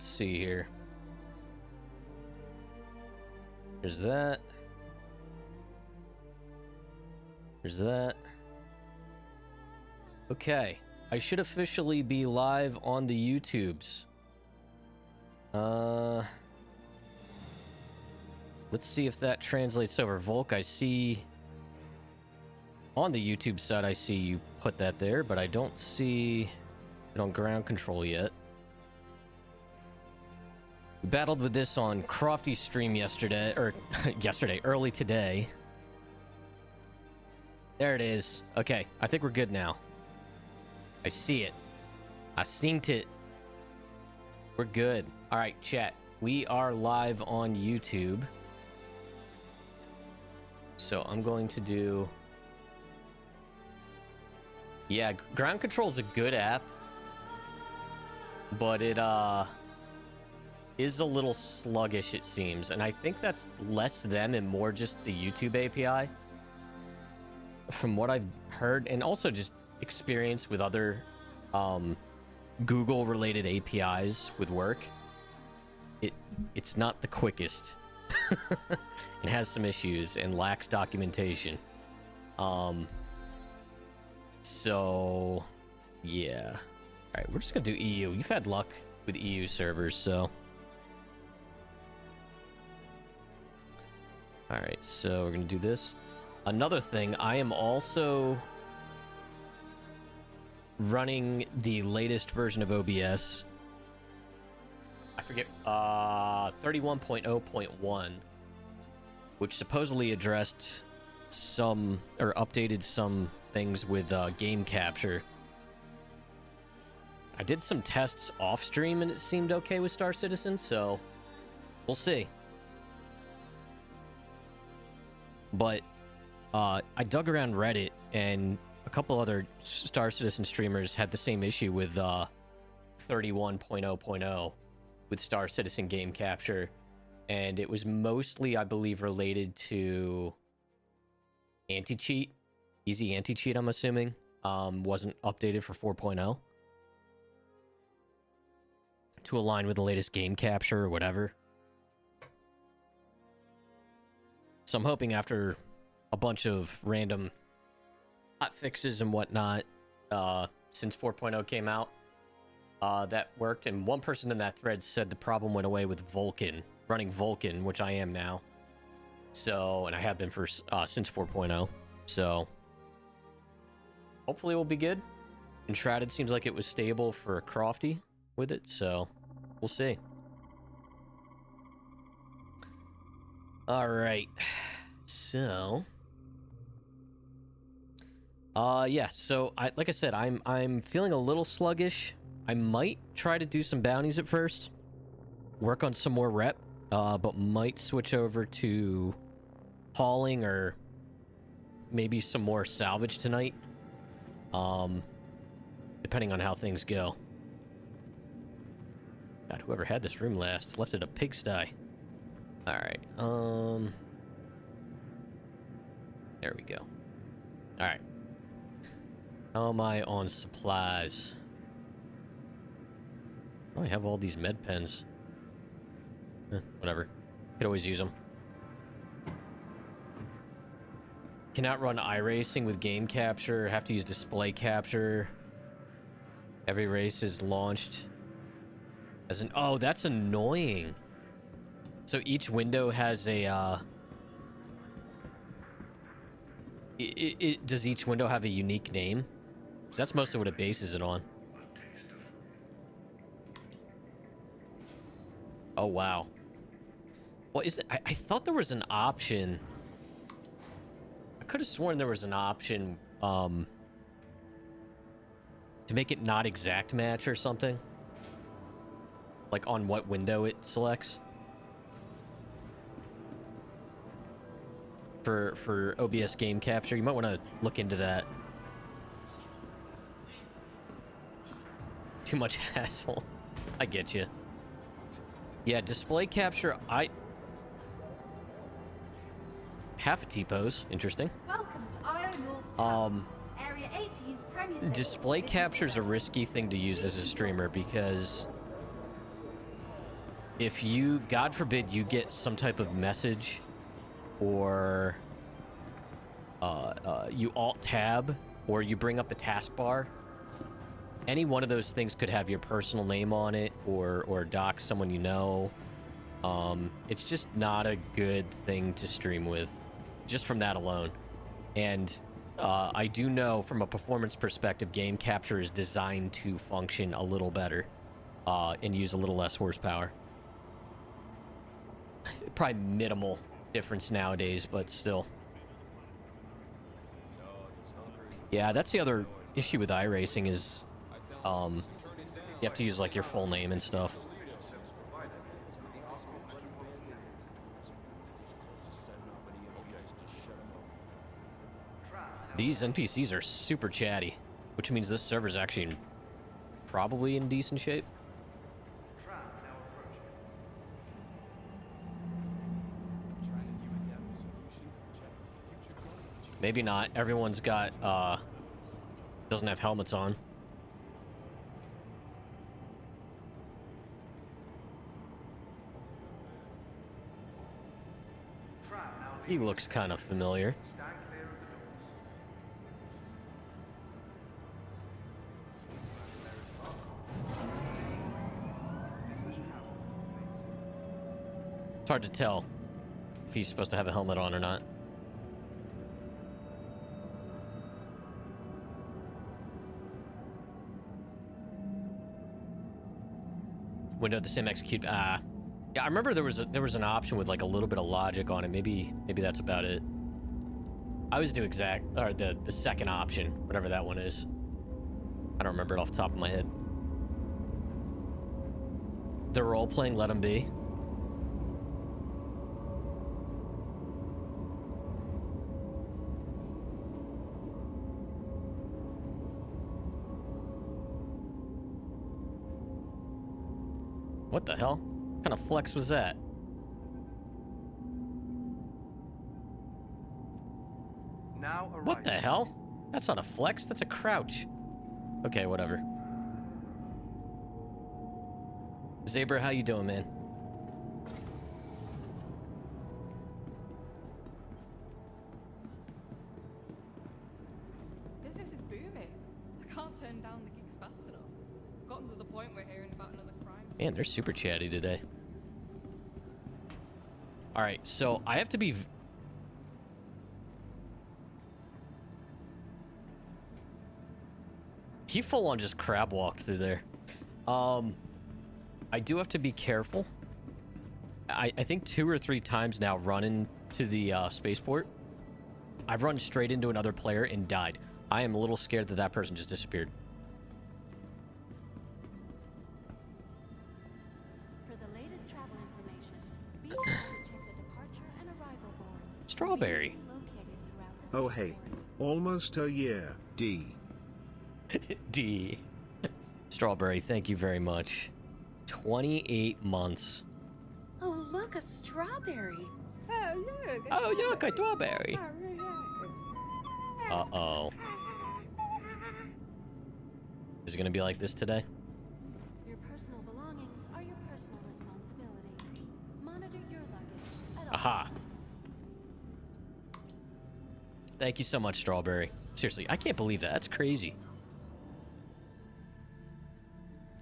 Let's see here. There's that. There's that. Okay. I should officially be live on the YouTubes. Let's see if that translates over. Volk, I see... On the YouTube side, I see you put that there, but I don't see it on ground control yet. We battled with this on Crofty's stream yesterday, or early today. There it is. Okay, I think we're good now. I see it. I synced it. We're good. All right, chat. We are live on YouTube. So I'm going to do... Yeah, Ground Control is a good app. But it is a little sluggish, it seems. And I think that's less them and more just the YouTube API. From what I've heard, and also just experience with other Google-related APIs with work. It's not the quickest. It has some issues and lacks documentation. So, yeah. All right, we're just gonna do EU. You've had luck with EU servers, so. All right, so we're gonna do this. Another thing, I am also running the latest version of OBS. I forget, 31.0.1, which supposedly addressed some, or updated some things with game capture. I did some tests off stream and it seemed okay with Star Citizen, so we'll see. But I dug around Reddit and a couple other Star Citizen streamers had the same issue with 31.0.0 with Star Citizen game capture, and it was mostly, I believe, related to anti-cheat. Easy anti-cheat, I'm assuming, wasn't updated for 4.0 to align with the latest game capture or whatever. So I'm hoping after a bunch of random hotfixes and whatnot, since 4.0 came out, that worked. And one person in that thread said the problem went away with Vulcan, running Vulcan, which I am now. So, and I have been for since 4.0. So, hopefully we'll be good. And Shrouded seems like it was stable for Crofty with it, so we'll see. All right. So, yeah. So, like I said, I'm feeling a little sluggish. I might try to do some bounties at first, work on some more rep, but might switch over to hauling or maybe some more salvage tonight. Depending on how things go. God, whoever had this room last left it a pigsty. All right. There we go. All right. How am I on supplies? Oh, I have all these med pens. Whatever. Could always use them. Cannot run iRacing with game capture. Have to use display capture. Every race is launched as an... Oh, that's annoying. So each window has a... Does each window have a unique name? 'Cause that's mostly what it bases it on. Oh, wow. Well, is it... I thought there was an option... I could have sworn there was an option to make it not exact match or something. Like on what window it selects. For OBS game capture. You might want to look into that. Too much hassle. I get you. Yeah, display capture, half a T-pose. Interesting. Welcome to IO North Town. Area 80's Premier display capture is a risky thing to use as a streamer because if you, God forbid, you get some type of message or you alt-tab or you bring up the taskbar, any one of those things could have your personal name on it or dock someone you know. It's just not a good thing to stream with, just from that alone. And I do know from a performance perspective, game capture is designed to function a little better and use a little less horsepower. Probably minimal difference nowadays, but still. Yeah, that's the other issue with iRacing is you have to use like your full name and stuff. These NPCs are super chatty, which means this server's actually probably in decent shape. Maybe not. Everyone's got, doesn't have helmets on. He looks kind of familiar. It's hard to tell if he's supposed to have a helmet on or not. Window the sim execute. Yeah, I remember there was an option with like a little bit of logic on it. Maybe that's about it. I always do the second option, whatever that one is. I don't remember it off the top of my head. The role playing, let them be. What the hell? What kind of flex was that? Now What the hell? That's not a flex, that's a crouch. Okay, whatever. Zabra, how you doing, man? Business is booming. I can't turn down the gigs fast enough. Gotten to the point we're hearing about another crime. Man, they're super chatty today. All right, so I have to be... He full on just crab walked through there. I do have to be careful. I think 2 or 3 times now running to the spaceport, I've run straight into another player and died. I am a little scared that that person just disappeared. For the latest travel information, be sure to check the departure and arrival boards. Strawberry. Located throughout the Oh hey, almost a year, D. D. Strawberry, thank you very much. 28 months. Oh, look, a strawberry. Oh, look, a strawberry. Uh-oh. Is it gonna be like this today? Your personal belongings are your personal responsibility. Monitor your luggage at all Aha. times. Thank you so much, Strawberry. Seriously, I can't believe that. That's crazy.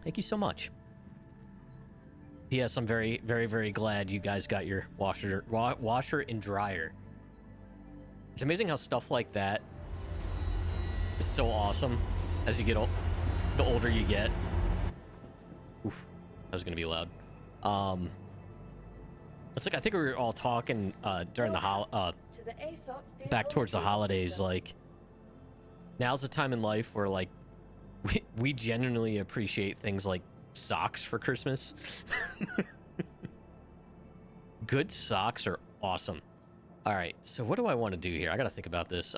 Thank you so much. P.S. I'm very, very, very glad you guys got your washer and dryer. It's amazing how stuff like that is so awesome as you get the older you get. Oof, that was gonna be loud. It's like I think we were all talking during the back towards the holidays. Like, now's the time in life where like we genuinely appreciate things like socks for Christmas. Good socks are awesome. All right, so what do I want to do here? I gotta think about this.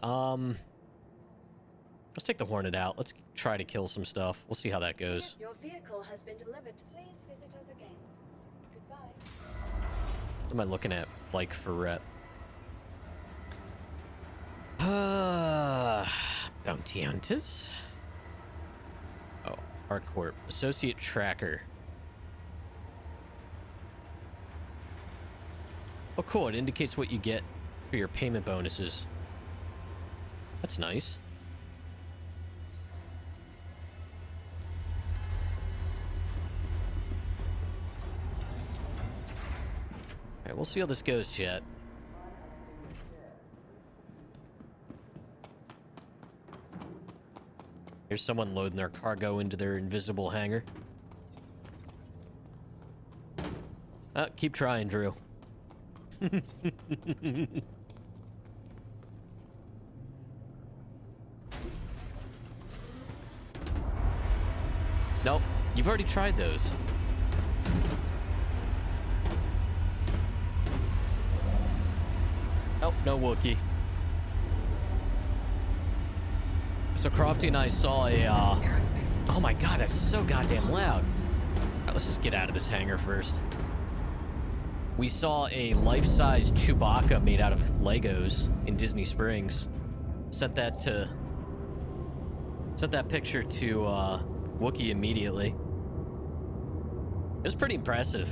Let's take the Hornet out. Let's try to kill some stuff. We'll see how that goes. Your vehicle has been delivered. Please visit us again. Goodbye. What am I looking at, like, for rep? Bounty hunters. Oh, Hardcore. Associate tracker. Oh, cool. It indicates what you get for your payment bonuses. That's nice. All right, we'll see how this goes, chat. Here's someone loading their cargo into their invisible hangar. Keep trying, Drew. Nope, you've already tried those. Nope, no Wookiee. So Crofty and I saw a, oh my god, that's so goddamn loud. Alright, let's just get out of this hangar first. We saw a life-size Chewbacca made out of Legos in Disney Springs. Sent that picture to Wookiee immediately. It was pretty impressive.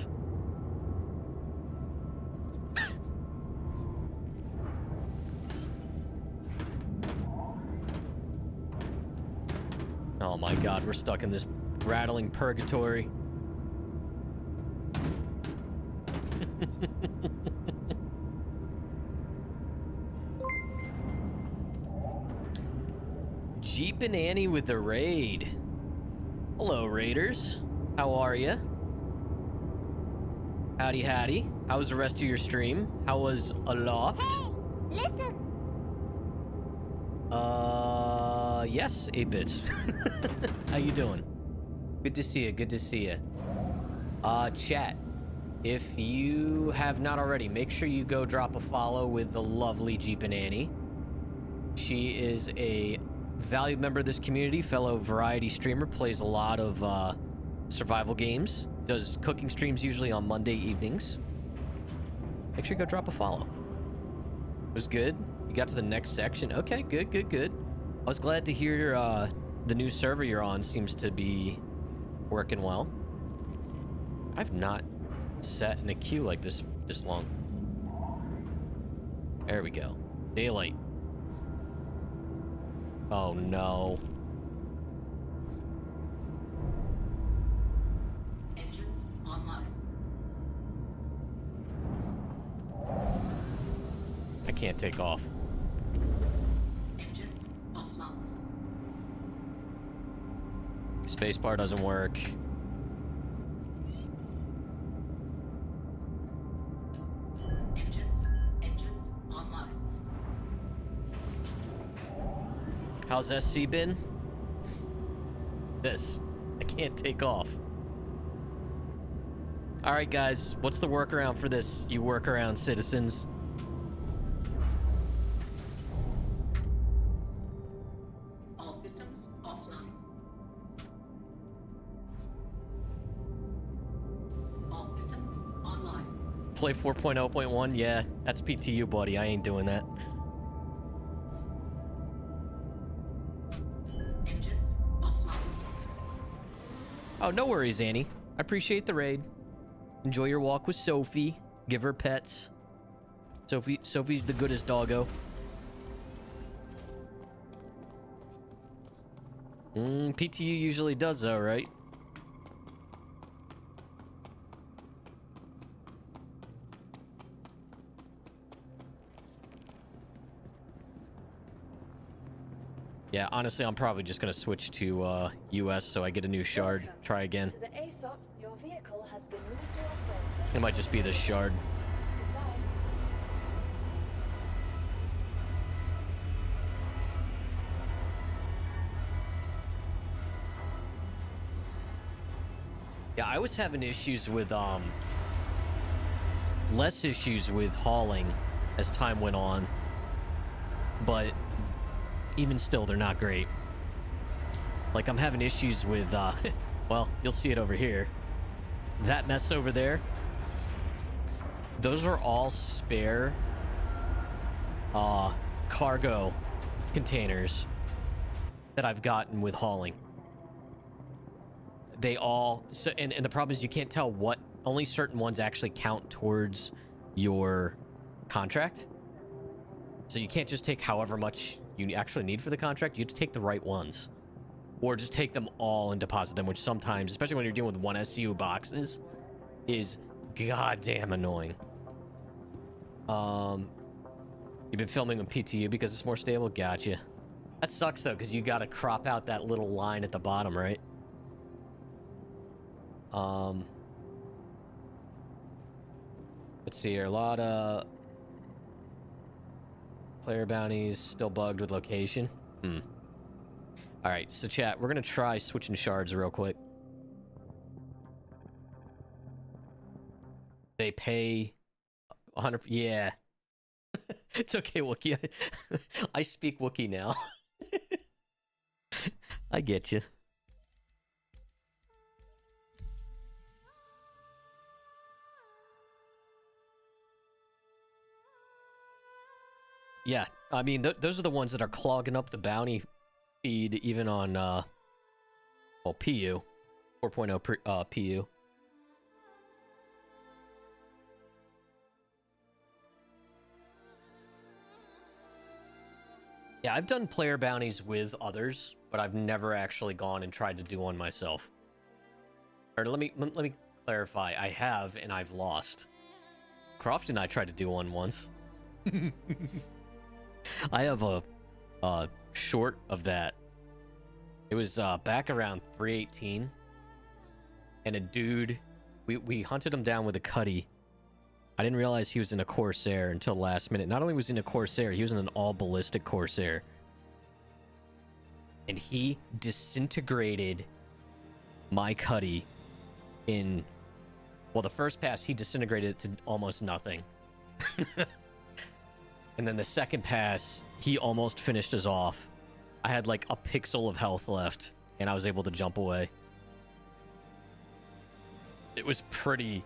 Oh my god, we're stuck in this rattling purgatory. Jeep and Annie with the raid. Hello, raiders. How are ya? Howdy, howdy. How was the rest of your stream? How was Aloft? Hey, listen. Yes, 8-bits. How you doing? Good to see you, good to see you. Chat. If you have not already, make sure you go drop a follow with the lovely Jeep and Annie. She is a valued member of this community, fellow variety streamer, plays a lot of survival games, does cooking streams usually on Monday evenings. Make sure you go drop a follow. It was good. You got to the next section. Okay, good, good, good. I was glad to hear the new server you're on seems to be working well. I've not sat in a queue like this long. There we go. Daylight. Oh no. Engines online. I can't take off. Engines offline. Spacebar doesn't work. Engines online. How's SC been? This. I can't take off. Alright guys, what's the workaround for this, you workaround citizens? All systems offline. All systems online. Play 4.0.1? Yeah, that's PTU, buddy. I ain't doing that. Engines offline. Oh, no worries, Annie. I appreciate the raid. Enjoy your walk with Sophie. Give her pets. Sophie's the goodest doggo. PTU usually does though, right? Yeah, honestly, I'm probably just gonna switch to US so I get a new shard. Welcome Try again. To the ASOP, your vehicle has been moved to Australia. It might just be this shard. Goodbye. Yeah, I was having issues with less issues with hauling as time went on, but even still, they're not great. Like, I'm having issues with well, you'll see it over here. That mess over there, those are all spare cargo containers that I've gotten with hauling. They all, and the problem is you can't tell what, only certain ones actually count towards your contract. So you can't just take however much you actually need for the contract. You have to take the right ones. Or just take them all and deposit them, which sometimes, especially when you're dealing with one SCU boxes, is goddamn annoying. You've been filming on PTU because it's more stable? Gotcha. That sucks, though, because you got to crop out that little line at the bottom, right? Let's see here. A lot of player bounties still bugged with location. All right, so chat, we're going to try switching shards real quick. They pay 100... Yeah. It's okay, Wookie. I speak Wookie now. I get you. Yeah, I mean, those are the ones that are clogging up the bounty feed, even on, well, PU. 4.0 PU. Yeah, I've done player bounties with others, but I've never actually gone and tried to do one myself. Or let me clarify. I have, and I've lost. Croft and I tried to do one once. I have a short of that. It was back around 318, and a dude, we hunted him down with a cutty. I didn't realize he was in a Corsair until last minute. Not only was he in a Corsair, he was in an all-ballistic Corsair. And he disintegrated my cutty in... Well, the first pass, he disintegrated it to almost nothing. And then the second pass, he almost finished us off. I had like a pixel of health left, and I was able to jump away. It was pretty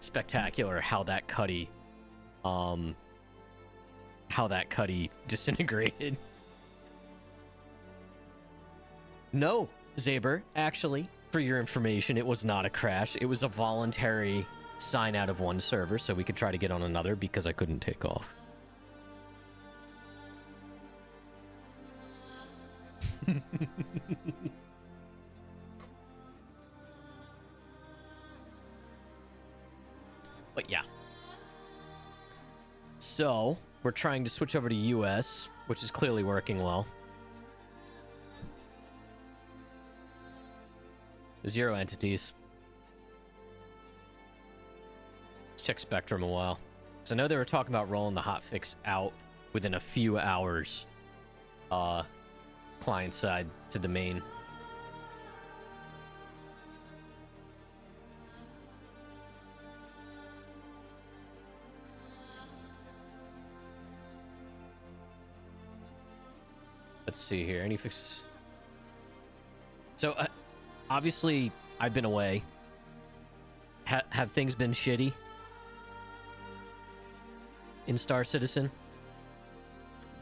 spectacular how that cutty disintegrated. No, Zaber, actually, for your information, it was not a crash. It was a voluntary sign out of one server so we could try to get on another because I couldn't take off. But yeah. So, we're trying to switch over to US, which is clearly working well. 0 entities. Let's check Spectrum a while. So I know they were talking about rolling the hotfix out within a few hours. Client side to the main. Let's see here. Any fix? So, obviously, I've been away. Have things been shitty in Star Citizen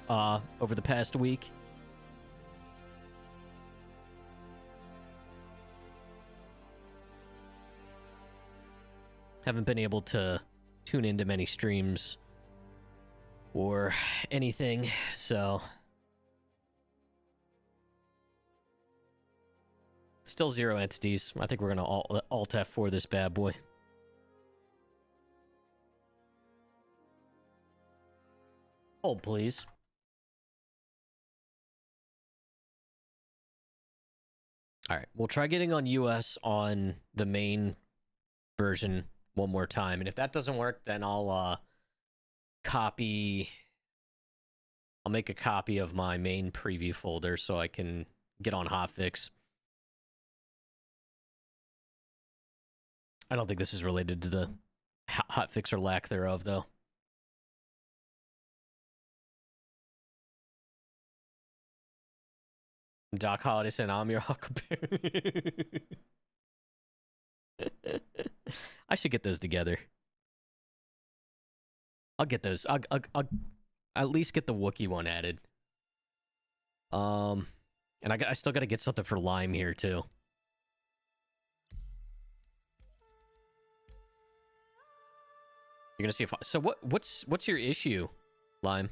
over the past week? Haven't been able to tune into many streams or anything, so... Still 0 entities. I think we're going to alt F4 this bad boy. Hold, please. Alright, we'll try getting on US on the main version one more time. And if that doesn't work, then I'll make a copy of my main preview folder so I can get on hotfix. I don't think this is related to the hotfix or lack thereof, though. Doc Holliday said, I'm your Huckleberry. I should get those together. I'll get those. I'll at least get the Wookiee one added. And I still got to get something for Lime here, too. You're gonna see if so. What's your issue, Lime?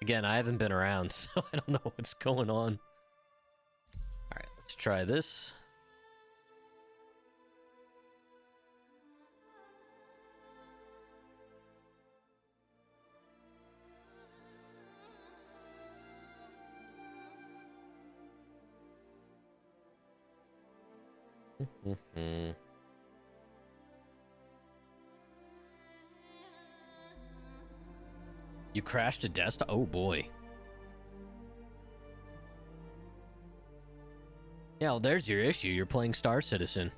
Again, I haven't been around, so I don't know what's going on. All right, let's try this. You crashed a desktop? Oh boy. Yeah, well, there's your issue. You're playing Star Citizen.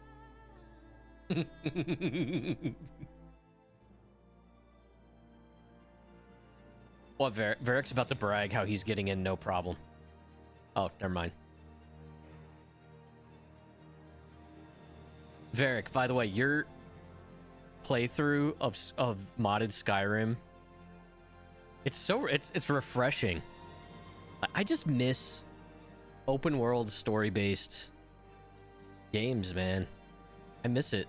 What, Varric's about to brag how he's getting in no problem. Oh, never mind. Varric, by the way, your playthrough of modded Skyrim, it's refreshing. I just miss open world story based games, man. I miss it.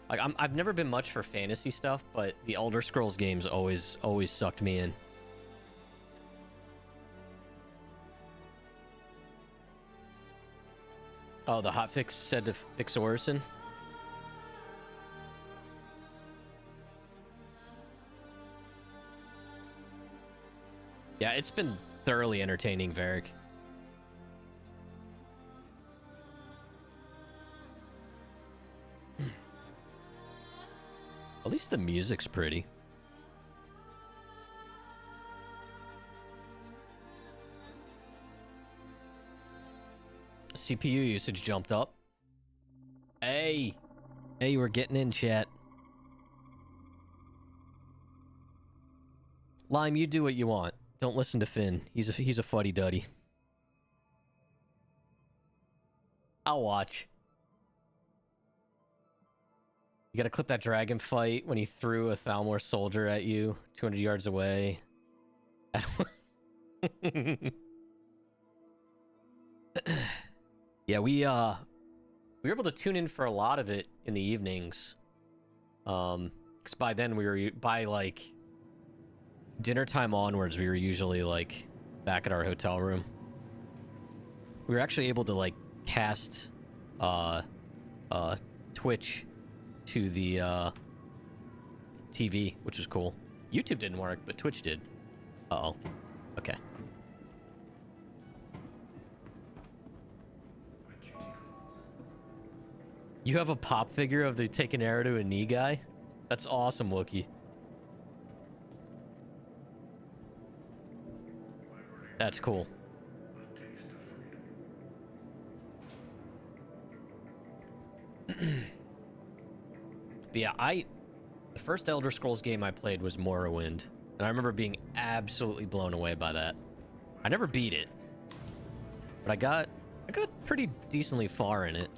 Like I've never been much for fantasy stuff, but the Elder Scrolls games always sucked me in. Oh, the hotfix said to fix Orison. Yeah, it's been thoroughly entertaining, Varric. At least the music's pretty. CPU usage jumped up. Hey, we're getting in, chat. Lime, you do what you want. Don't listen to Finn. He's a fuddy-duddy. I'll watch. You gotta clip that dragon fight when he threw a Thalmor soldier at you 200 yards away. Yeah, we were able to tune in for a lot of it in the evenings. 'Cause by then by like dinner time onwards, we were usually like back at our hotel room. We were actually able to like cast Twitch to the TV, which was cool. YouTube didn't work, but Twitch did. Uh-oh. Okay. You have a pop figure of the take an arrow to a knee guy? That's awesome, Wookie. That's cool. But yeah, the first Elder Scrolls game I played was Morrowind, and I remember being absolutely blown away by that. I never beat it, but I got pretty decently far in it.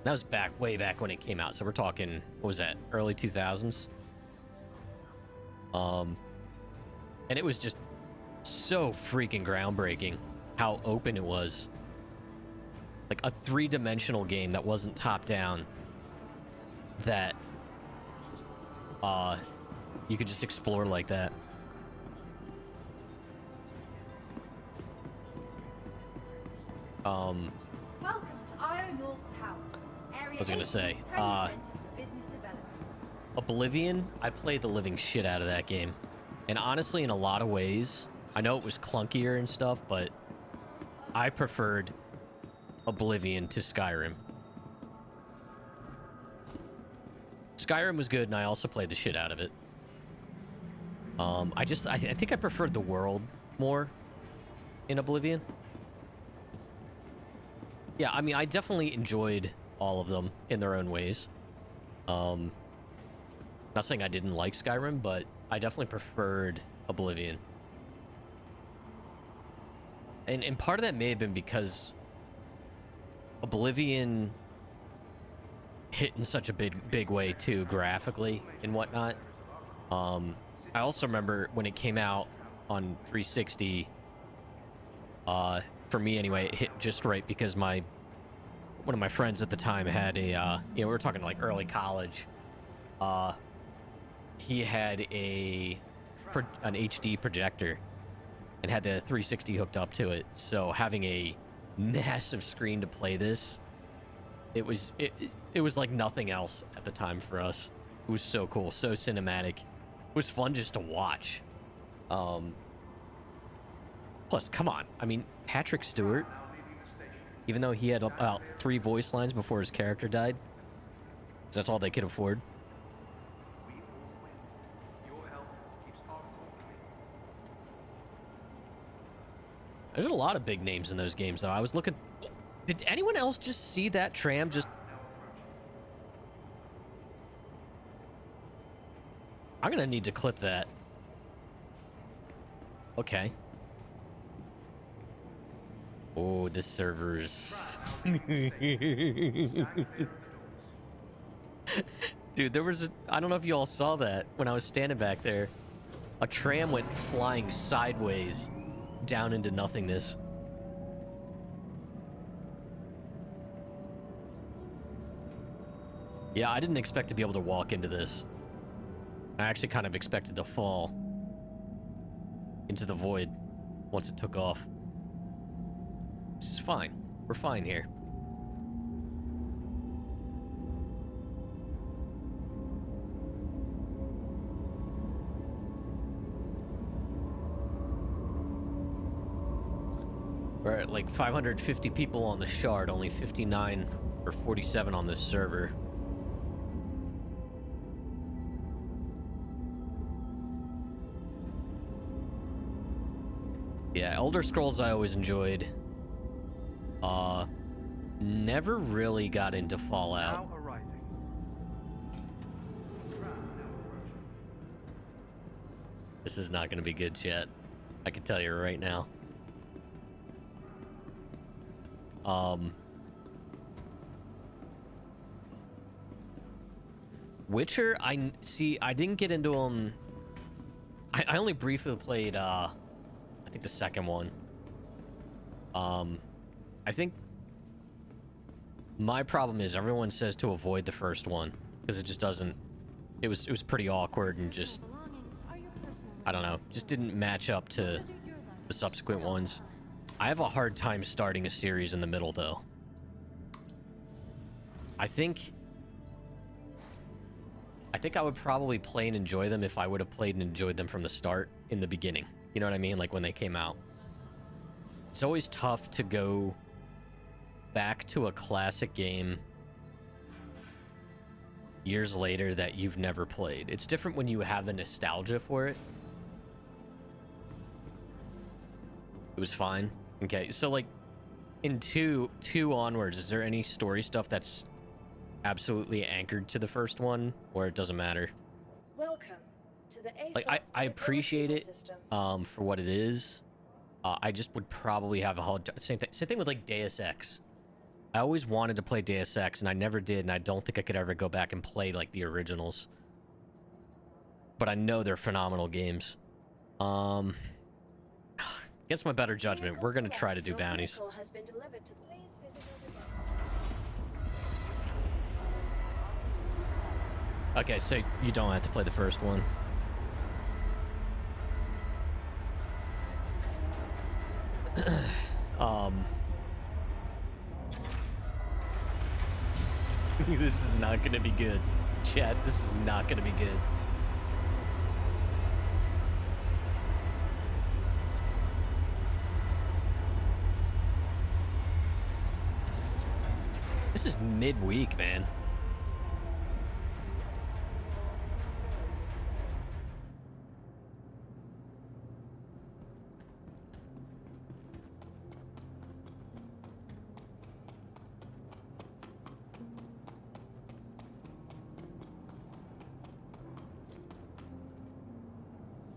That was way back when it came out, so we're talking, what was that, early 2000s? And it was just so freaking groundbreaking how open it was. Like a three-dimensional game that wasn't top-down, that you could just explore like that. Welcome to Iron North Tower. I was gonna say, Oblivion, I played the living shit out of that game. And honestly, in a lot of ways, I know it was clunkier and stuff, but I preferred Oblivion to Skyrim. Skyrim was good, and I also played the shit out of it. I think I preferred the world more in Oblivion. Yeah, I mean, I definitely enjoyed all of them in their own ways. Not saying I didn't like Skyrim, but I definitely preferred Oblivion. And part of that may have been because Oblivion hit in such a big way too, graphically and whatnot. I also remember when it came out on 360, for me anyway, it hit just right because my one of my friends at the time had a, we were talking like early college. He had an HD projector and had the 360 hooked up to it. So having a massive screen to play this, it was like nothing else at the time for us. It was so cool, so cinematic. It was fun just to watch. Plus, come on. I mean, Patrick Stewart, even though he had about 3 voice lines before his character died, 'cause that's all they could afford. We all win. Your help keeps our call clear. There's a lot of big names in those games, though. I was looking... Did anyone else just see that tram just... I'm gonna need to clip that. Okay. Oh, this server's... Dude, there was a... I don't know if you all saw that when I was standing back there. A tram went flying sideways down into nothingness. Yeah, I didn't expect to be able to walk into this. I actually kind of expected to fall into the void once it took off. It's fine. We're fine here. We're at like 550 people on the shard, only 59 or 47 on this server. Yeah, Elder Scrolls I always enjoyed. Never really got into Fallout. Now arriving. This is not going to be good, chat. I can tell you right now. Witcher, I didn't get into them. I only briefly played, I think the second one. I think my problem is everyone says to avoid the first one because it just doesn't. It was pretty awkward and just, I don't know, just didn't match up to the subsequent ones. I have a hard time starting a series in the middle, though. I think I would probably play and enjoy them if I would have played and enjoyed them from the start in the beginning. You know what I mean? Like when they came out. It's always tough to go back to a classic game years later that you've never played. It's different when you have the nostalgia for it. It was fine. Okay, so like in two onwards, is there any story stuff that's absolutely anchored to the first one, or it doesn't matter? Welcome to the Like I appreciate it for what it is. I just would probably have a hard same thing with like Deus Ex. I always wanted to play Deus Ex, and I never did, and I don't think I could ever go back and play like the originals. But I know they're phenomenal games. Against my better judgment, we're gonna try to do bounties. Okay, so you don't have to play the first one. This is not gonna be good. Chat, this is not gonna be good. This is midweek, man.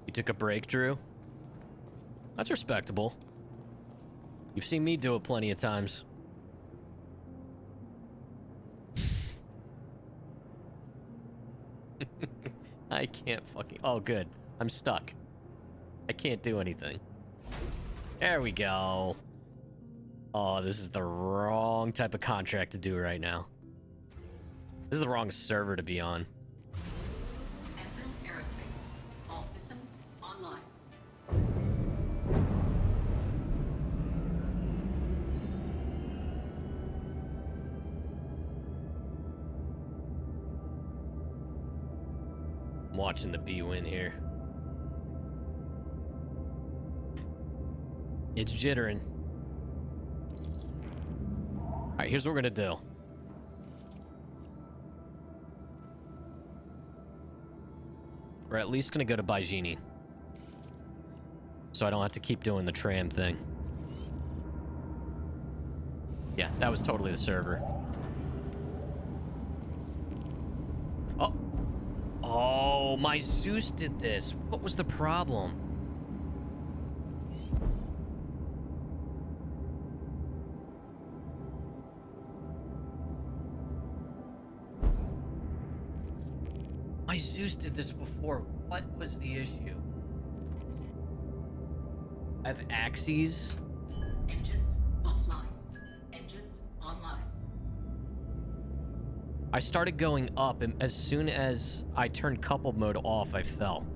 You took a break, Drew? That's respectable. You've seen me do it plenty of times. I can't fucking... Oh, good. I'm stuck. I can't do anything. There we go. Oh, this is the wrong type of contract to do right now. This is the wrong server to be on. Anthem Aerospace. All systems online. I'm watching the B win here. It's jittering. Alright, here's what we're gonna do. We're at least gonna go to Baijini. So I don't have to keep doing the tram thing. Yeah, that was totally the server. Oh! Oh, my Zeus did this. What was the problem? My Zeus did this before. What was the issue? I have axes. Engines offline. Engines online. I started going up, and as soon as I turned coupled mode off, I fell.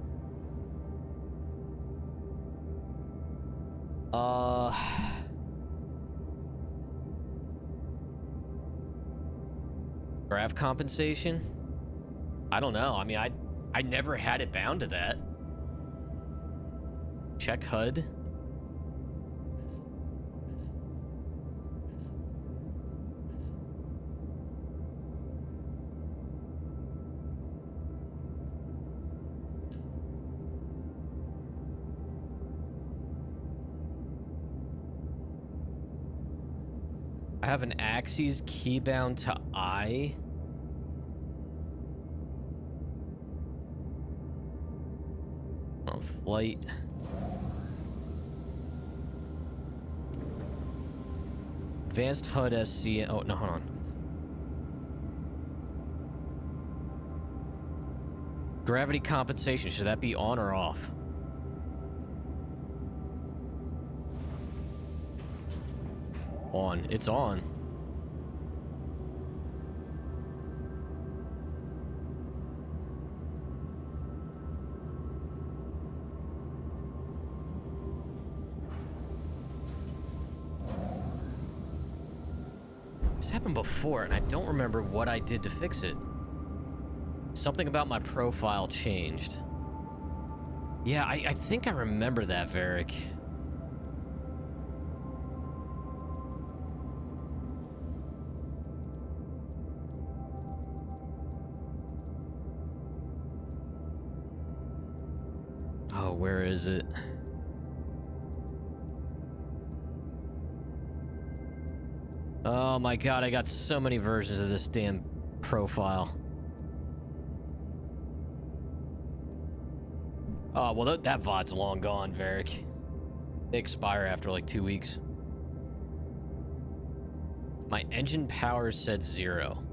Grav compensation? I don't know. I mean, I never had it bound to that. Check HUD. I have an axes key bound to I. On flight. Advanced HUD SC. Oh, no, hold on. Gravity compensation. Should that be on or off? On. It's on. This happened before, and I don't remember what I did to fix it. Something about my profile changed. Yeah, I think I remember that, Varric. Oh, where is it? Oh my god, I got so many versions of this damn profile. Oh, well, that VOD's long gone, Varric. They expire after like 2 weeks. My engine power said 0.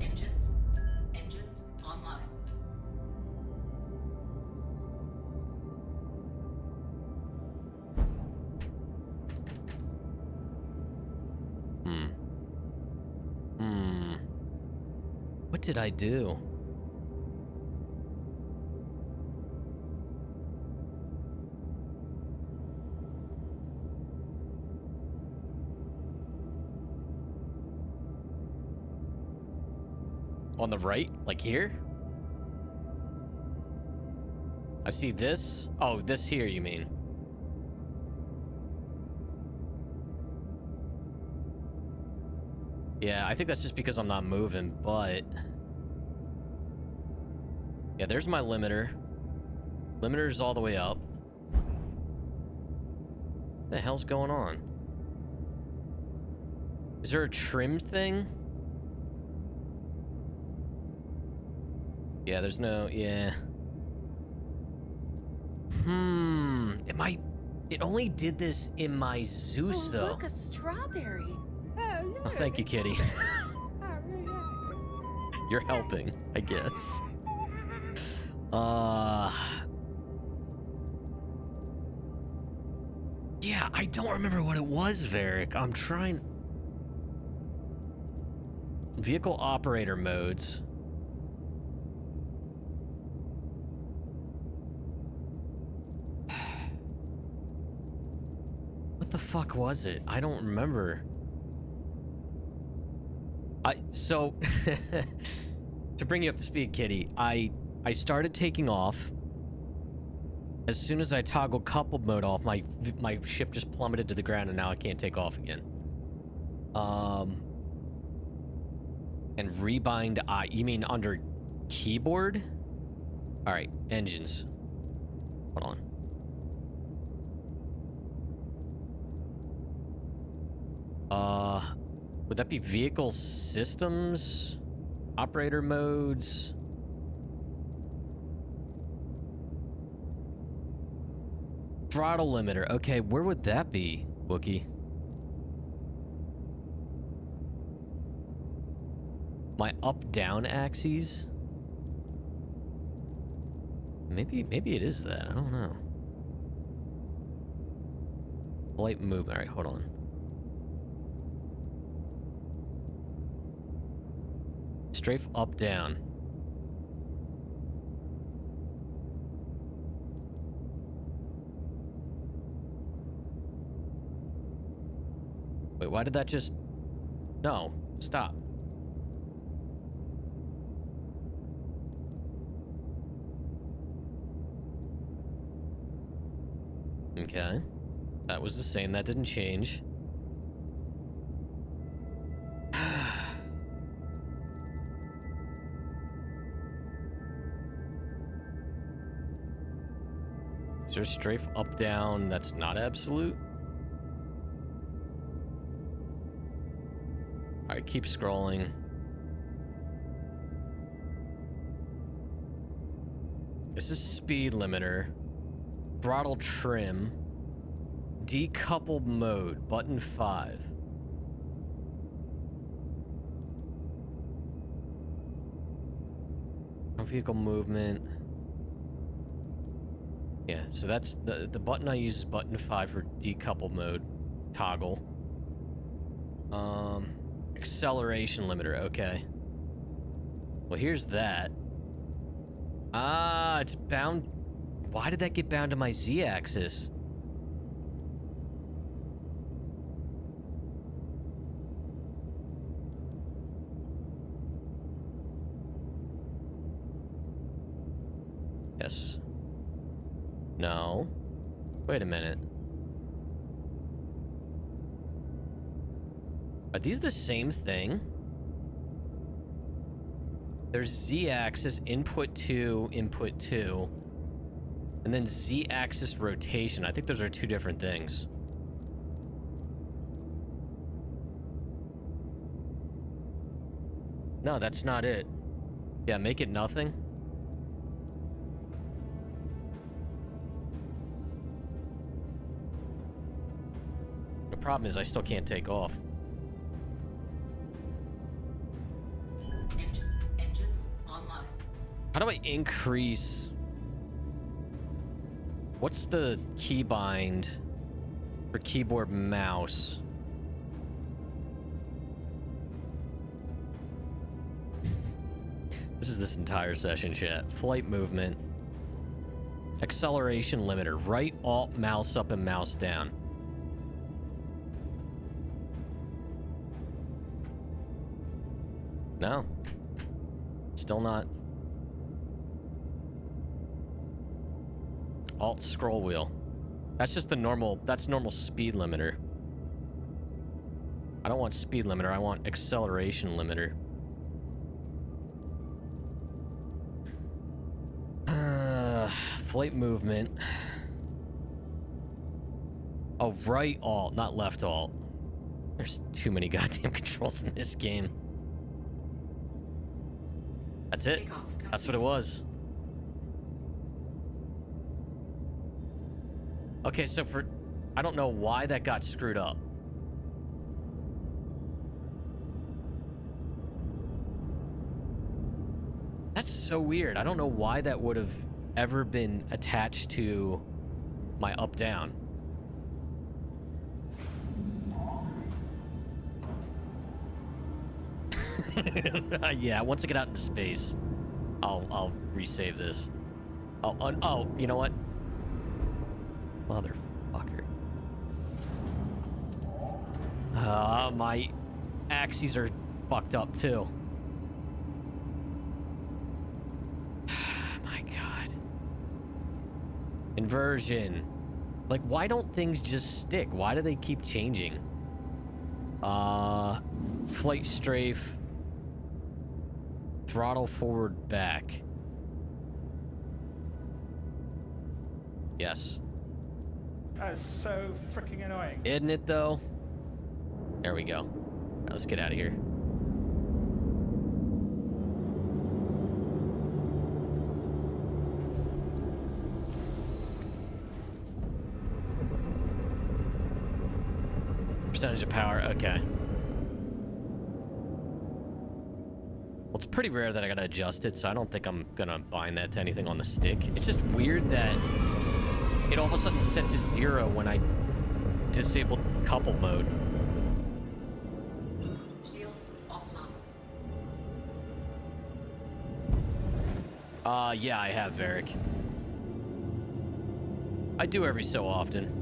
Engines online. What did I do? On the right? Like here? I see this. Oh, this here, you mean? Yeah, I think that's just because I'm not moving, but... Yeah, there's my limiter. Limiter's all the way up. What the hell's going on? Is there a trim thing? Yeah, there's no... Yeah. It only did this in my Zeus, though. Look, a strawberry. Oh, thank you, kitty. You're helping, I guess. Yeah, I don't remember what it was, Varric. I'm trying... Vehicle operator modes. What the fuck was it? I don't remember. So to bring you up to speed, Kitty, I started taking off. As soon as I toggled coupled mode off, my ship just plummeted to the ground, and now I can't take off again. And rebind you mean under keyboard? All right, engines. Hold on. Would that be vehicle systems? Operator modes? Throttle limiter. Okay, where would that be, Wookie? My up-down axes? Maybe it is that. I don't know. Flight movement. All right, hold on. Strafe up, down. Wait, why did that just... No, stop. Okay. That was the same. That didn't change. Is there strafe up, down? That's not absolute. All right, keep scrolling. This is speed limiter. Throttle trim. Decoupled mode. Button 5. Vehicle movement. Yeah, so that's the button I use is button 5 for decoupled mode. Toggle. Acceleration limiter, okay. Well, here's that. Ah, it's bound. Why did that get bound to my Z-axis? Yes. No. Wait a minute. Are these the same thing? There's Z-axis, input 2, input 2. And then Z-axis rotation. I think those are two different things. No, that's not it. Yeah, make it nothing. The problem is I still can't take off. Engines online. How do I increase... What's the keybind for keyboard mouse? This is this entire session, chat. Flight movement. Acceleration limiter. Right alt mouse up and mouse down. No. Still not. Alt scroll wheel. That's just the normal, that's normal speed limiter. I don't want speed limiter, I want acceleration limiter. Flight movement. Oh, right alt, not left alt. There's too many goddamn controls in this game. That's it. That's what it was. Okay, so for... I don't know why that got screwed up. That's so weird. I don't know why that would have ever been attached to my up-down. Yeah, once I get out into space, I'll resave this. Oh, you know what? Motherfucker. My axes are fucked up too. My god. Inversion. Like, why don't things just stick? Why do they keep changing? Flight strafe. Throttle forward back. Yes. That's so freaking annoying. Isn't it though? There we go. All right, let's get out of here. Percentage of power, okay. Well, it's pretty rare that I gotta adjust it, so I don't think I'm gonna bind that to anything on the stick. It's just weird that it all of a sudden set to 0 when I disabled couple mode. Shields offline. Yeah, I have, Varric. I do every so often.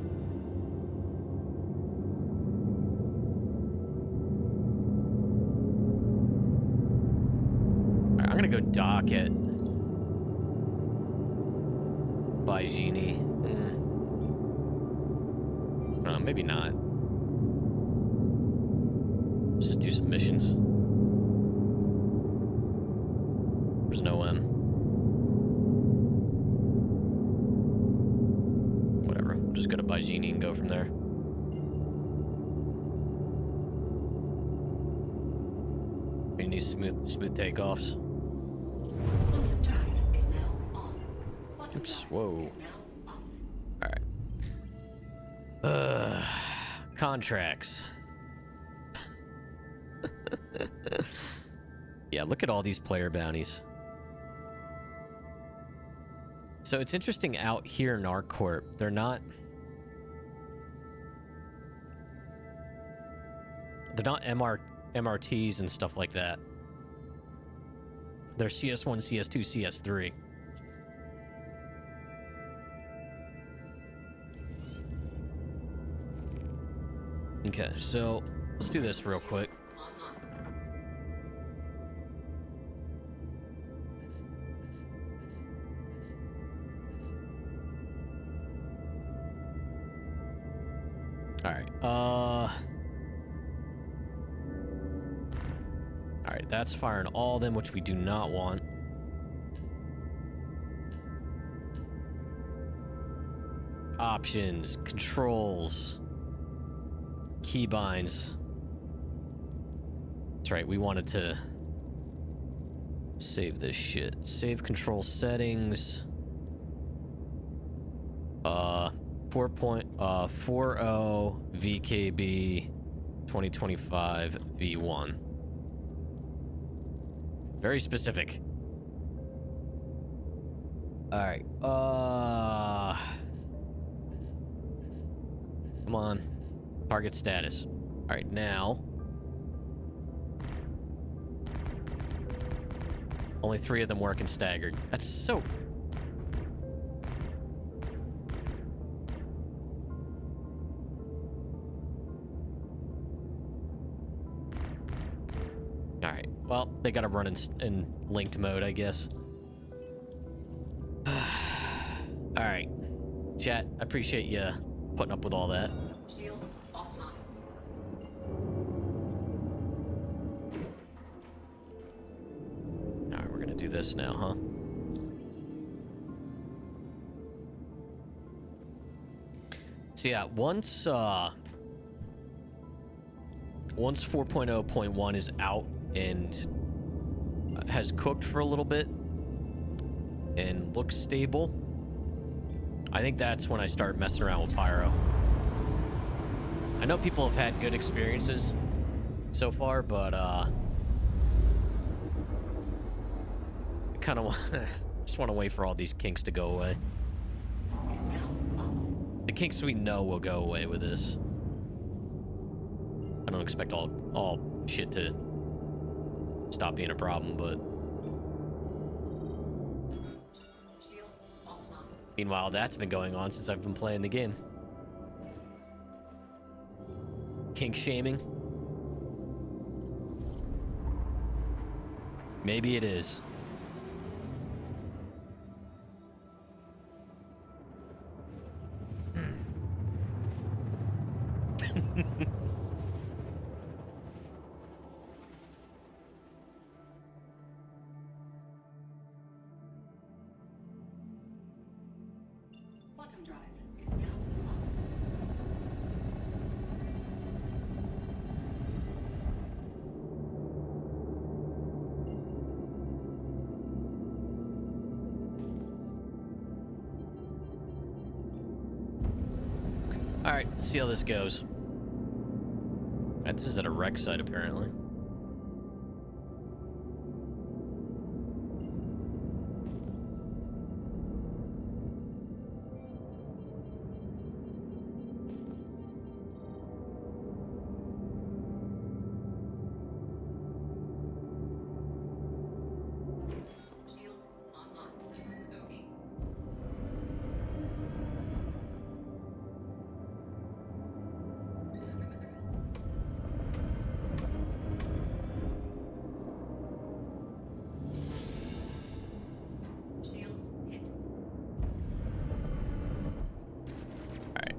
Alright, I'm gonna go dock at Genie. Maybe not. Let's just do some missions. There's no whatever. We'll just go to Genie and go from there. We need smooth takeoffs. Quantum drive is now on. Quantum Oops, drive whoa. is now off. Alright. Contracts. Yeah, look at all these player bounties. So it's interesting out here in ArcCorp, they're not MRTs and stuff like that. They're CS1, CS2, CS3. Okay, so let's do this real quick. Alright, that's firing all of them, which we do not want. Options, controls, keybinds. That's right, we wanted to save this shit. Save control settings. 4.40 VKB 2025 V1. Very specific. Alright, come on. Target status. Alright, now. Only 3 of them working staggered. That's so... Alright, well, they gotta run in linked mode, I guess. Alright. Chat, I appreciate you putting up with all that. Shields offline. Alright, we're gonna do this now, huh? So yeah, once 4.0.1 is out and has cooked for a little bit and looks stable, I think that's when I start messing around with Pyro. I know people have had good experiences so far, but I kind of just want to wait for all these kinks to go away. Is now off. The kinks we know will go away with this. I don't expect all shit to stop being a problem, but Shields offline. meanwhile, that's been going on since I've been playing the game. Kink shaming? Maybe it is. Quantum drive is now off. All right, let's see how this goes. All right, this is at a wreck site, apparently. Shields online. Okay. Shields hit. All right.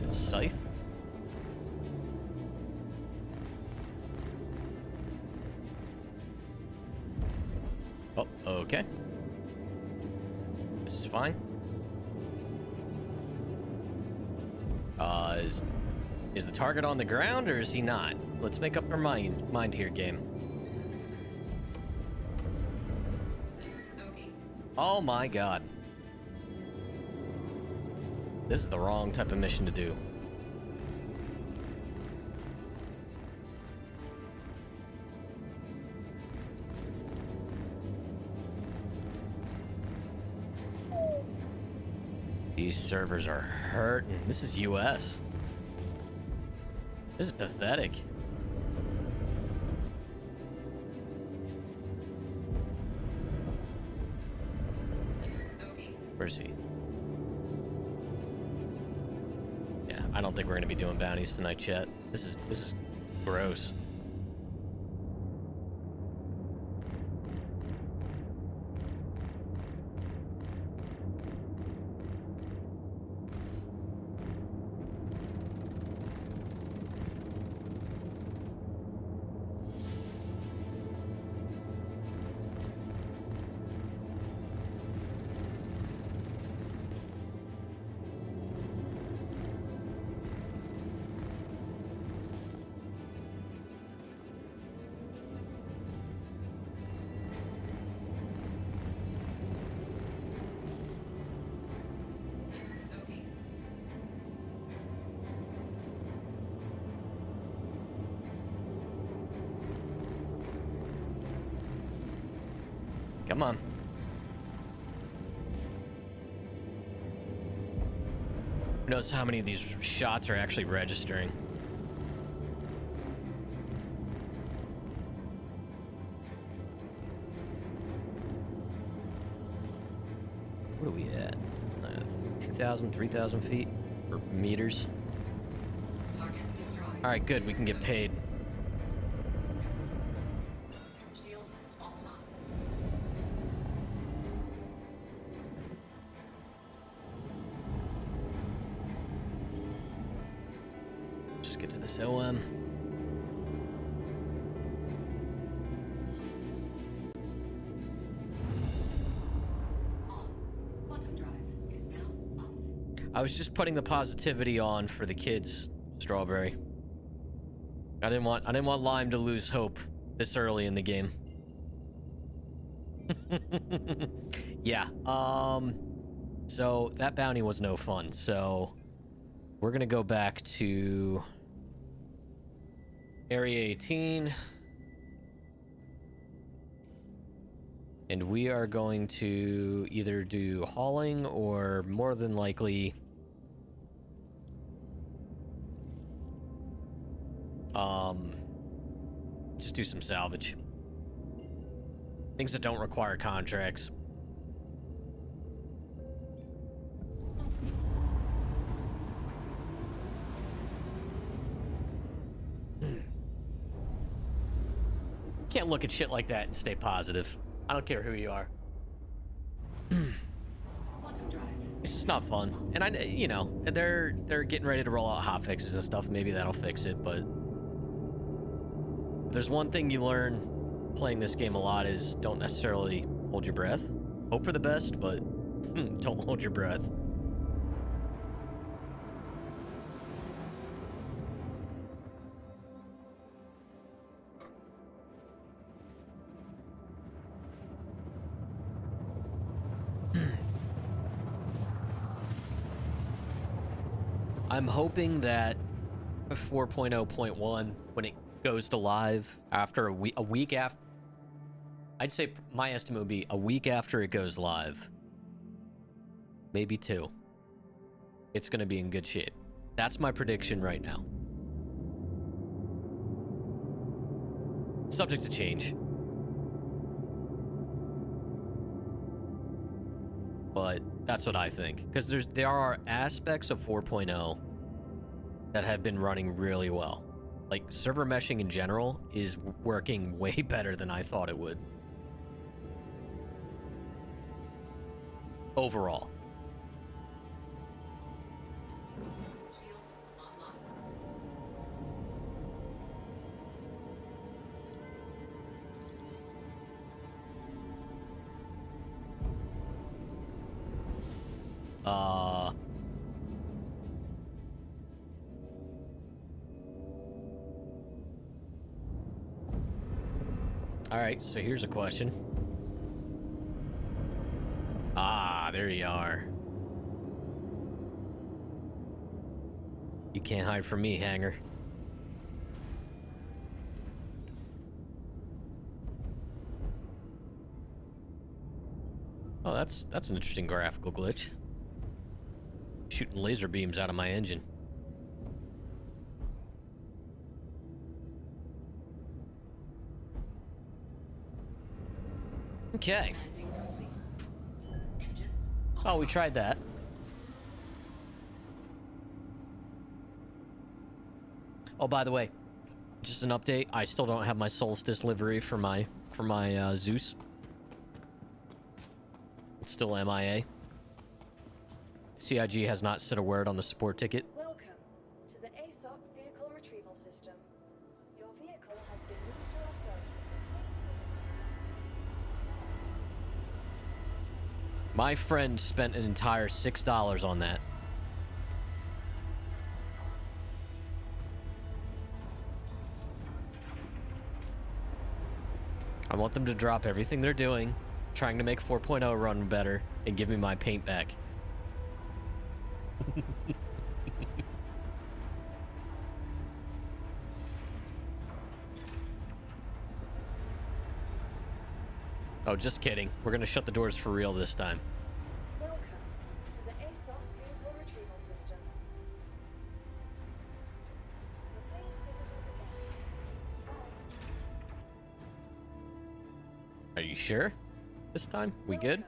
It's Scythe. Oh, okay. This is fine. Is the target on the ground or is he not? Let's make up our mind here, game. Okay. Oh my god. This is the wrong type of mission to do. These servers are hurting. This is US. This is pathetic. Okay. Where's he? Yeah, I don't think we're gonna be doing bounties tonight, chat. This is gross. Okay. Come on. Who knows how many of these shots are actually registering? What are we at? 2,000, 3,000 feet? Or meters? Target destroyed. Alright, good. We can get paid. Shields offline. Just get to this OM. On. Quantum drive is now off. I was just putting the positivity on for the kids, Strawberry. I didn't want Lime to lose hope this early in the game. Yeah. So that bounty was no fun. So we're gonna go back to Area 18. And we are going to either do hauling or more than likely just do some salvage. Things that don't require contracts. Can't look at shit like that and stay positive. I don't care who you are. It's just not fun. And I, you know, they're getting ready to roll out hotfixes and stuff. Maybe that'll fix it, but if there's one thing you learn playing this game a lot is don't necessarily hold your breath. Hope for the best, but don't hold your breath. I'm hoping that 4.0.1, when it goes to live after a week after, I'd say my estimate would be a week after it goes live, maybe 2, it's going to be in good shape. That's my prediction right now. Subject to change. But that's what I think, because there are aspects of 4.0 that have been running really well. Like server meshing in general is working way better than I thought it would. Overall. Alright, so here's a question. Ah, there you are. You can't hide from me, Hanger. Oh, that's an interesting graphical glitch. Shooting laser beams out of my engine. Okay. Oh, we tried that. Oh, by the way, just an update. I still don't have my Solstice livery for my Zeus. It's still MIA. CIG has not said a word on the support ticket. Welcome to the ASOP vehicle retrieval system. Your vehicle has been moved to our storage facility. My friend spent an entire $6 on that. I want them to drop everything they're doing, trying to make 4.0 run better, and give me my paint back. Oh, just kidding. We're gonna shut the doors for real this time. Welcome to the ASOP vehicle retrieval system. Please visit us again. Bye. Are you sure? This time? We good?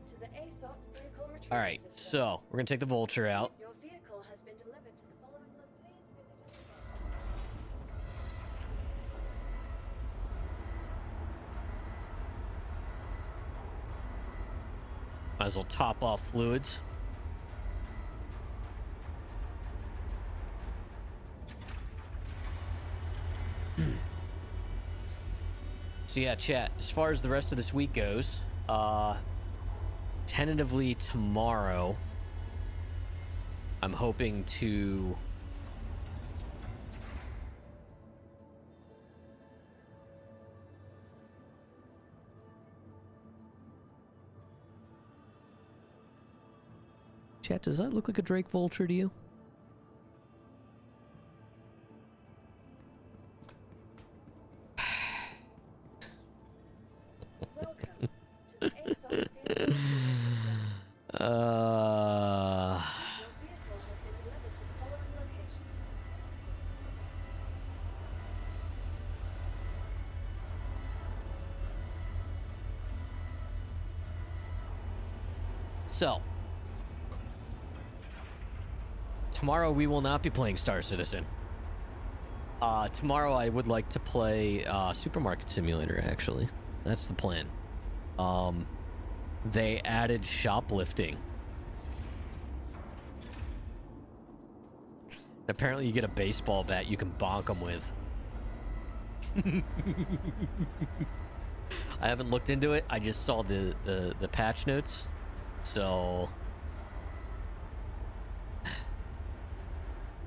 To the ASOP vehicle retrieval Alright, system. so we're gonna take the Vulture out. Your vehicle has been delivered to the following location. Please visit us again. Might as well top off fluids. So yeah, chat, as far as the rest of this week goes, tentatively tomorrow, I'm hoping to chat, does that look like a Drake Vulture to you? Welcome So, tomorrow we will not be playing Star Citizen. Tomorrow I would like to play Supermarket Simulator, actually. That's the plan. They added shoplifting. Apparently you get a baseball bat you can bonk them with. I haven't looked into it. I just saw the patch notes. So...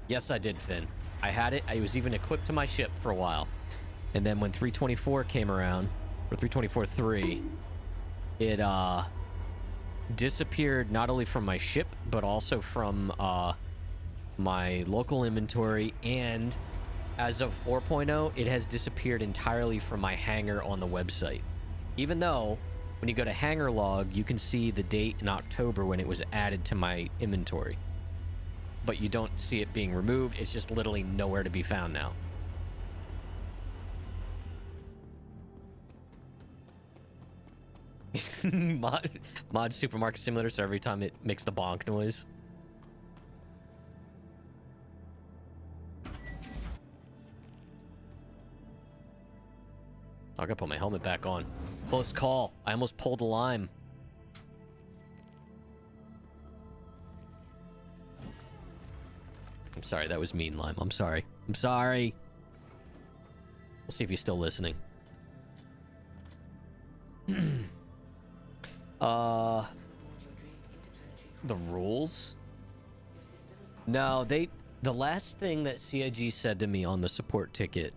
Yes, I did, Finn. I had it. I was even equipped to my ship for a while. And then when 324 came around, or 324.3, it disappeared not only from my ship, but also from my local inventory. And as of 4.0, it has disappeared entirely from my hangar on the website. Even though, when you go to hangar log, you can see the date in October when it was added to my inventory. But you don't see it being removed. It's just literally nowhere to be found now. mod Supermarket Simulator, so every time it makes the bonk noise. I gotta put my helmet back on. Close call. I almost pulled a lime. I'm sorry, that was mean, Lime. I'm sorry. I'm sorry. We'll see if he's still listening. The rules? No, the last thing that CIG said to me on the support ticket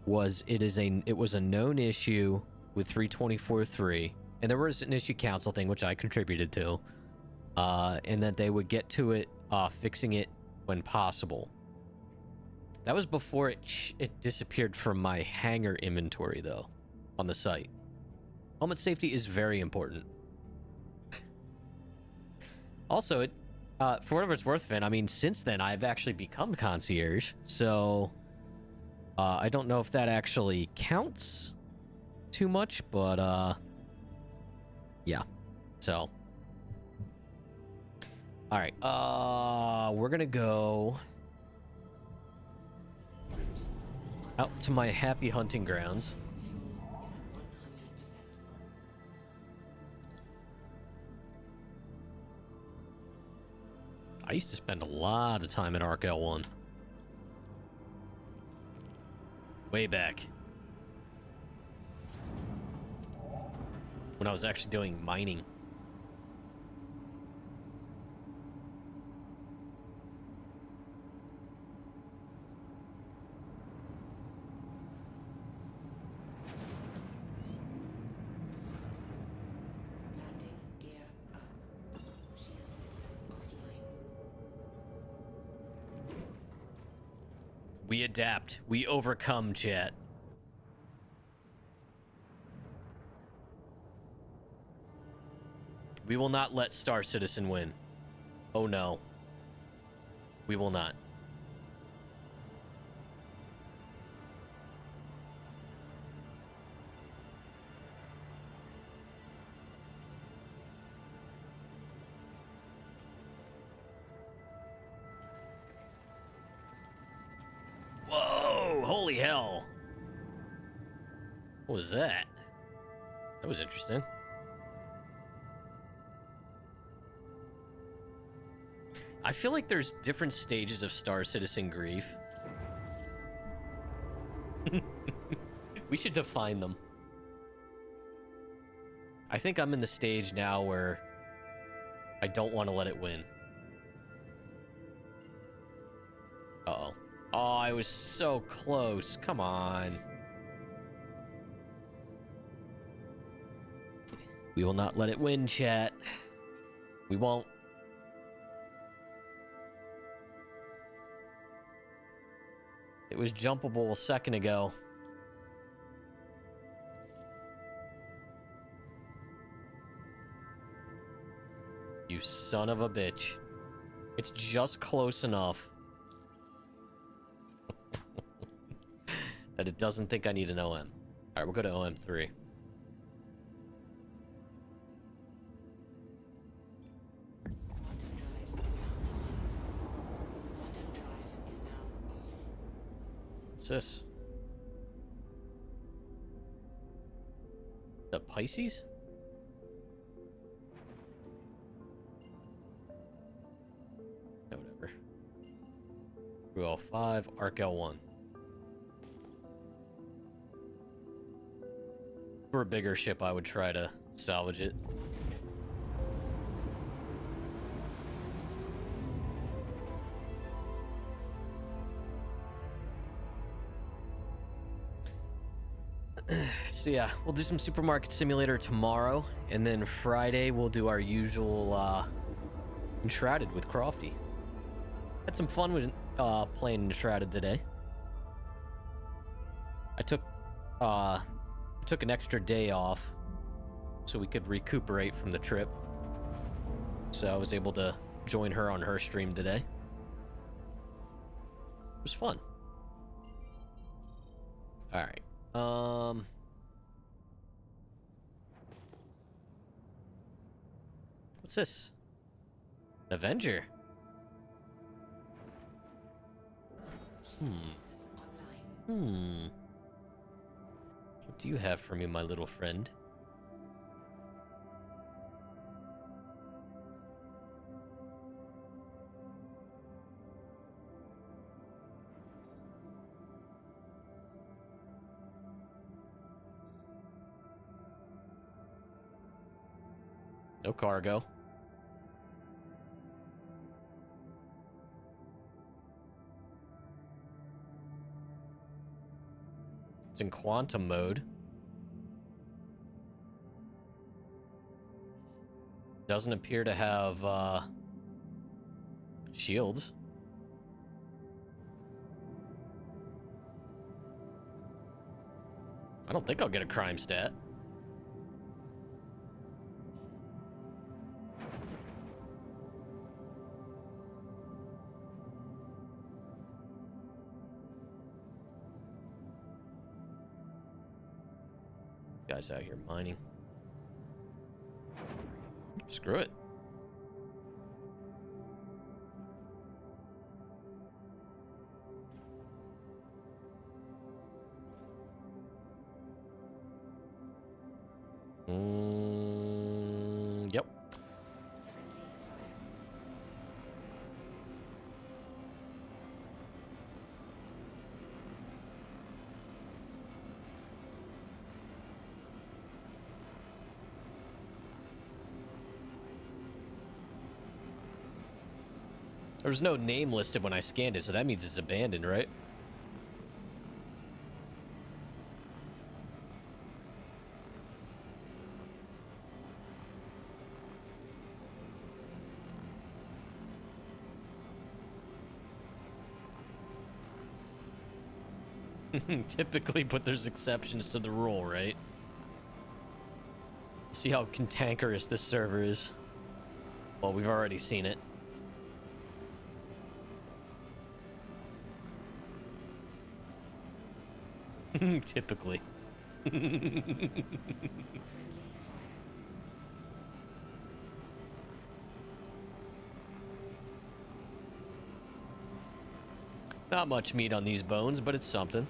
was it was a known issue with 324.3, and there was an issue council thing which I contributed to, and that they would get to it, fixing it when possible. That was before it disappeared from my hangar inventory, though, on the site. Helmet safety is very important. Also, for whatever it's worth, Finn, I mean, since then, I've actually become concierge, so I don't know if that actually counts too much, but yeah, so... Alright, we're gonna go out to my happy hunting grounds. I used to spend a lot of time at Arc L1. Way back. When I was actually doing mining. We adapt. We overcome, chat. We will not let Star Citizen win. Oh no. We will not. Whoa! Holy hell! What was that? That was interesting. I feel like there's different stages of Star Citizen grief. We should define them. I think I'm in the stage now where I don't want to let it win. Uh-oh. Oh, I was so close. Come on. We will not let it win, chat. We won't. It was jumpable a second ago. son of a bitch. It's just close enough that it doesn't think I need an OM. Alright, we'll go to OM3. What's this? The Pisces? No, whatever. Crew L5, Arc L1. For a bigger ship, I would try to salvage it. So yeah, we'll do some Supermarket Simulator tomorrow, and then Friday we'll do our usual Enshrouded with Crofty. Had some fun with playing Enshrouded today. I took an extra day off so we could recuperate from the trip. So I was able to join her on her stream today. It was fun. All right. What's this? An Avenger. What do you have for me, my little friend? No cargo. It's in quantum mode. Doesn't appear to have shields. I don't think I'll get a crime stat. Guys out here mining. Screw it. Yep. There's no name listed when I scanned it, so that means it's abandoned, right? Typically, but there's exceptions to the rule, right? See how cantankerous this server is. Well, we've already seen it. Typically. Not much meat on these bones, but it's something.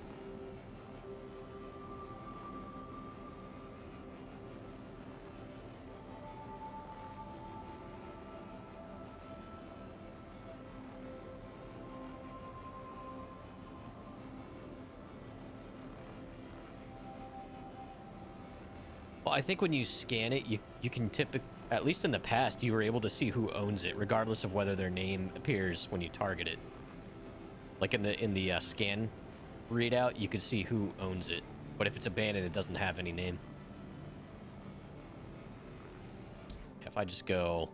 I think when you scan it, you can at least in the past, you were able to see who owns it, regardless of whether their name appears when you target it. Like in the scan readout, you could see who owns it. But if it's abandoned, it doesn't have any name. If I just go...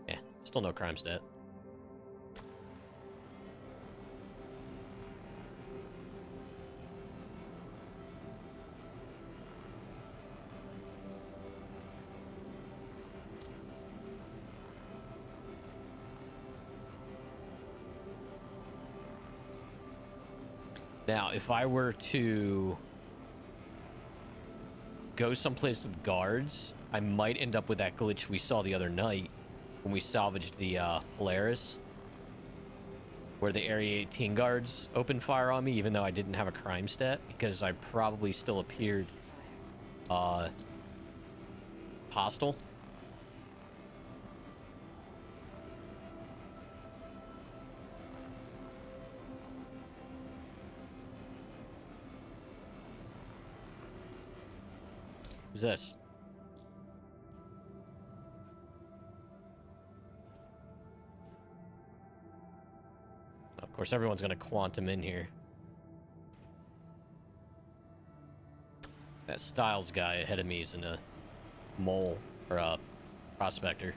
Yeah, still no crime stat. Now, if I were to go someplace with guards, I might end up with that glitch we saw the other night when we salvaged the Polaris, where the Area 18 guards opened fire on me, even though I didn't have a crime stat, because I probably still appeared hostile. What's this? Of course, everyone's gonna quantum in here. That Styles guy ahead of me is in a mole, or a prospector.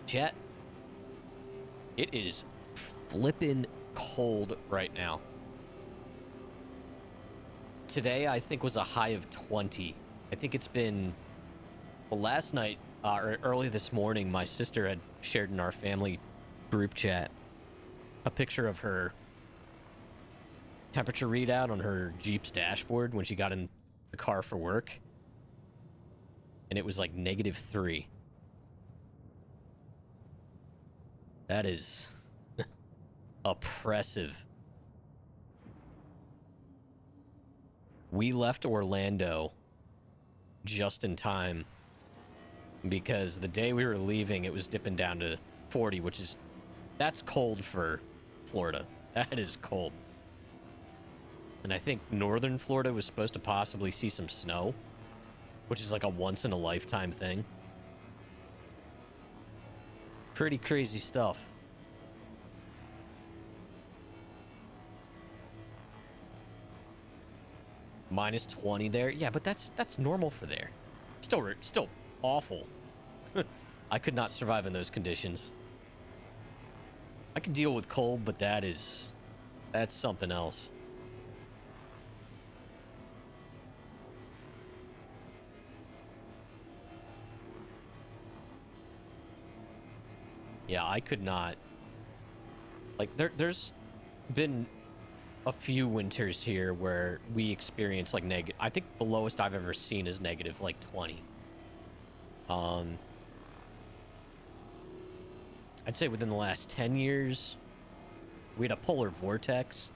Chat, it is flippin' cold right now. Today, I think, was a high of 20. I think it's been... Well, last night, or early this morning, my sister had shared in our family group chat a picture of her temperature readout on her Jeep's dashboard when she got in the car for work. And it was like -3. That is oppressive. We left Orlando just in time because the day we were leaving, it was dipping down to 40, which is... That's cold for Florida. That is cold. And I think northern Florida was supposed to possibly see some snow, which is like a once-in-a-lifetime thing. Pretty crazy stuff. -20 there. Yeah, but that's normal for there. Still awful. I could not survive in those conditions. I can deal with cold, but that's something else. Yeah, I could not. Like, there's been a few winters here where we experience like negative. I think the lowest I've ever seen is negative like 20. I'd say within the last 10 years, we had a polar vortex,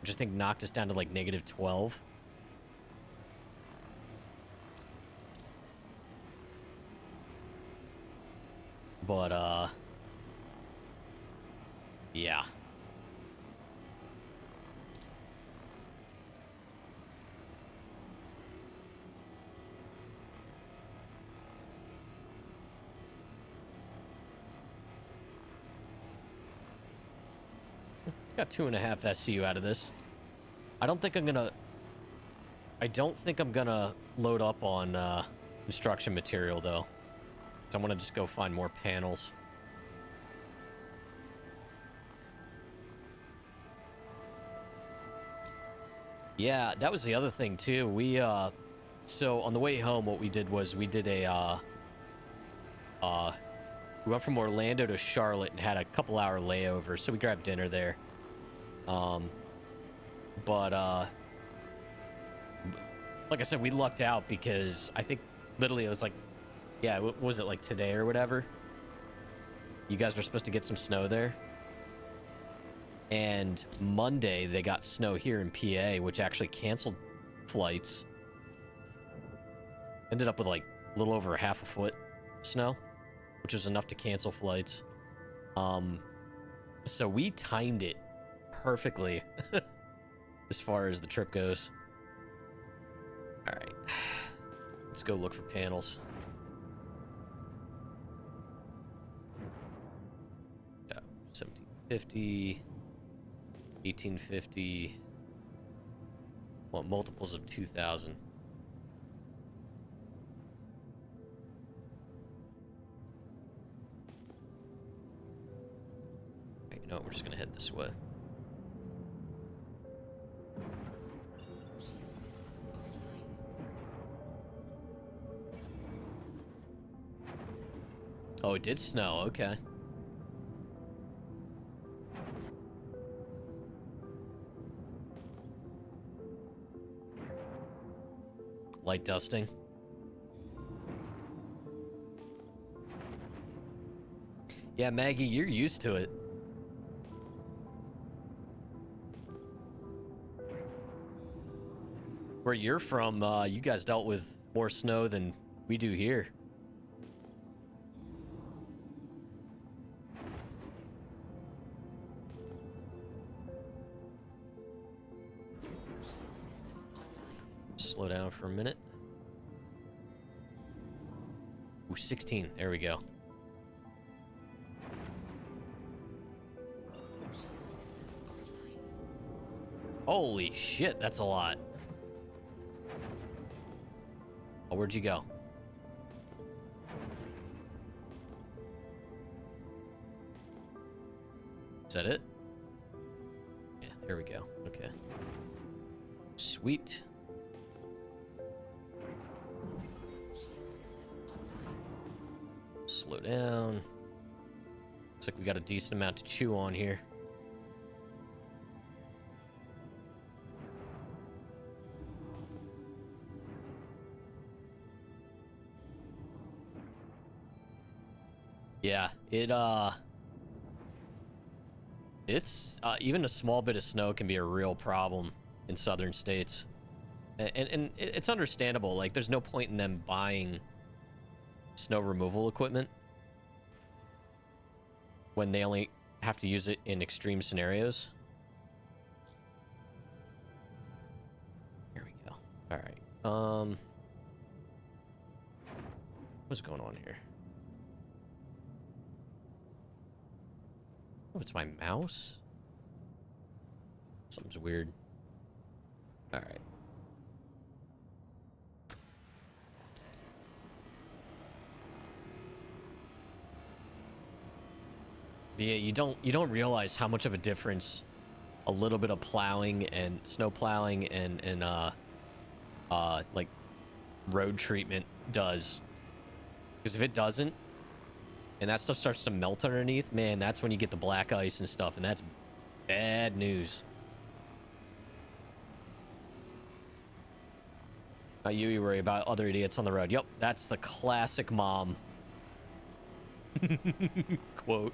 which I think knocked us down to like -12. But, yeah. Got 2.5 SCU out of this. I don't think I'm gonna load up on construction material though. So I'm gonna just go find more panels. Yeah, that was the other thing too. We so on the way home, what we did was we did a we went from Orlando to Charlotte and had a couple-hour layover, so we grabbed dinner there. Like I said, we lucked out because I think literally it was like, yeah, what was it, like today or whatever? You guys were supposed to get some snow there. And Monday, they got snow here in PA, which actually canceled flights. Ended up with like a little over half a foot of snow, which was enough to cancel flights. So we timed it perfectly as far as the trip goes. All right, let's go look for panels. Yeah, 1750, 1850. Want multiples of 2000. Right, you know what, we're just gonna head this way. Oh, it did snow. Okay. Light dusting. Yeah, Maggie, you're used to it. Where you're from, you guys dealt with more snow than we do here. Slow down for a minute. Ooh, 16. There we go. Holy shit, that's a lot. Oh, where'd you go? Is that it? Yeah, there we go. Okay. Sweet. Slow down. Looks like we got a decent amount to chew on here. Yeah, it's even a small bit of snow can be a real problem in southern states. And it's understandable. Like, there's no point in them buying snow removal equipment when they only have to use it in extreme scenarios. Here we go. All right. What's going on here? Oh, it's my mouse? Something's weird. All right. Yeah, you don't realize how much of a difference a little bit of plowing and snow plowing and like road treatment does. Because if it doesn't, and that stuff starts to melt underneath, man, that's when you get the black ice and stuff, and that's bad news. Not you worry about other idiots on the road. Yep, that's the classic mom quote.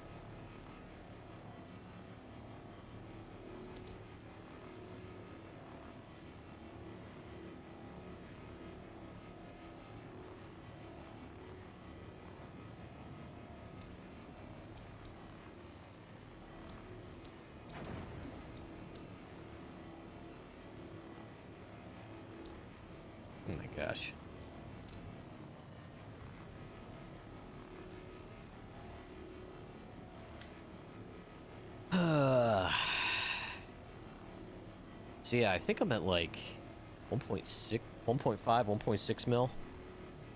Oh my gosh. So yeah, I think I'm at like 1.6, 1.5, 1.6 mil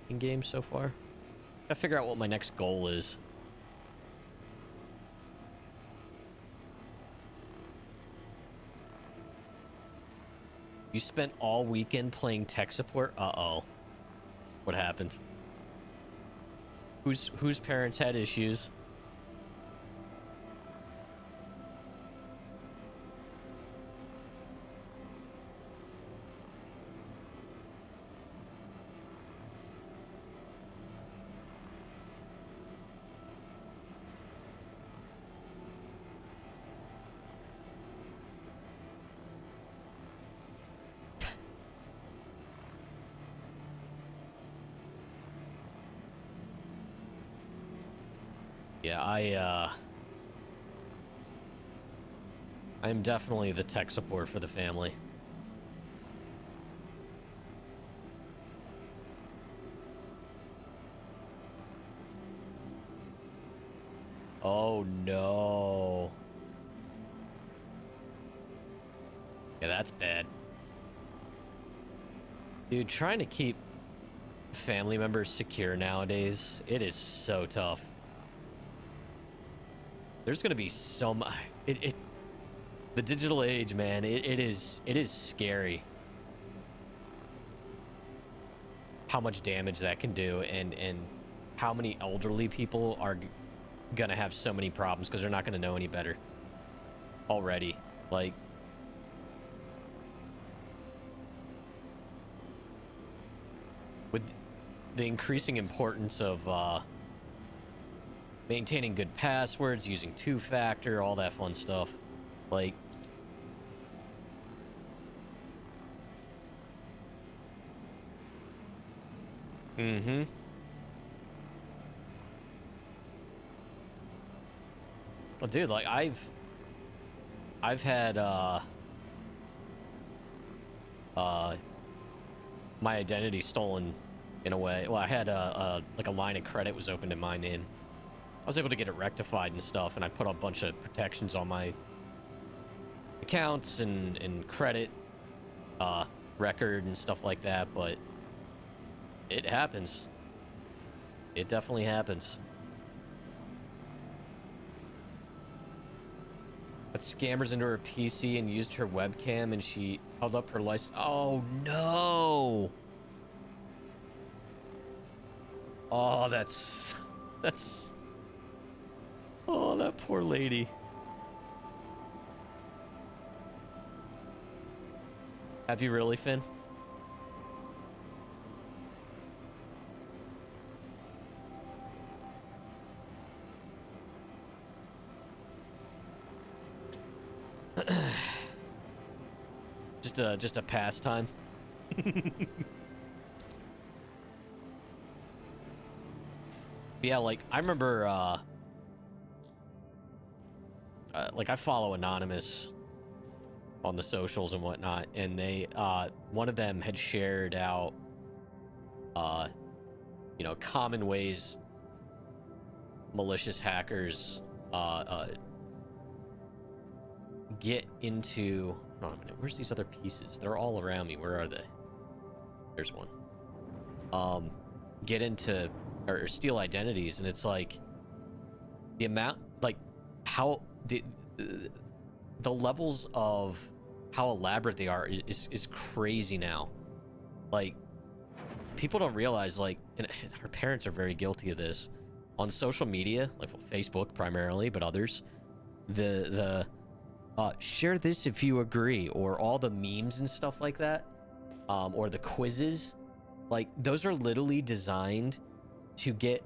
in game so far. Gotta figure out what my next goal is. You spent all weekend playing tech support? Uh-oh. What happened? Whose parents had issues? Yeah, I'm definitely the tech support for the family. Oh no. Yeah, that's bad. Dude, trying to keep family members secure nowadays, it is so tough. There's gonna be so much. The digital age, man. It is scary. How much damage that can do, and how many elderly people are gonna have so many problems because they're not gonna know any better already. Like, with the increasing importance of maintaining good passwords, using two-factor, all that fun stuff. Like, well, dude, like, I've had my identity stolen in a way. Well, I had like a line of credit was opened in my name. I was able to get it rectified and stuff, and I put a bunch of protections on my accounts and credit record and stuff like that, but it happens. It definitely happens. But scammers into her PC and used her webcam, and she held up her license. Oh no! Oh, that's. Oh, that poor lady. Have you really, Finn? Just a pastime. Yeah, like I remember like I follow Anonymous on the socials and whatnot, and they one of them had shared out you know, common ways malicious hackers get into. Hold on a minute, where's these other pieces? They're all around me. Where are they? There's one. Get into or steal identities, and it's like the amount, like how the levels of how elaborate they are is crazy now. Like, people don't realize, like, and our parents are very guilty of this on social media, like Facebook primarily, but others, the share this if you agree, or all the memes and stuff like that, or the quizzes, like those are literally designed to get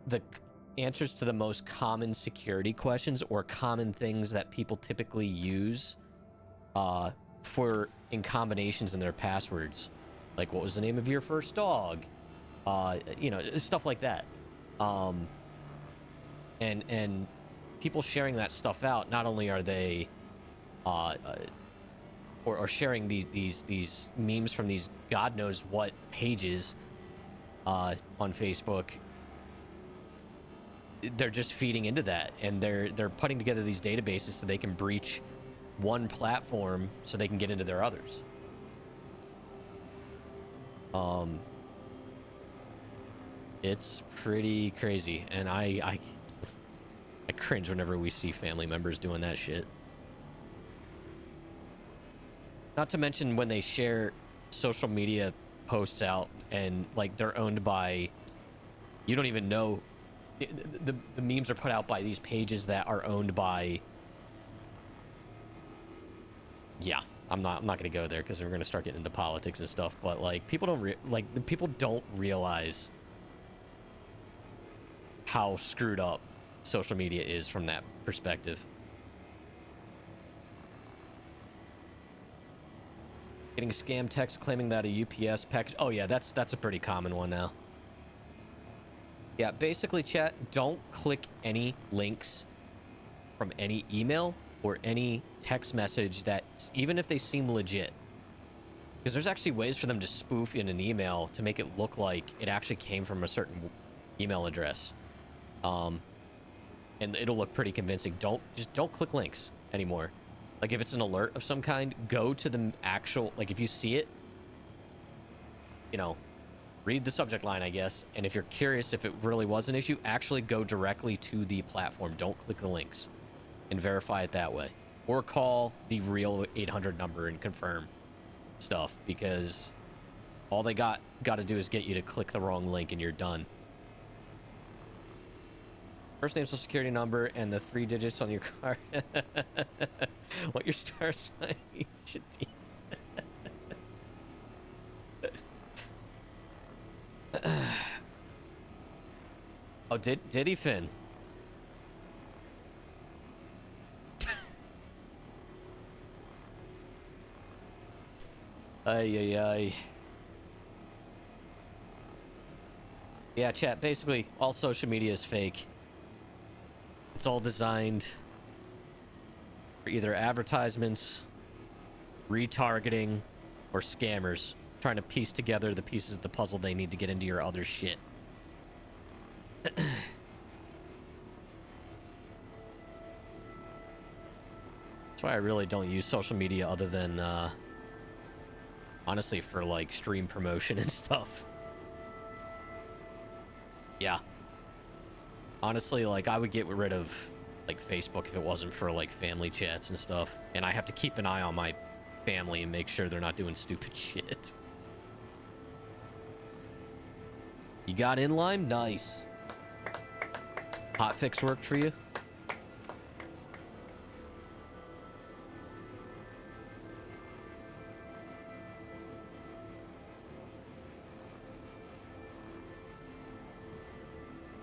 the answers to the most common security questions or common things that people typically use for in combinations in their passwords, like what was the name of your first dog, you know, stuff like that. And people sharing that stuff out, not only are they or sharing these memes from these god knows what pages on Facebook, they're just feeding into that, and they're putting together these databases so they can breach one platform so they can get into their others. It's pretty crazy, and I cringe whenever we see family members doing that shit. Not to mention when they share social media posts out and like they're owned by, you don't even know, the memes are put out by these pages that are owned by, yeah, I'm not gonna go there because we're gonna start getting into politics and stuff, but like people don't realize how screwed up social media is from that perspective. Getting a scam text claiming that a UPS package. Oh yeah, that's a pretty common one now. Yeah, basically, chat, don't click any links from any email or any text message that, even if they seem legit, because there's actually ways for them to spoof in an email to make it look like it actually came from a certain email address, and it'll look pretty convincing. Just don't click links anymore. Like, if it's an alert of some kind, go to the actual, like, if you see it, you know, read the subject line, I guess, and if you're curious if it really was an issue, actually go directly to the platform. Don't click the links, and verify it that way. Or call the real 800 number and confirm stuff, because all they got to do is get you to click the wrong link and you're done. First name, social security number, and the 3 digits on your card. What your star sign should be. Oh, did he, Finn? Ay, ay, ay. Yeah, chat, basically, all social media is fake. It's all designed for either advertisements, retargeting, or scammers trying to piece together the pieces of the puzzle they need to get into your other shit. That's why I really don't use social media other than, honestly, for, like, stream promotion and stuff. Yeah. Honestly, like, I would get rid of, like, Facebook if it wasn't for, like, family chats and stuff. And I have to keep an eye on my family and make sure they're not doing stupid shit. You got in line? Nice. Hotfix worked for you?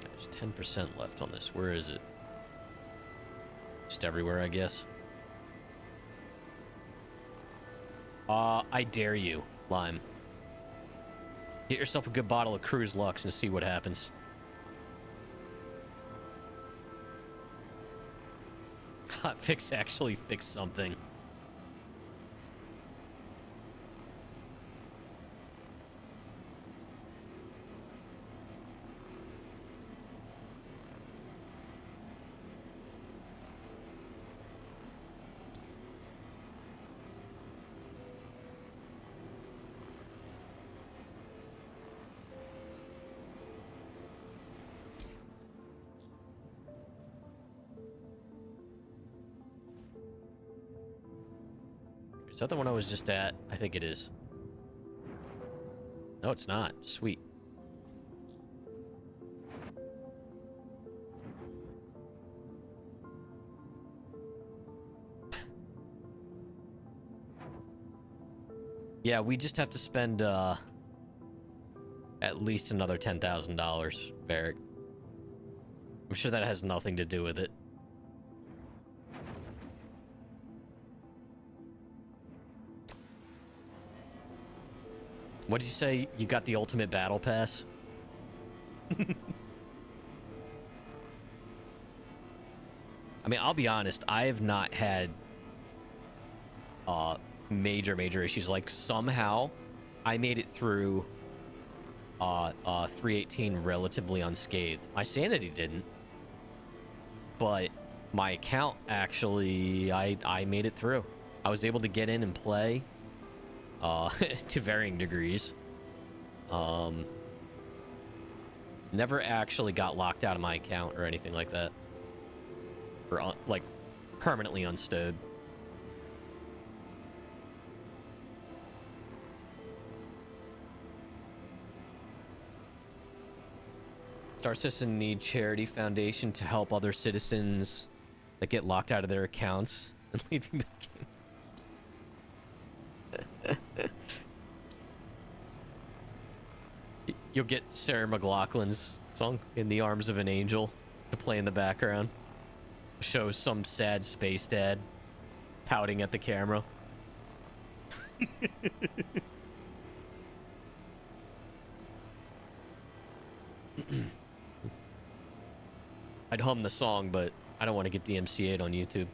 There's 10% left on this. Where is it? Just everywhere, I guess. I dare you, Lime. Get yourself a good bottle of Cruise Lux and see what happens. Hotfix actually fixed something. Is that the one I was just at? I think it is. No, it's not. Sweet. Yeah, we just have to spend, at least another $10,000, Barrick. I'm sure that has nothing to do with it. What did you say? You got the ultimate battle pass? I mean, I'll be honest. I have not had major issues. Like, somehow I made it through 318 relatively unscathed. My sanity didn't. But my account, actually, I made it through. I was able to get in and play. To varying degrees. Never actually got locked out of my account or anything like that. Or, like, permanently unstowed. Star Citizen need charity foundation to help other citizens that get locked out of their accounts and leaving the game. You'll get Sarah McLachlan's song "In the Arms of an Angel" to play in the background. Shows some sad space dad pouting at the camera. I'd hum the song, but I don't want to get DMCA'd on YouTube.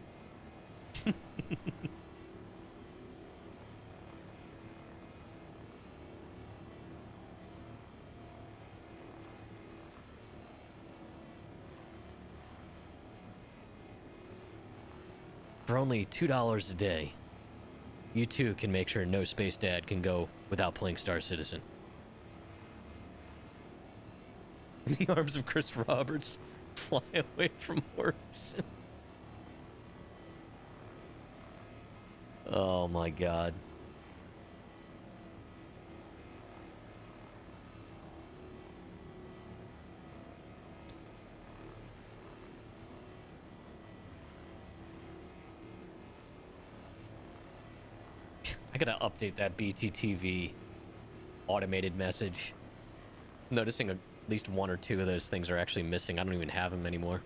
For only $2 a day, you too can make sure no Space Dad can go without playing Star Citizen. In the arms of Chris Roberts, fly away from Morrison. Oh my god. I gotta update that BTTV automated message. I'm noticing at least one or two of those things are actually missing. I don't even have them anymore.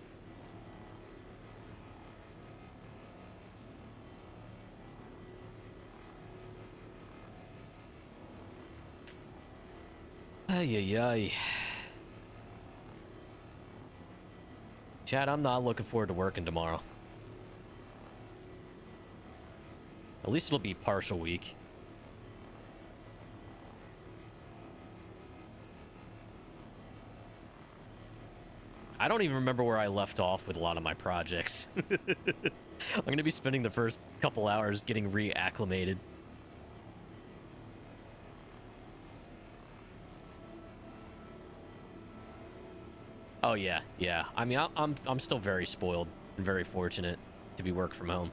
Ay, ay, ay. Chad, I'm not looking forward to working tomorrow. At least it'll be partial week. I don't even remember where I left off with a lot of my projects. I'm going to be spending the first couple hours getting reacclimated. Oh yeah, yeah. I mean, I'm still very spoiled and very fortunate to be work from home.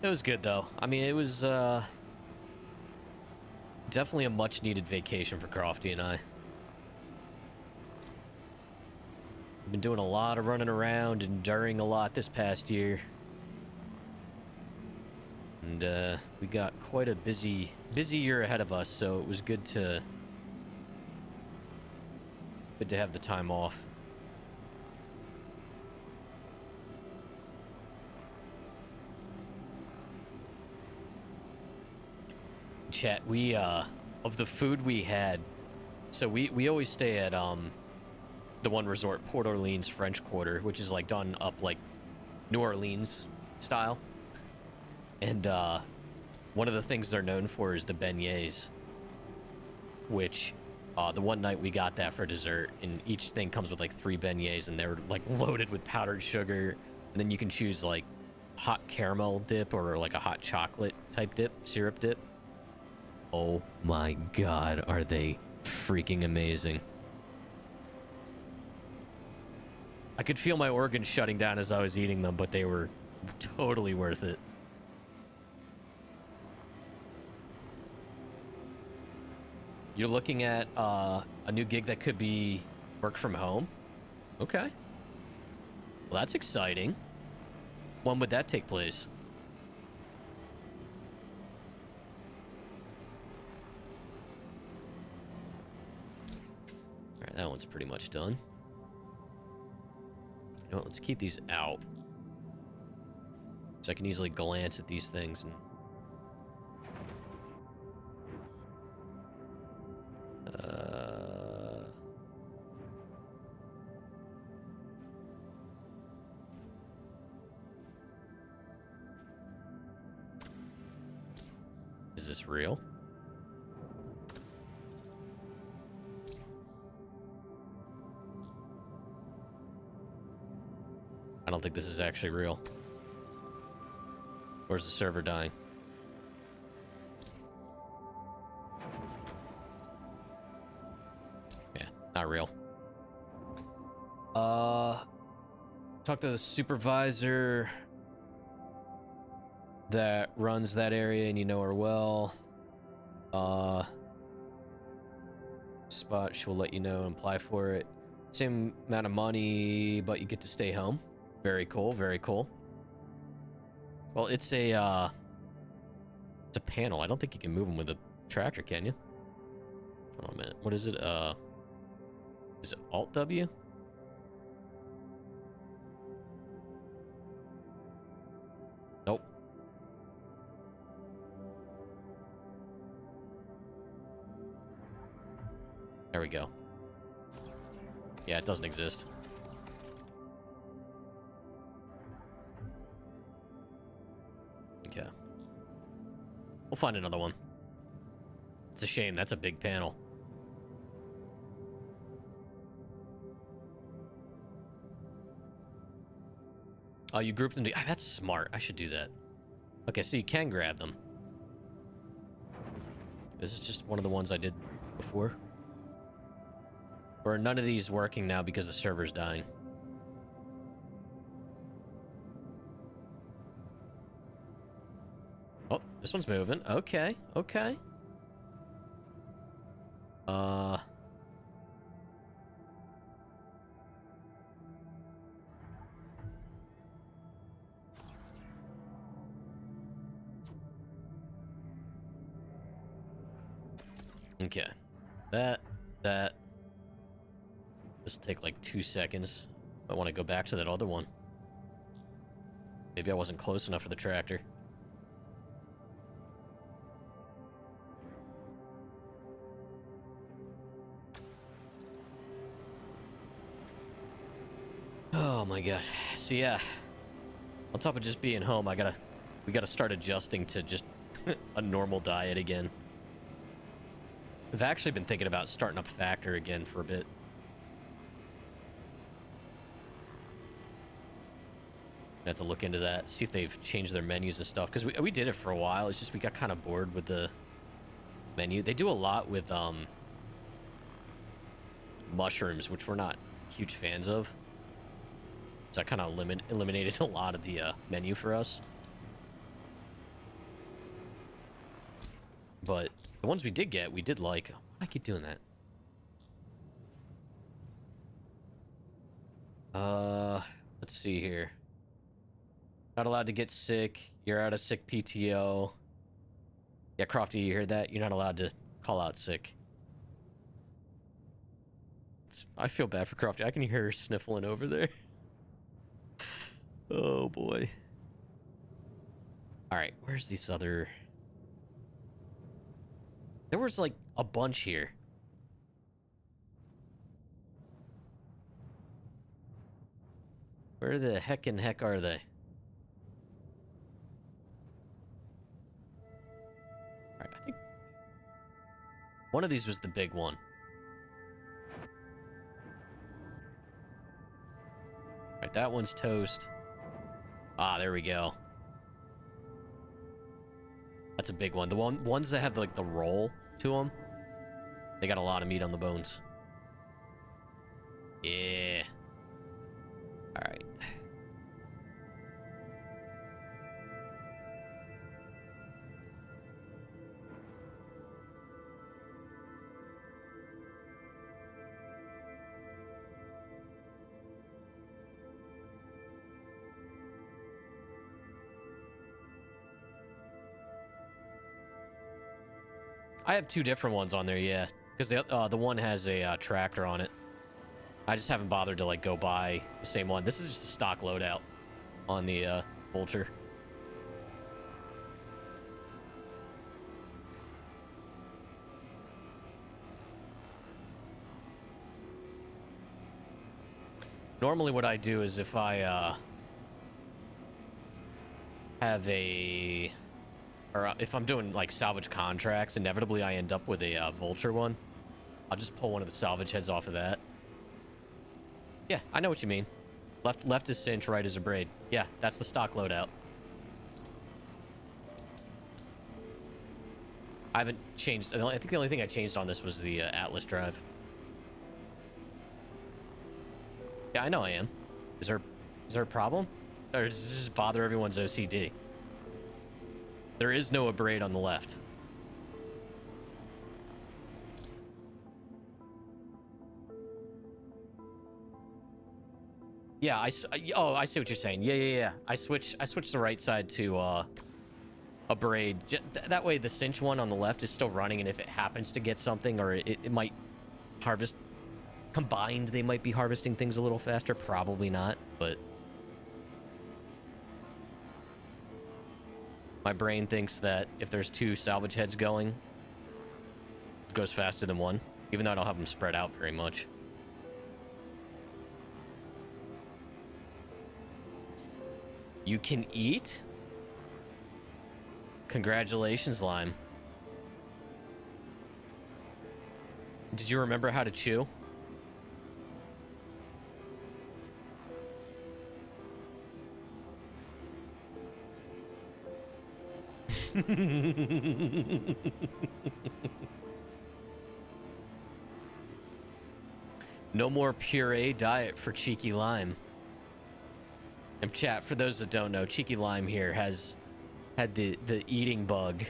It was good though. I mean, it was definitely a much needed vacation for Crofty and I. We've been doing a lot of running around, enduring a lot this past year. And we got quite a busy year ahead of us, so it was good to have the time off. Chat, we of the food we had, so we always stay at the one resort, Port Orleans French Quarter, which is like done up like New Orleans style. And one of the things they're known for is the beignets, which the one night we got that for dessert, and each thing comes with like 3 beignets, and they're like loaded with powdered sugar, and then you can choose like hot caramel dip or like a hot chocolate type dip, syrup dip. Oh my god, are they freaking amazing. I could feel my organs shutting down as I was eating them, but they were totally worth it. You're looking at a new gig that could be work from home? Okay. Well, that's exciting. When would that take place? Alright, that one's pretty much done. You know what, let's keep these out. So I can easily glance at these things and... Is this real? I don't think this is actually real. Where's the server dying? Yeah, not real. Talk to the supervisor that runs that area, and you know her well. Spot, she will let you know and apply for it. Same amount of money, but you get to stay home. Very cool, very cool. Well, it's a panel. I don't think you can move them with a tractor, can you? Hold on a minute. What is it? Is it Alt W? Nope. There we go. Yeah, it doesn't exist. Okay. We'll find another one. It's a shame. That's a big panel. Oh, you grouped them together. That's smart. I should do that. Okay, so you can grab them. This is just one of the ones I did before. Or are none of these working now because the server's dying? Oh, this one's moving. Okay, okay. Okay. That. This will take like 2 seconds. I want to go back to that other one. Maybe I wasn't close enough for the tractor. Oh my god. So yeah, on top of just being home, we gotta start adjusting to just a normal diet again. I've actually been thinking about starting up Factor again for a bit. I have to look into that, see if they've changed their menus and stuff, because we did it for a while. It's just we got kind of bored with the menu. They do a lot with mushrooms, which we're not huge fans of. So I kind of eliminated a lot of the menu for us. But the ones we did get, we did like. Why do I keep doing that? Let's see here. Not allowed to get sick. You're out of sick PTO. Yeah, Crofty, you heard that? You're not allowed to call out sick. I feel bad for Crofty. I can hear her sniffling over there. Oh, boy. Alright, where's these other... There was, like, a bunch here. Where the heck are they? Alright, I think... one of these was the big one. Alright, that one's toast. Ah, there we go. That's a big one. The ones that have like the roll to them, they got a lot of meat on the bones. Yeah. All right. I have two different ones on there, yeah, because the one has a tractor on it. I just haven't bothered to like go buy the same one. This is just a stock loadout on the Vulture. Normally, what I do is if I have a... or if I'm doing like salvage contracts, inevitably I end up with a Vulture one. I'll just pull one of the salvage heads off of that. Yeah, I know what you mean. Left is cinch, right is a braid. Yeah, that's the stock loadout. I haven't changed. I think the only thing I changed on this was the Atlas drive. Yeah, I know I am. Is there a problem? Or does this just bother everyone's OCD? There is no abrade on the left. Yeah, I see what you're saying. Yeah. I switch the right side to abrade. That way the cinch one on the left is still running, and if it happens to get something, or it might harvest... combined, they might be harvesting things a little faster. Probably not, but... my brain thinks that if there's two salvage heads going, it goes faster than one, even though I don't have them spread out very much. You can eat? Congratulations, Lime. Did you remember how to chew? No more puree diet for Cheeky Lime. And chat, for those that don't know, Cheeky Lime here has had the eating bug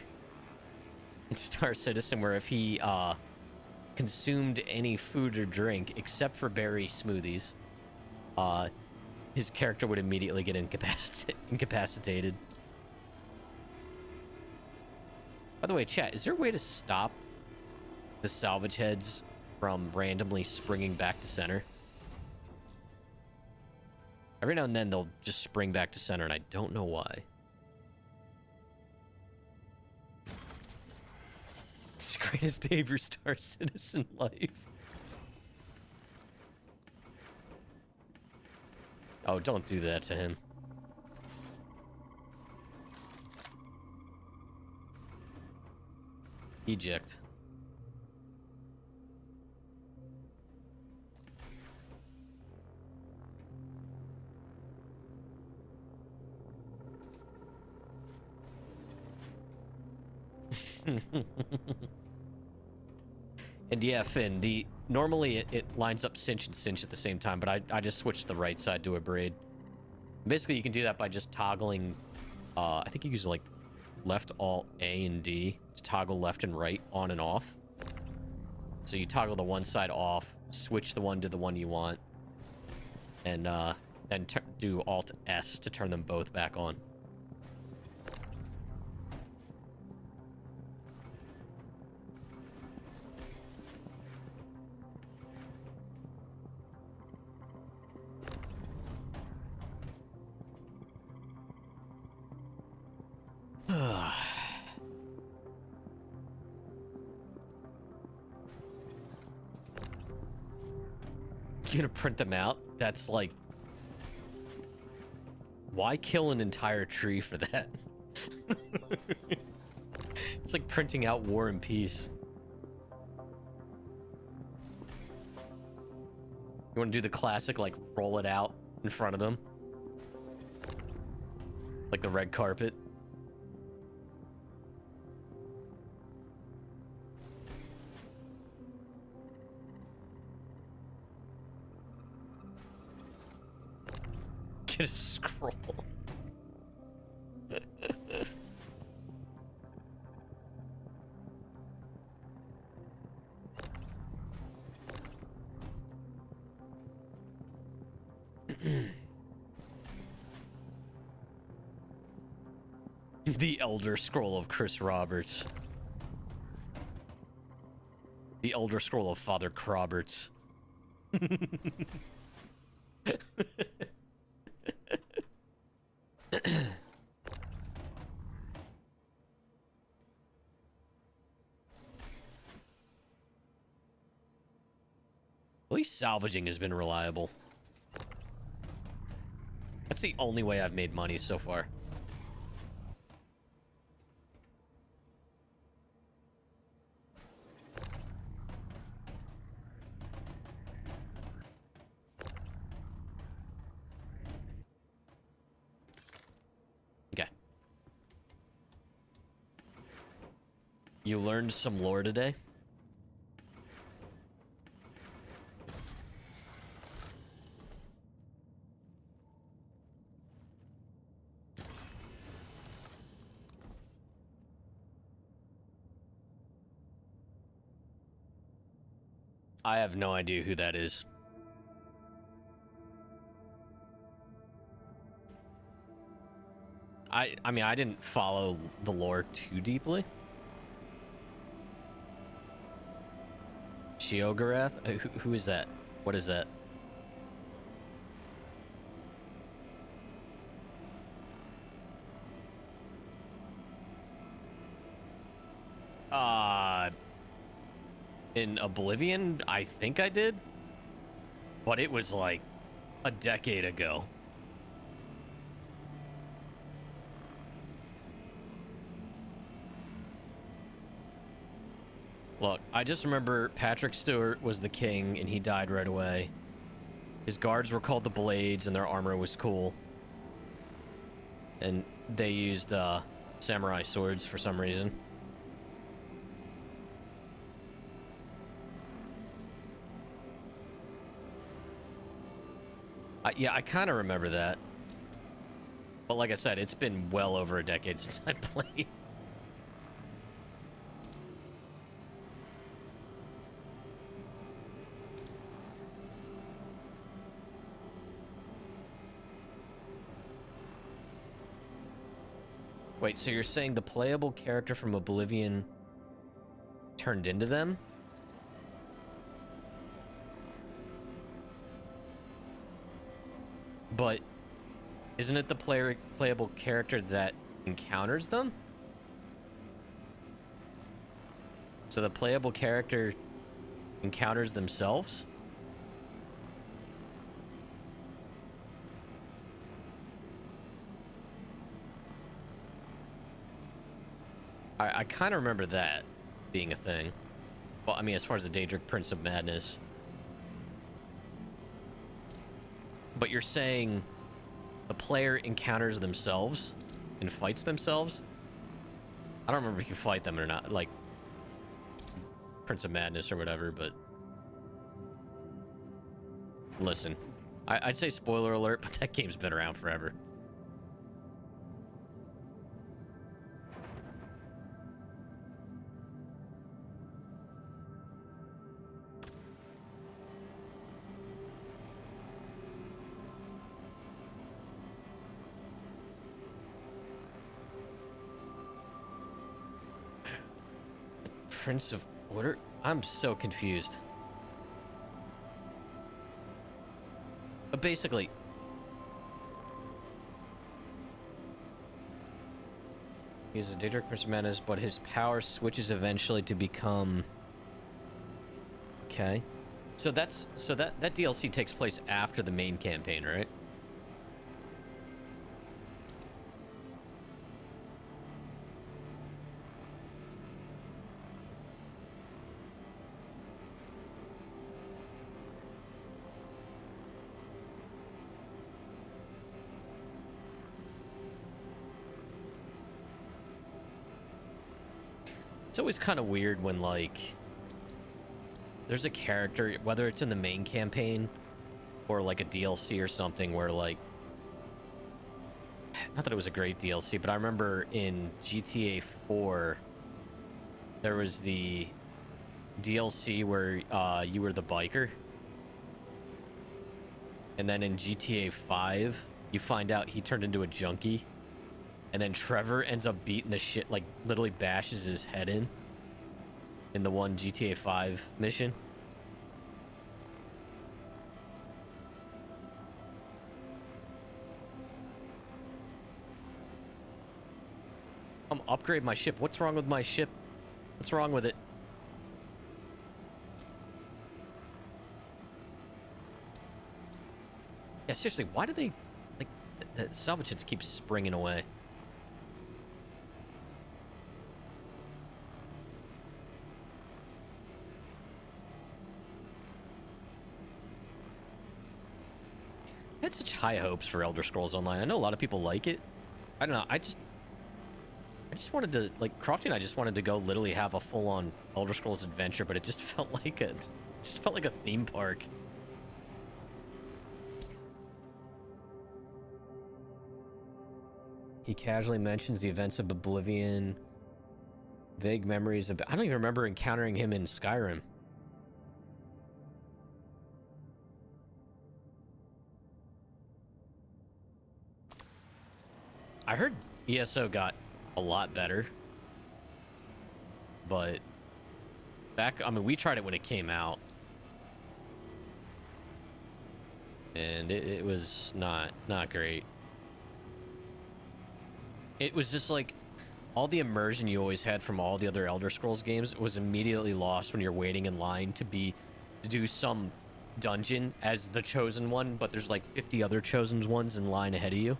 in Star Citizen, where if he consumed any food or drink except for berry smoothies, his character would immediately get incapacitated. By the way, chat, is there a way to stop the salvage heads from randomly springing back to center? Every now and then they'll just spring back to center, and I don't know why. It's the greatest day of your Star Citizen life. Oh, don't do that to him. Eject. And yeah, Finn, normally it lines up cinch and cinch at the same time, but I just switched the right side to a braid. Basically, you can do that by just toggling, I think you use like left alt A and D to toggle left and right on and off. So you toggle the one side off, switch the one to the one you want, and then do alt S to turn them both back on. You're gonna print them out? That's like... Why kill an entire tree for that? It's like printing out War and Peace. You want to do the classic, like, roll it out in front of them? Like the red carpet? Get a scroll. The Elder Scroll of Chris Roberts. The Elder Scroll of Father Croberts. At least salvaging has been reliable. That's the only way I've made money so far. Okay. You learned some lore today? I have no idea who that is. I mean, I didn't follow the lore too deeply. Sheogorath? Who is that? What is that? In Oblivion, I think I did. But it was like a decade ago. Look, I just remember Patrick Stewart was the king and he died right away. His guards were called the Blades and their armor was cool. And they used samurai swords for some reason. Yeah, I kind of remember that. But like I said, it's been well over a decade since I played. Wait, so you're saying the playable character from Oblivion turned into them? But isn't it the playable character that encounters them? So the playable character encounters themselves? I kind of remember that being a thing. Well, I mean, as far as the Daedric Prince of Madness. But you're saying the player encounters themselves and fights themselves? I don't remember if you fight them or not, like Prince of Madness or whatever, but listen, I'd say spoiler alert, but that game's been around forever. Prince of Order? I'm so confused. But basically, he's a Daedric Prince of Madness, but his power switches eventually to become... Okay. So that DLC takes place after the main campaign, right? It's always kind of weird when, like, there's a character, whether it's in the main campaign or, like, a DLC or something where, like... Not that it was a great DLC, but I remember in GTA 4, there was the DLC where you were the biker. And then in GTA 5, you find out he turned into a junkie. And then Trevor ends up beating the shit, like, literally bashes his head in the one GTA 5 mission. Upgrade my ship. What's wrong with my ship? What's wrong with it? Yeah, seriously, why do they... Like, the salvage hits keep springing away. I had such high hopes for Elder Scrolls Online. I know a lot of people like it. I don't know. I just wanted to, like, Crofty and I just wanted to go literally have a full-on Elder Scrolls adventure, but it just felt like a theme park. He casually mentions the events of Oblivion. Vague memories of... I don't even remember encountering him in Skyrim. I heard ESO got a lot better, but I mean, we tried it when it came out, and it was not great. It was just like all the immersion you always had from all the other Elder Scrolls games was immediately lost when you're waiting in line to do some dungeon as the chosen one, but there's like 50 other chosen ones in line ahead of you.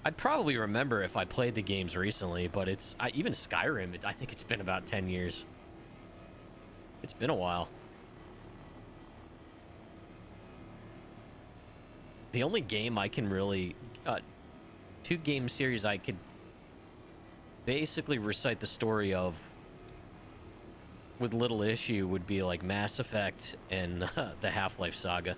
I'd probably remember if I played the games recently, but even Skyrim, I think it's been about 10 years. It's been a while. The only game I can really... two game series I could basically recite the story of with little issue would be like Mass Effect and the Half-Life saga.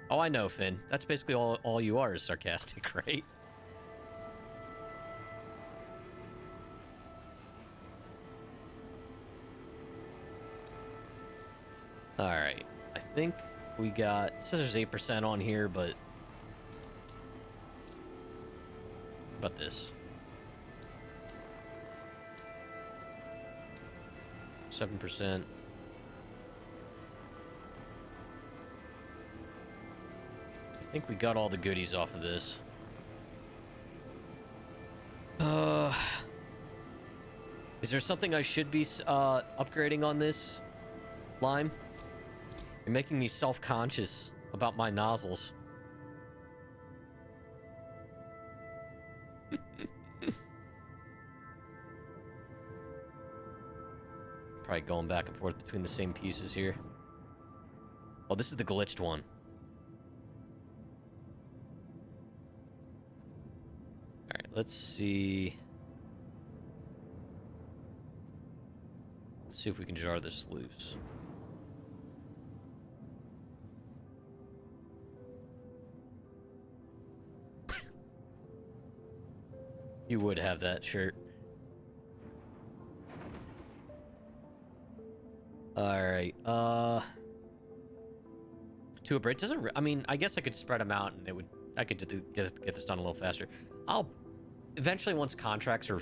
Oh, I know, Finn. That's basically all you are is sarcastic, right? Alright. I think we got... It says there's 8% on here, but... How about this? 7%. I think we got all the goodies off of this. Is there something I should be upgrading on this, Lime? You're making me self-conscious about my nozzles. Probably going back and forth between the same pieces here. Oh, this is the glitched one. Alright, let's see. Let's see if we can jar this loose. You would have that shirt. Alright, to a braid doesn't... I mean, I guess I could spread them out and it would... I could get this done a little faster. I'll... Eventually, once contracts are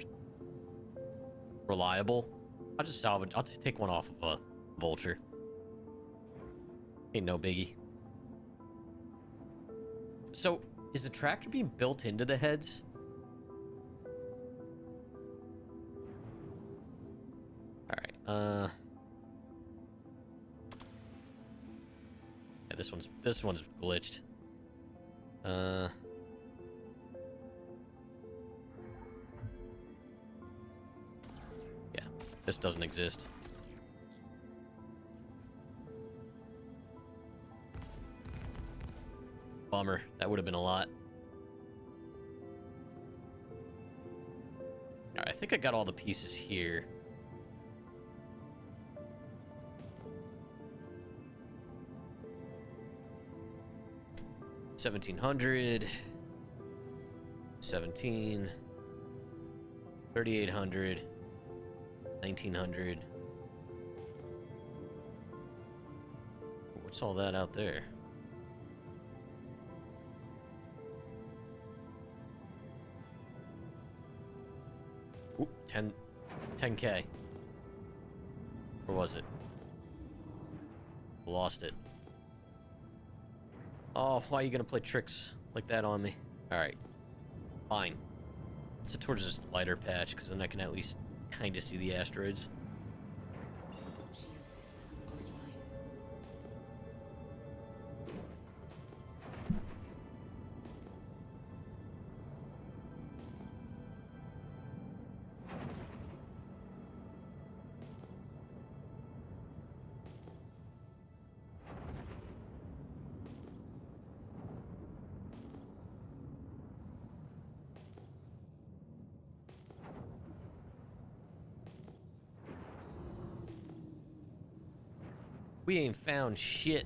reliable, I'll just salvage... I'll take one off of a Vulture. Ain't no biggie. So, is the tractor being built into the heads? Alright, yeah, this one's glitched. Yeah, this doesn't exist. Bummer. That would have been a lot. Alright, I think I got all the pieces here. $1,700, 17, 3,800, 1,900. What's all that out there? Ooh, 10K. Where was it? Lost it. Oh, why are you gonna play tricks like that on me? Alright. Fine. Let's head towards this lighter patch, because then I can at least kind of see the asteroids. We ain't found shit.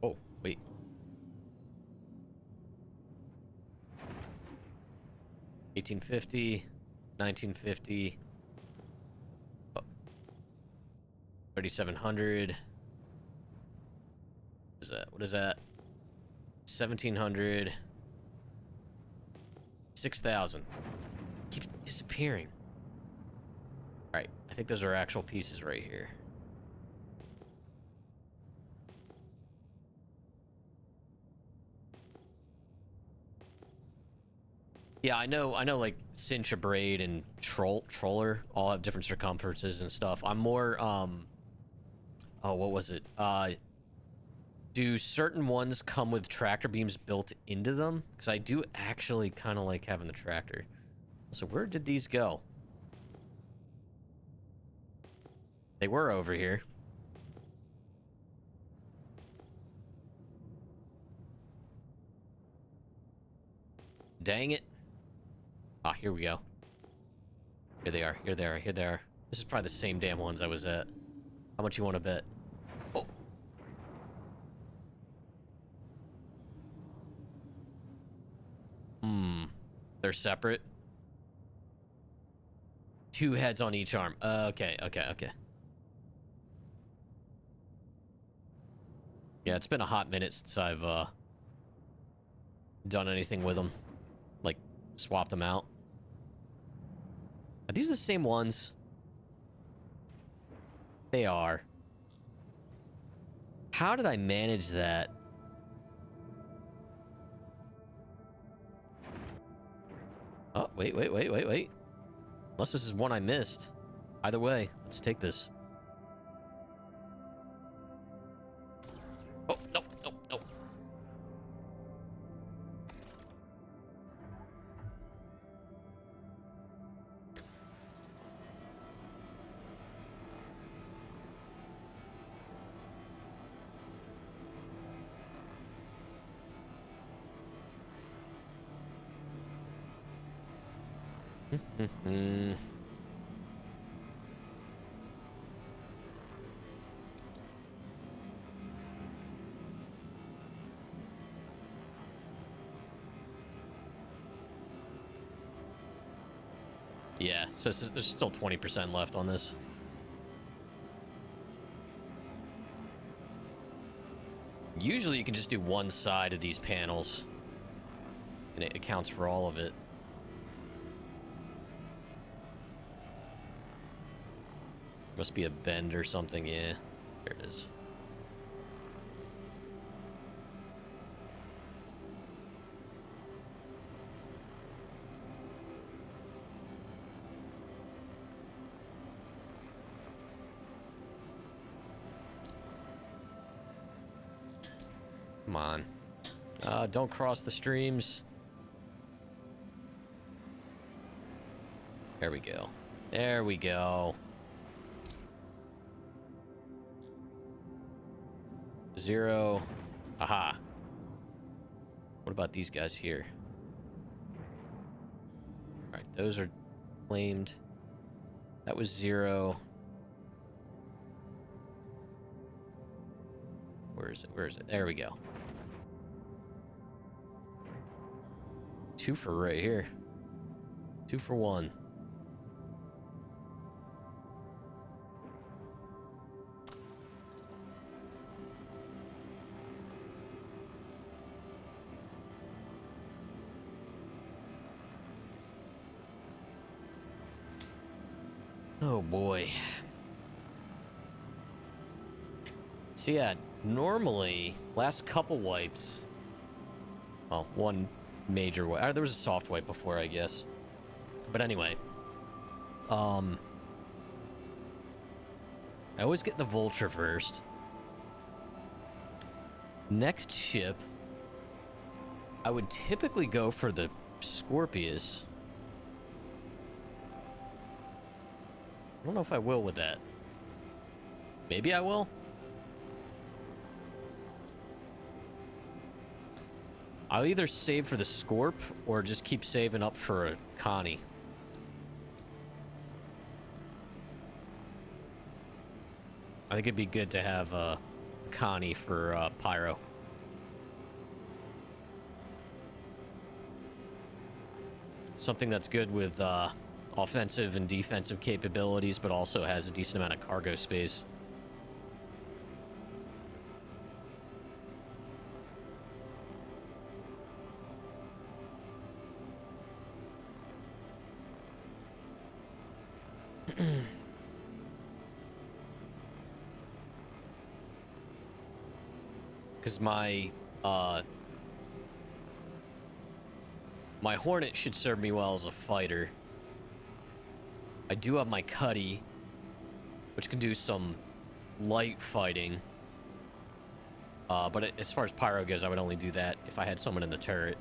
Oh, wait. $1850, $1950, 3,700. What is that? What is that? 1,700, 6,000. Keeps disappearing. Alright, I think those are actual pieces right here. Yeah, I know like Cinch, Braid, and Troller all have different circumferences and stuff. I'm more, oh, what was it? Do certain ones come with tractor beams built into them? Because I do actually kind of like having the tractor. So where did these go? They were over here. Dang it. Ah, here we go. Here they are. Here they are. Here they are. This is probably the same damn ones I was at. How much you want to bet? Oh. They're separate. 2 heads on each arm. Okay. Yeah, it's been a hot minute since I've done anything with them. Like, swapped them out. Are these the same ones? They are. How did I manage that? Oh, wait. Unless this is one I missed. Either way, let's take this. Oh, no. Yeah, so there's still 20% left on this. Usually you can just do one side of these panels, and it accounts for all of it. Must be a bend or something, yeah. There it is. Come on. Don't cross the streams. There we go. There we go. 0. Aha. What about these guys here? Alright, those are claimed. That was 0. Where is it? Where is it? There we go. 2 for right here. 2 for 1. Oh boy. So yeah, normally, last couple wipes... Well, one major wipe. There was a soft wipe before, I guess. But anyway. I always get the Vulture first. Next ship, I would typically go for the Scorpius. I don't know if I will with that. Maybe I will. I'll either save for the Scorp or just keep saving up for a Connie. I think it'd be good to have a Connie for Pyro. Something that's good with offensive and defensive capabilities, but also has a decent amount of cargo space. Because my Hornet should serve me well as a fighter. I do have my Cuddy, which can do some light fighting. But as far as Pyro goes, I would only do that if I had someone in the turret.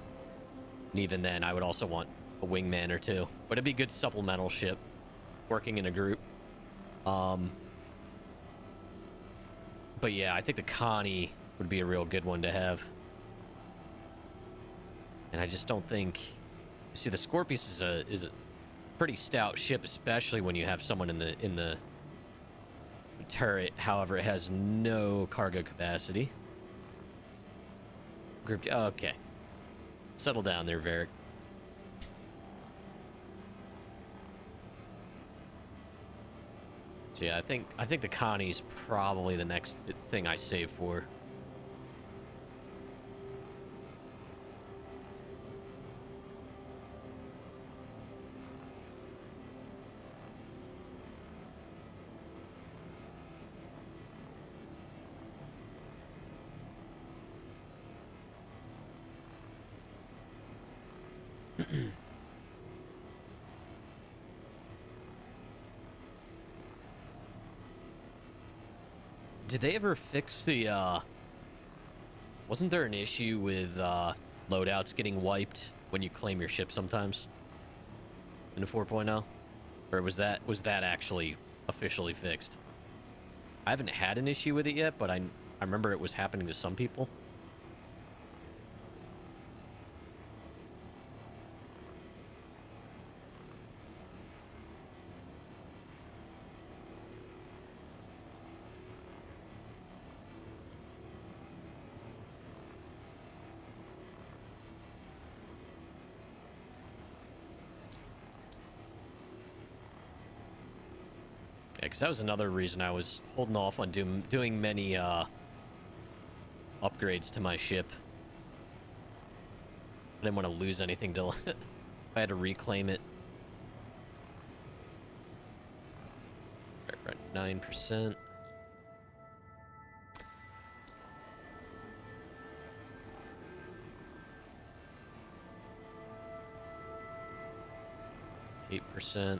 And even then, I would also want a wingman or two. But it'd be a good supplemental ship, working in a group. But yeah, I think the Connie would be a real good one to have. And I just don't think See, the Scorpius is a pretty stout ship, especially when you have someone in the turret. However, it has no cargo capacity. Group. Okay. Settle down there, Varric. So yeah, I think the Connie's probably the next thing I save for. Did they ever fix the, wasn't there an issue with, loadouts getting wiped when you claim your ship sometimes? In the 4.0? Or was that actually officially fixed? I haven't had an issue with it yet, but I remember it was happening to some people. Because that was another reason I was holding off on doing many upgrades to my ship. I didn't want to lose anything till I had to reclaim it. Right, 9%. %.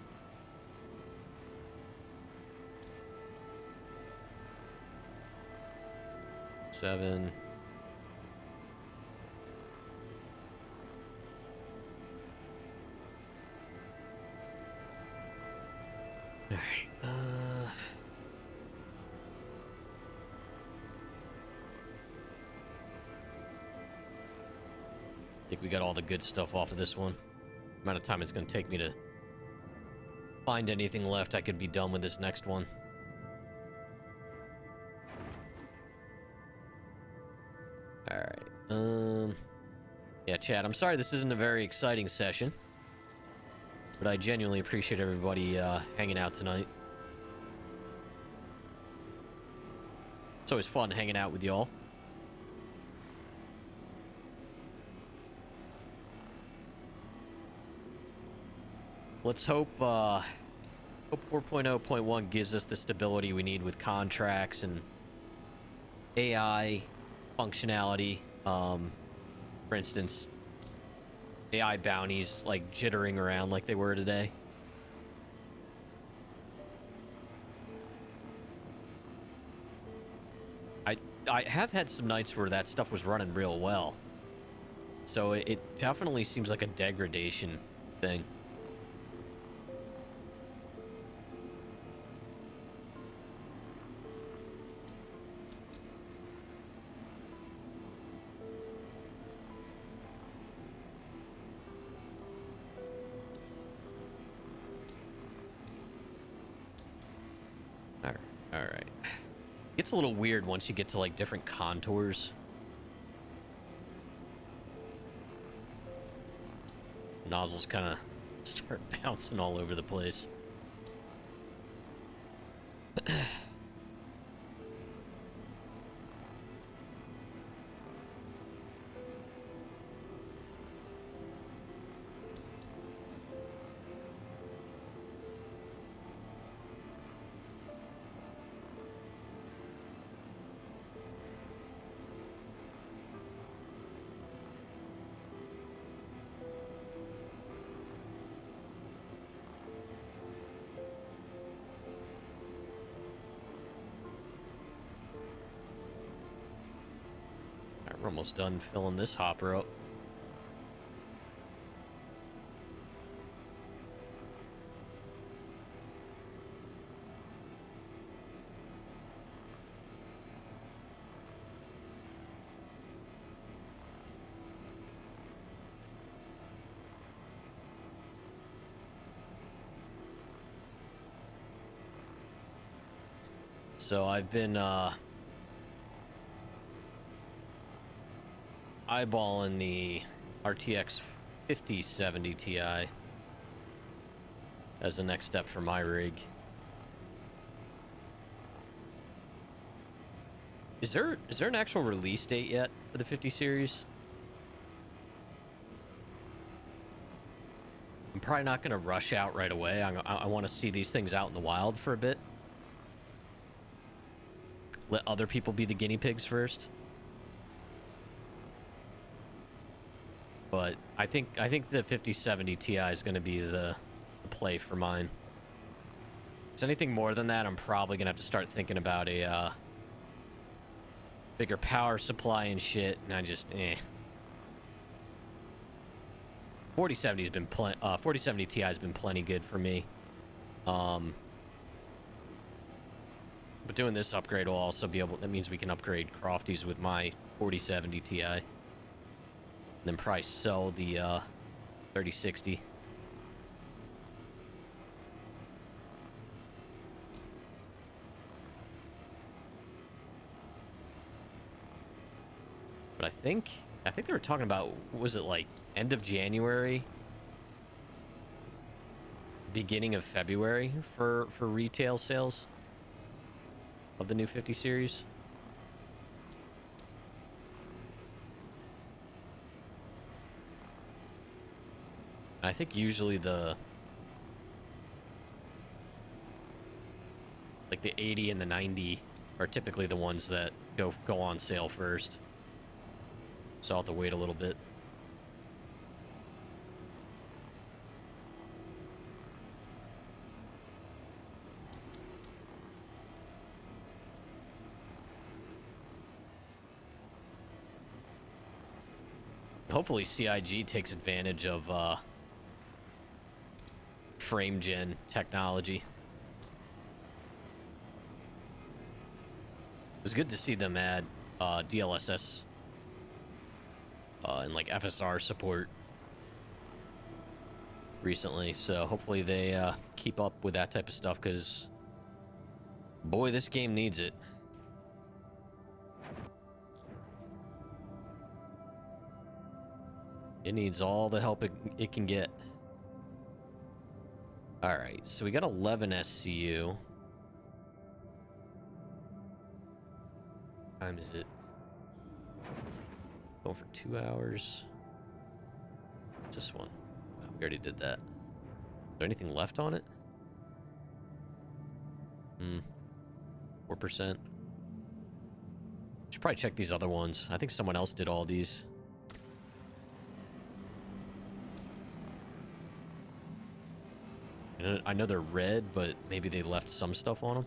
7. All right. I think we got all the good stuff off of this one. The amount of time it's going to take me to find anything left, I could be done with this next one. Alright, yeah, Chad, I'm sorry this isn't a very exciting session, but I genuinely appreciate everybody hanging out tonight. It's always fun hanging out with y'all. Let's hope 4.0.1 gives us the stability we need with contracts and AI functionality. For instance, AI bounties like jittering around like they were today. I have had some nights where that stuff was running real well, so it definitely seems like a degradation thing. Alright. Gets a little weird once you get to, like, different contours. Nozzles kind of start bouncing all over the place. We're almost done filling this hopper up. So I've been eyeballing the RTX 5070 Ti as the next step for my rig. Is there an actual release date yet for the 50 series? I'm probably not going to rush out right away. I want to see these things out in the wild for a bit. Let other people be the guinea pigs first. But I think the 5070 Ti is going to be the play for mine. Because anything more than that, I'm probably going to have to start thinking about a bigger power supply and shit. And I just, 4070's been 4070 Ti has been plenty good for me. But doing this upgrade will also be able. That means we can upgrade Crofties with my 4070 Ti. And then probably sell the 3060. But I think they were talking about, was it like end of January, beginning of February for retail sales of the new 50 series. I think usually the 80 and the 90 are typically the ones that go on sale first. So I'll have to wait a little bit. Hopefully CIG takes advantage of frame gen technology. It was good to see them add DLSS and like FSR support recently, so hopefully they keep up with that type of stuff, because boy, this game needs it. It needs all the help it can get. Alright, so we got 11 SCU. What time is it? Going for 2 hours. What's this one? Oh, we already did that. Is there anything left on it? 4%. Should probably check these other ones. I think someone else did all these. I know they're red, but maybe they left some stuff on them.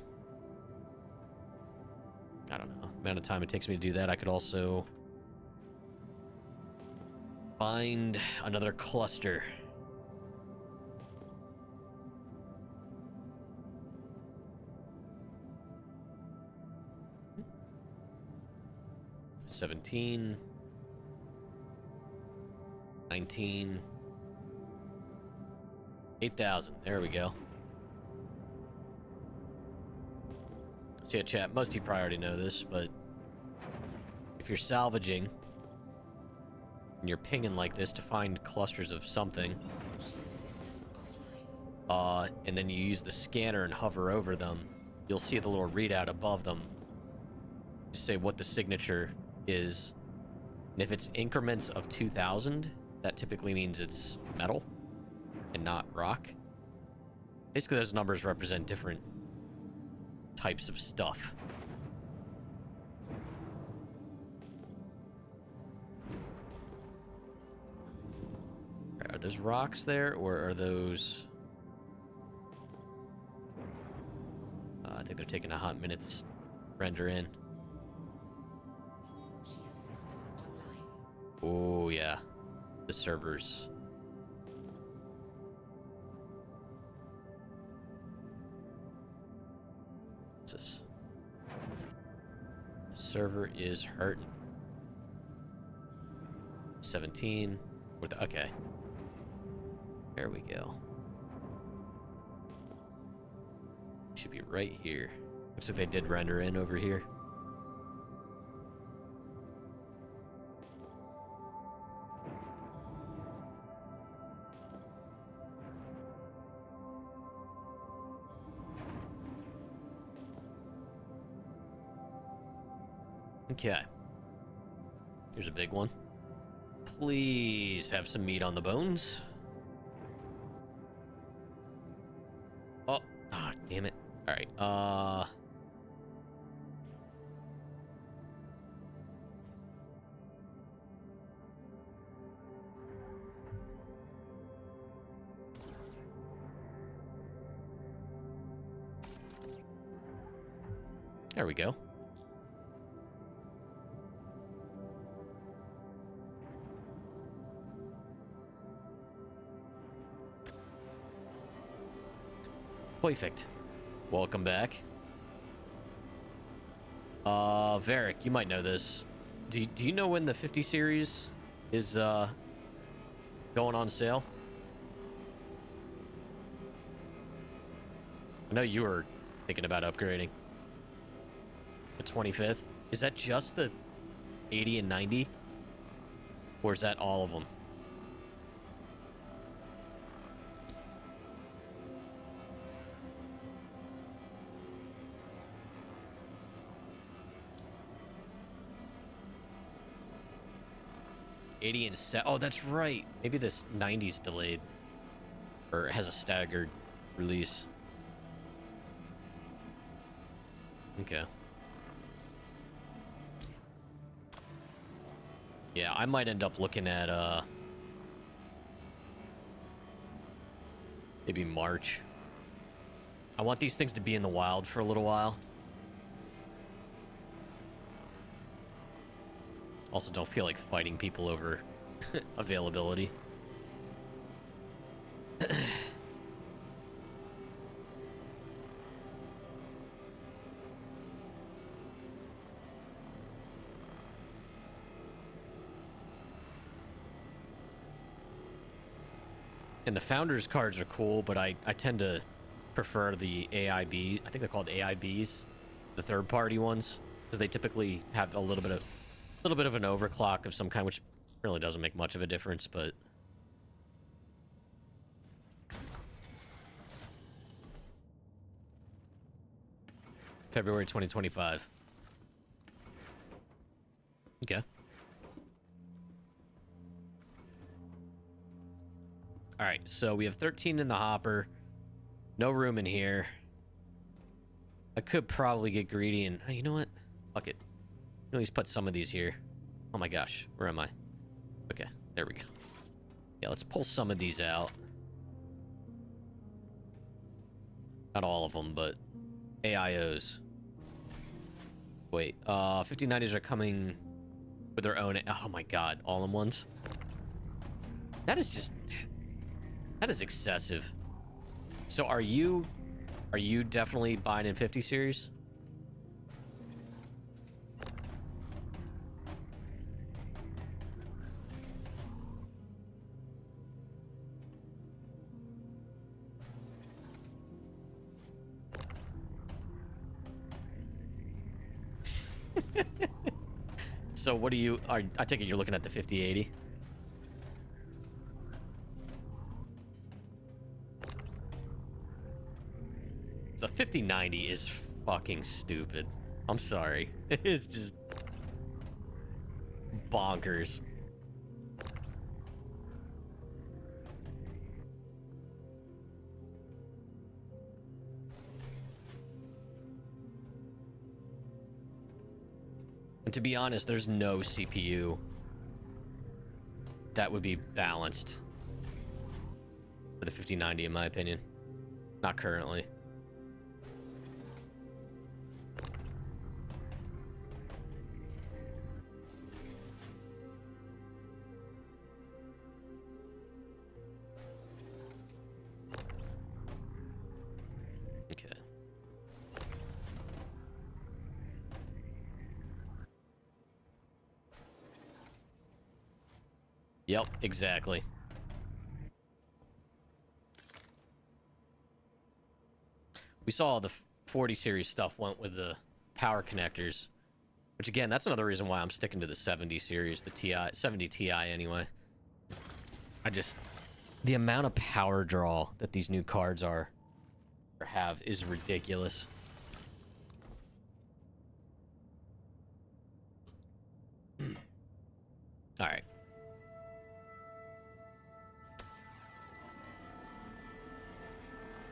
I don't know. The amount of time it takes me to do that. I could also find another cluster. $17, $19, $8,000. There we go. So yeah, chat, most of you probably already know this, but if you're salvaging and you're pinging like this to find clusters of something, and then you use the scanner and hover over them, you'll see the little readout above them to say what the signature is. And if it's increments of 2,000, that typically means it's metal and not rock. Basically, those numbers represent different types of stuff. Are those rocks there, or are those... I think they're taking a hot minute to render in. Oh, yeah. The servers. What's this? The server is hurting. 17. Okay. There we go. Should be right here. Looks like they did render in over here. Okay. Here's a big one. Please have some meat on the bones. Oh, ah, damn it. All right. There we go. Perfect. Welcome back. Varric, you might know this. Do you know when the 50 series is going on sale? I know you were thinking about upgrading. The 25th. Is that just the 80 and 90? Or is that all of them? Oh, that's right. Maybe this 90's delayed. Or has a staggered release. Okay. Yeah, I might end up looking at, maybe March. I want these things to be in the wild for a little while. Also, don't feel like fighting people over availability. And the Founders cards are cool, but I tend to prefer the AIB. I think they're called AIBs, the third-party ones, because they typically have a little bit of an overclock of some kind, which really doesn't make much of a difference, but February 2025. Okay. All right, so we have 13 in the hopper. No room in here. I could probably get greedy and... Oh, you know what? Fuck it. At least put some of these here. Oh my gosh, where am I? Okay, there we go. Yeah, let's pull some of these out. Not all of them, but AIOs. Wait, 5090s are coming with their own... Oh my god, all-in-ones? That is just... That is excessive. So are you definitely buying in 50 series? So what do you... I take it you're looking at the 5080? The 5090 is fucking stupid. I'm sorry. It is just... bonkers. And to be honest, there's no CPU that would be balanced for the 5090, in my opinion. Not currently. Okay. Yep, exactly. We saw the 40 series stuff went with the power connectors, which again, that's another reason why I'm sticking to the 70 series, the TI 70 Ti anyway. The amount of power draw that these new cards have is ridiculous. All right.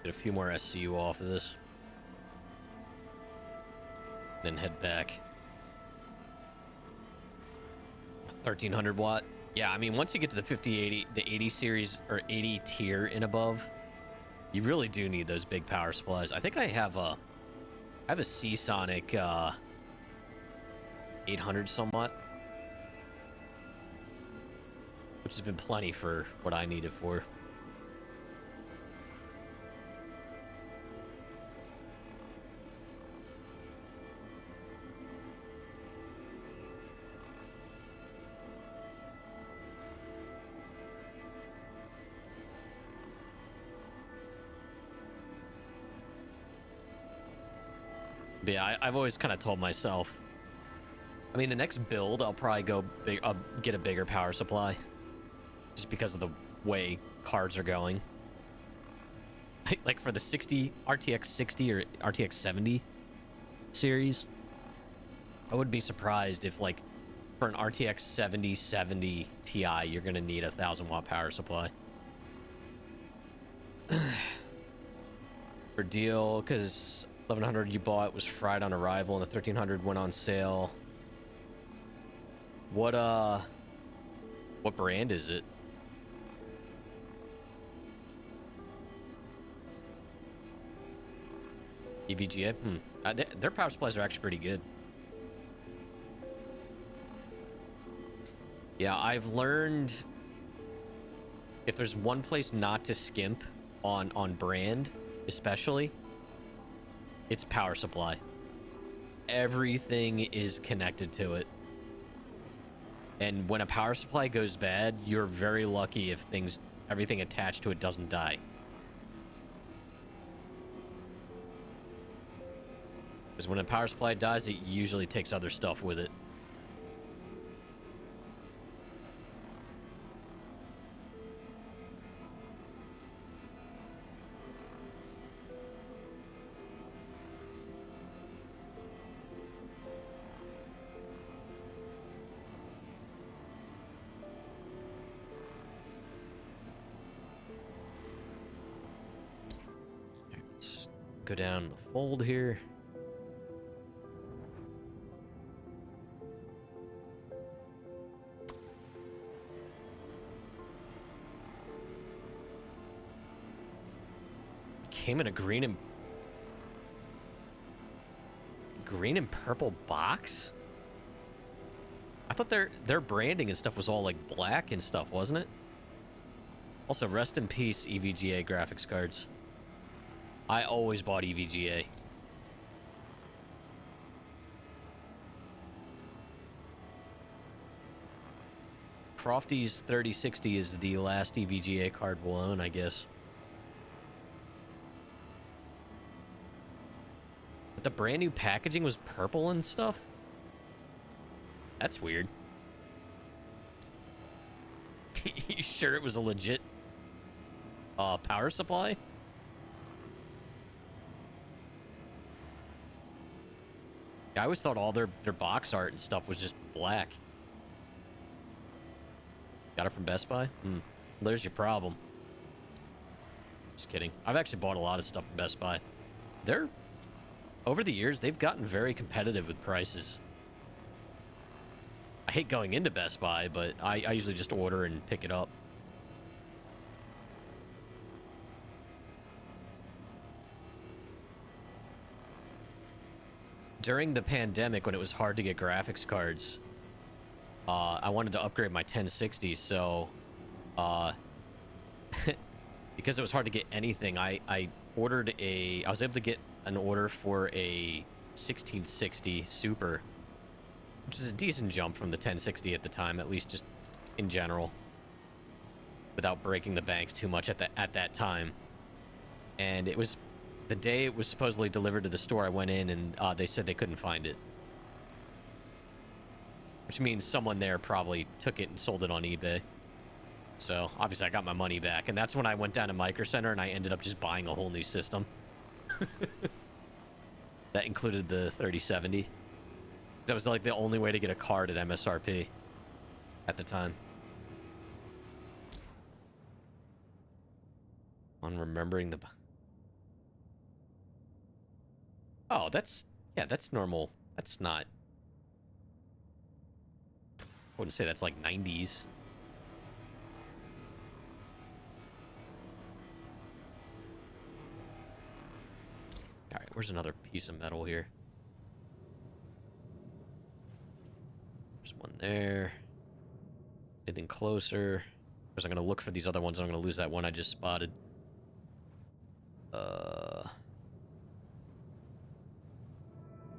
Get a few more SCU off of this. Then head back. 1300 watt. Yeah, I mean, once you get to the 5080, the 80 series or 80 tier and above, you really do need those big power supplies. I think I have a Seasonic 800 somewhat, which has been plenty for what I need it for. But yeah, I've always kind of told myself, I mean, the next build, I'll probably go big, I'll get a bigger power supply, just because of the way cards are going. Like for the RTX 60 or RTX 70 series, I would be surprised if, like, for an RTX 7070 Ti, you're gonna need a 1000 watt power supply. For deal, because 1100 you bought was fried on arrival, and the 1300 went on sale. What brand is it? EVGA? Their power supplies are actually pretty good. Yeah, I've learned if there's one place not to skimp on brand, especially, it's power supply. Everything is connected to it. And when a power supply goes bad, you're very lucky if everything attached to it doesn't die. Because when a power supply dies, it usually takes other stuff with it. Let's go down the fold here. Came in a green and purple box? I thought their branding and stuff was all like black and stuff, wasn't it? Also, rest in peace, EVGA graphics cards. I always bought EVGA. Crofty's 3060 is the last EVGA card we'll own, I guess. But the brand new packaging was purple and stuff? That's weird. You sure it was a legit power supply? I always thought all their box art and stuff was just black. Got it from Best Buy? There's your problem. Just kidding. I've actually bought a lot of stuff from Best Buy. Over the years, they've gotten very competitive with prices. I hate going into Best Buy, but I usually just order and pick it up. During the pandemic, when it was hard to get graphics cards, I wanted to upgrade my 1060, so because it was hard to get anything, I was able to get an order for a 1660 Super, which is a decent jump from the 1060 at the time, at least just in general, without breaking the bank too much at that time. And it was the day it was supposedly delivered to the store, I went in and they said they couldn't find it. Which means someone there probably took it and sold it on eBay. So, obviously, I got my money back. And that's when I went down to Micro Center and I ended up just buying a whole new system. That included the 3070. That was like the only way to get a card at MSRP at the time. On remembering the... Oh, that's... Yeah, that's normal. That's not... I wouldn't say that's like 90s. Alright, where's another piece of metal here? There's one there. Anything closer? Of course, I'm gonna look for these other ones and I'm gonna lose that one I just spotted.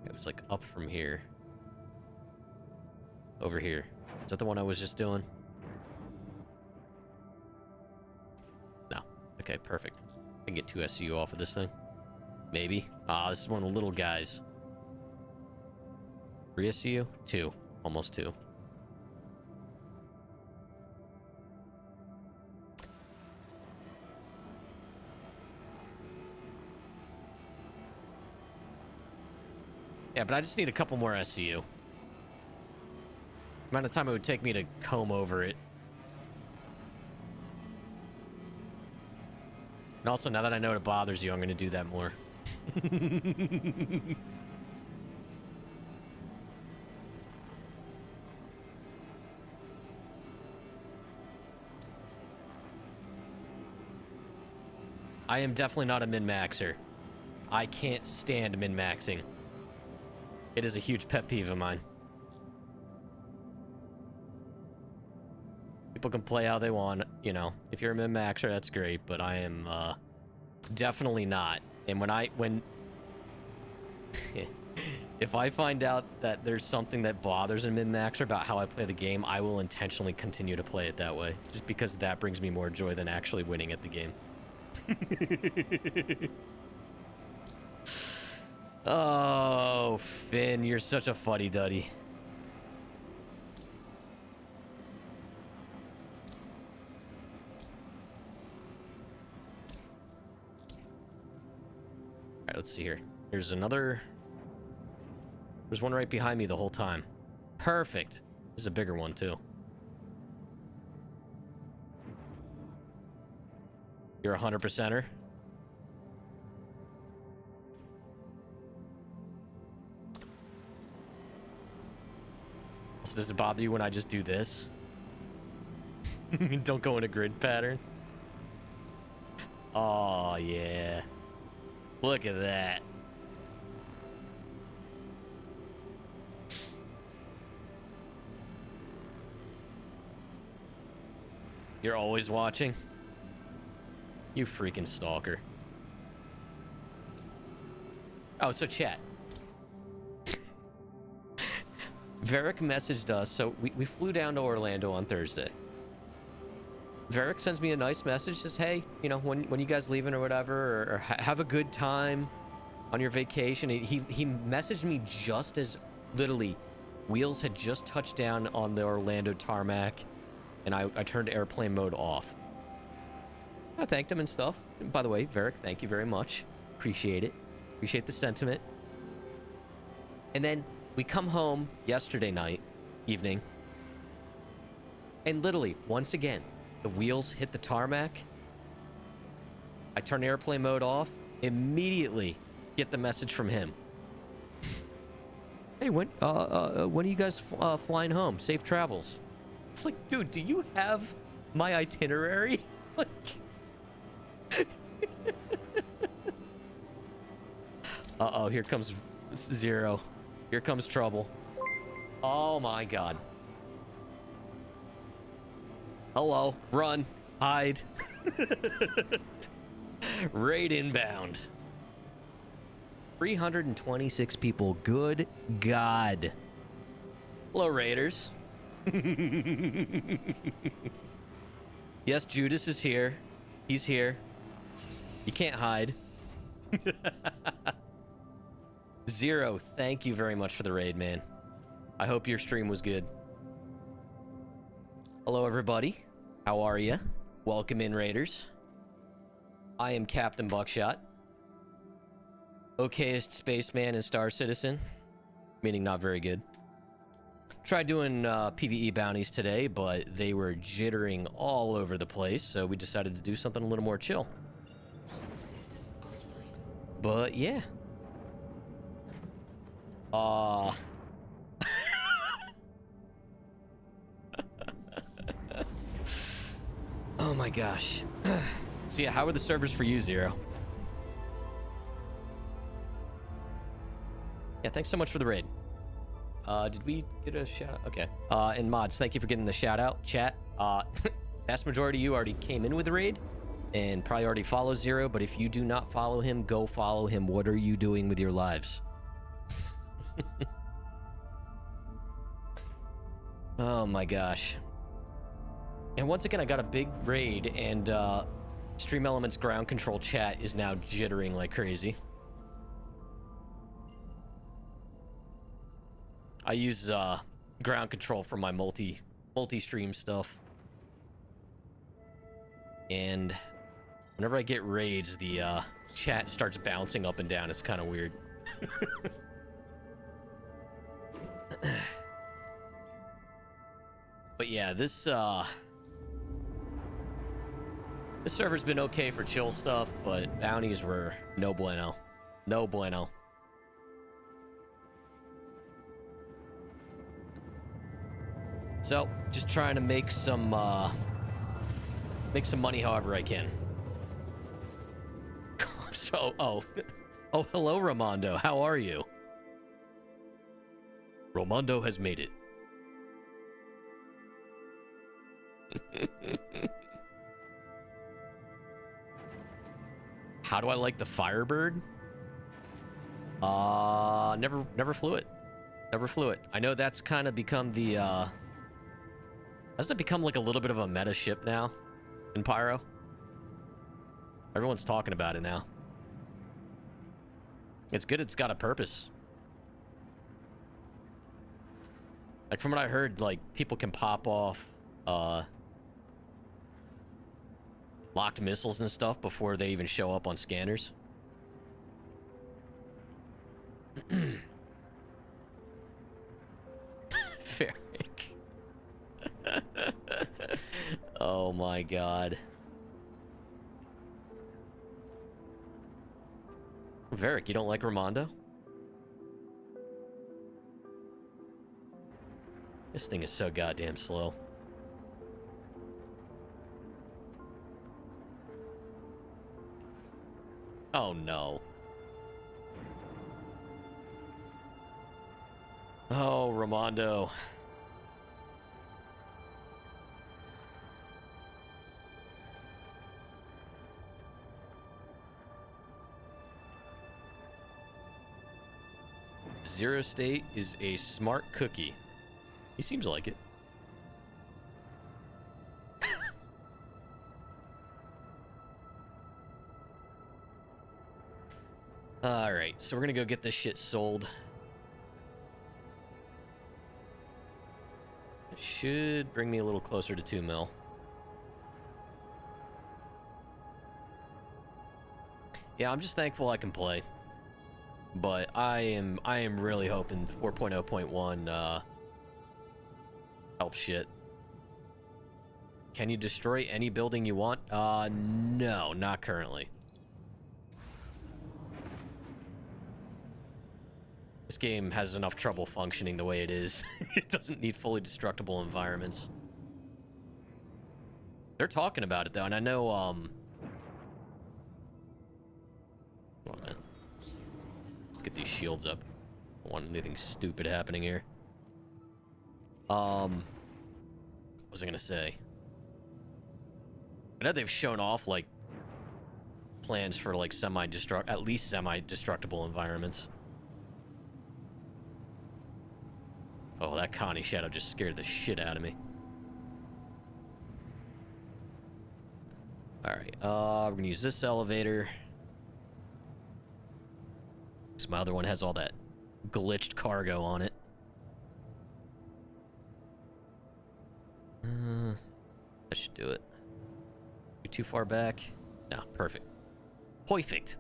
It was like up from here. Over here. Is that the one I was just doing? No. Okay, perfect. I can get 2 SCU off of this thing. Maybe. Ah, this is one of the little guys. 3 SCU? 2. Almost 2. Yeah, but I just need a couple more SCU. The amount of time it would take me to comb over it. And also, now that I know it bothers you, I'm going to do that more. I am definitely not a min-maxer. I can't stand min-maxing. It is a huge pet peeve of mine. People can play how they want, you know. If you're a min-maxer, that's great, but I am definitely not. And when if I find out that there's something that bothers a min-maxer about how I play the game, I will intentionally continue to play it that way, just because that brings me more joy than actually winning at the game. Oh, Finn, you're such a fuddy-duddy. Alright, let's see here. Here's another... There's one right behind me the whole time. Perfect. This is a bigger one, too. You're a 100%er? So does it bother you when I just do this? Don't go in a grid pattern. Oh, yeah. Look at that. You're always watching? You freaking stalker. Oh, so chat. Varric messaged us, so we flew down to Orlando on Thursday. Varric sends me a nice message, says, hey, you know, when you guys leaving or whatever, or have a good time on your vacation. He messaged me just as, literally, wheels had just touched down on the Orlando tarmac, and I turned airplane mode off. I thanked him and stuff. And by the way, Varric, thank you very much. Appreciate it. Appreciate the sentiment. And then we come home yesterday evening, and literally, once again, the wheels hit the tarmac. I turn airplane mode off, immediately get the message from him. Hey, when are you guys flying home? Safe travels. It's like, dude, do you have my itinerary? Like... Uh-oh, here comes Zero. Here comes trouble. Oh my god. Hello. Run. Hide. Raid inbound. 326 people. Good God. Hello, Raiders. Yes, Judas is here. He's here. You can't hide. Zero, thank you very much for the raid, man. I hope your stream was good. Hello, everybody. How are you? Welcome in, Raiders. I am Captain Buckshot. Okayest Spaceman and Star Citizen. Meaning not very good. Tried doing PvE bounties today, but they were jittering all over the place, so we decided to do something a little more chill. But yeah. Oh my gosh. So yeah, how are the servers for you, Zero? Yeah, thanks so much for the raid. Did we get a shout out? Okay. And mods, thank you for getting the shout out. Chat. Vast majority of you already came in with the raid and probably already follow Zero, but if you do not follow him, go follow him. What are you doing with your lives? Oh my gosh. And once again, I got a big raid, and Stream Elements ground control chat is now jittering like crazy. I use ground control for my multi-stream stuff. And whenever I get raids, the chat starts bouncing up and down. It's kind of weird. But yeah, this server's been okay for chill stuff, but bounties were no bueno. No bueno. So, just trying to make some money however I can. So, oh, hello, Ramondo. How are you? Ramondo has made it. How do I like the Firebird? Never flew it. Never flew it. I know that's kind of become the hasn't it become like a little bit of a meta ship now in Pyro? Everyone's talking about it now. It's good it's got a purpose. Like from what I heard, like people can pop off locked missiles and stuff before they even show up on scanners. Ferric. Oh my god. Varric, you don't like Ramondo? This thing is so goddamn slow. Oh no. Oh, Ramondo. Zero State is a smart cookie. He seems like it. Alright, so we're gonna go get this shit sold. It should bring me a little closer to 2 mil. Yeah, I'm just thankful I can play. But I am really hoping 4.0.1 helps shit. Can you destroy any building you want? No, not currently. This game has enough trouble functioning the way it is. It doesn't need fully destructible environments. They're talking about it though, and I know hold on, man. Get these shields up. I don't want anything stupid happening here. What was I gonna say? I know they've shown off like plans for like at least semi-destructible environments. Oh, that Connie shadow just scared the shit out of me. Alright, we're gonna use this elevator. because my other one has all that glitched cargo on it. That should do it. You too far back? No, perfect. Perfect.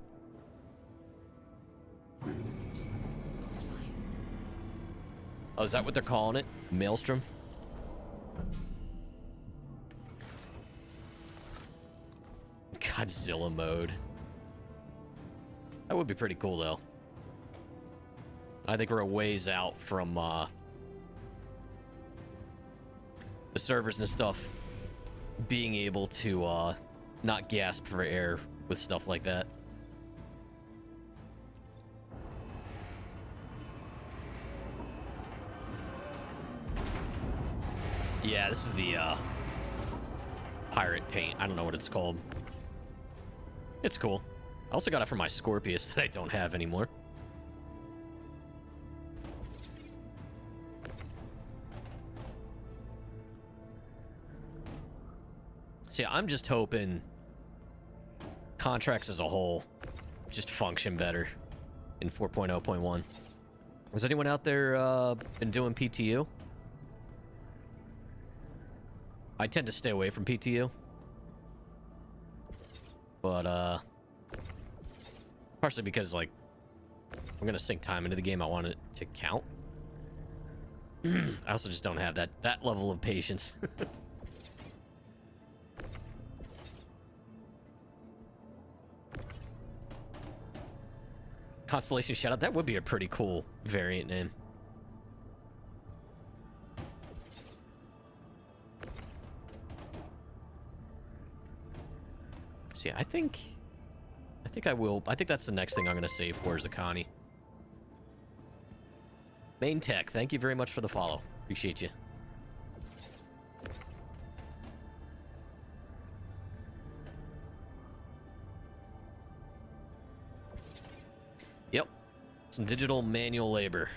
Oh, is that what they're calling it? Maelstrom? Godzilla mode. That would be pretty cool, though. I think we're a ways out from the servers and stuff being able to not gasp for air with stuff like that. Yeah, this is the pirate paint. I don't know what it's called. It's cool. I also got it from my Scorpius that I don't have anymore. See, I'm just hoping contracts as a whole just function better in 4.0.1. Has anyone out there been doing PTU? I tend to stay away from PTU. But, partially because, like, I'm gonna sink time into the game. I want it to count. I also just don't have that level of patience. Constellation Shoutout. That would be a pretty cool variant name. So yeah, I think I will. I think that's the next thing I'm gonna save for is Akani. Main Tech, thank you very much for the follow. Appreciate you. Yep. Some digital manual labor.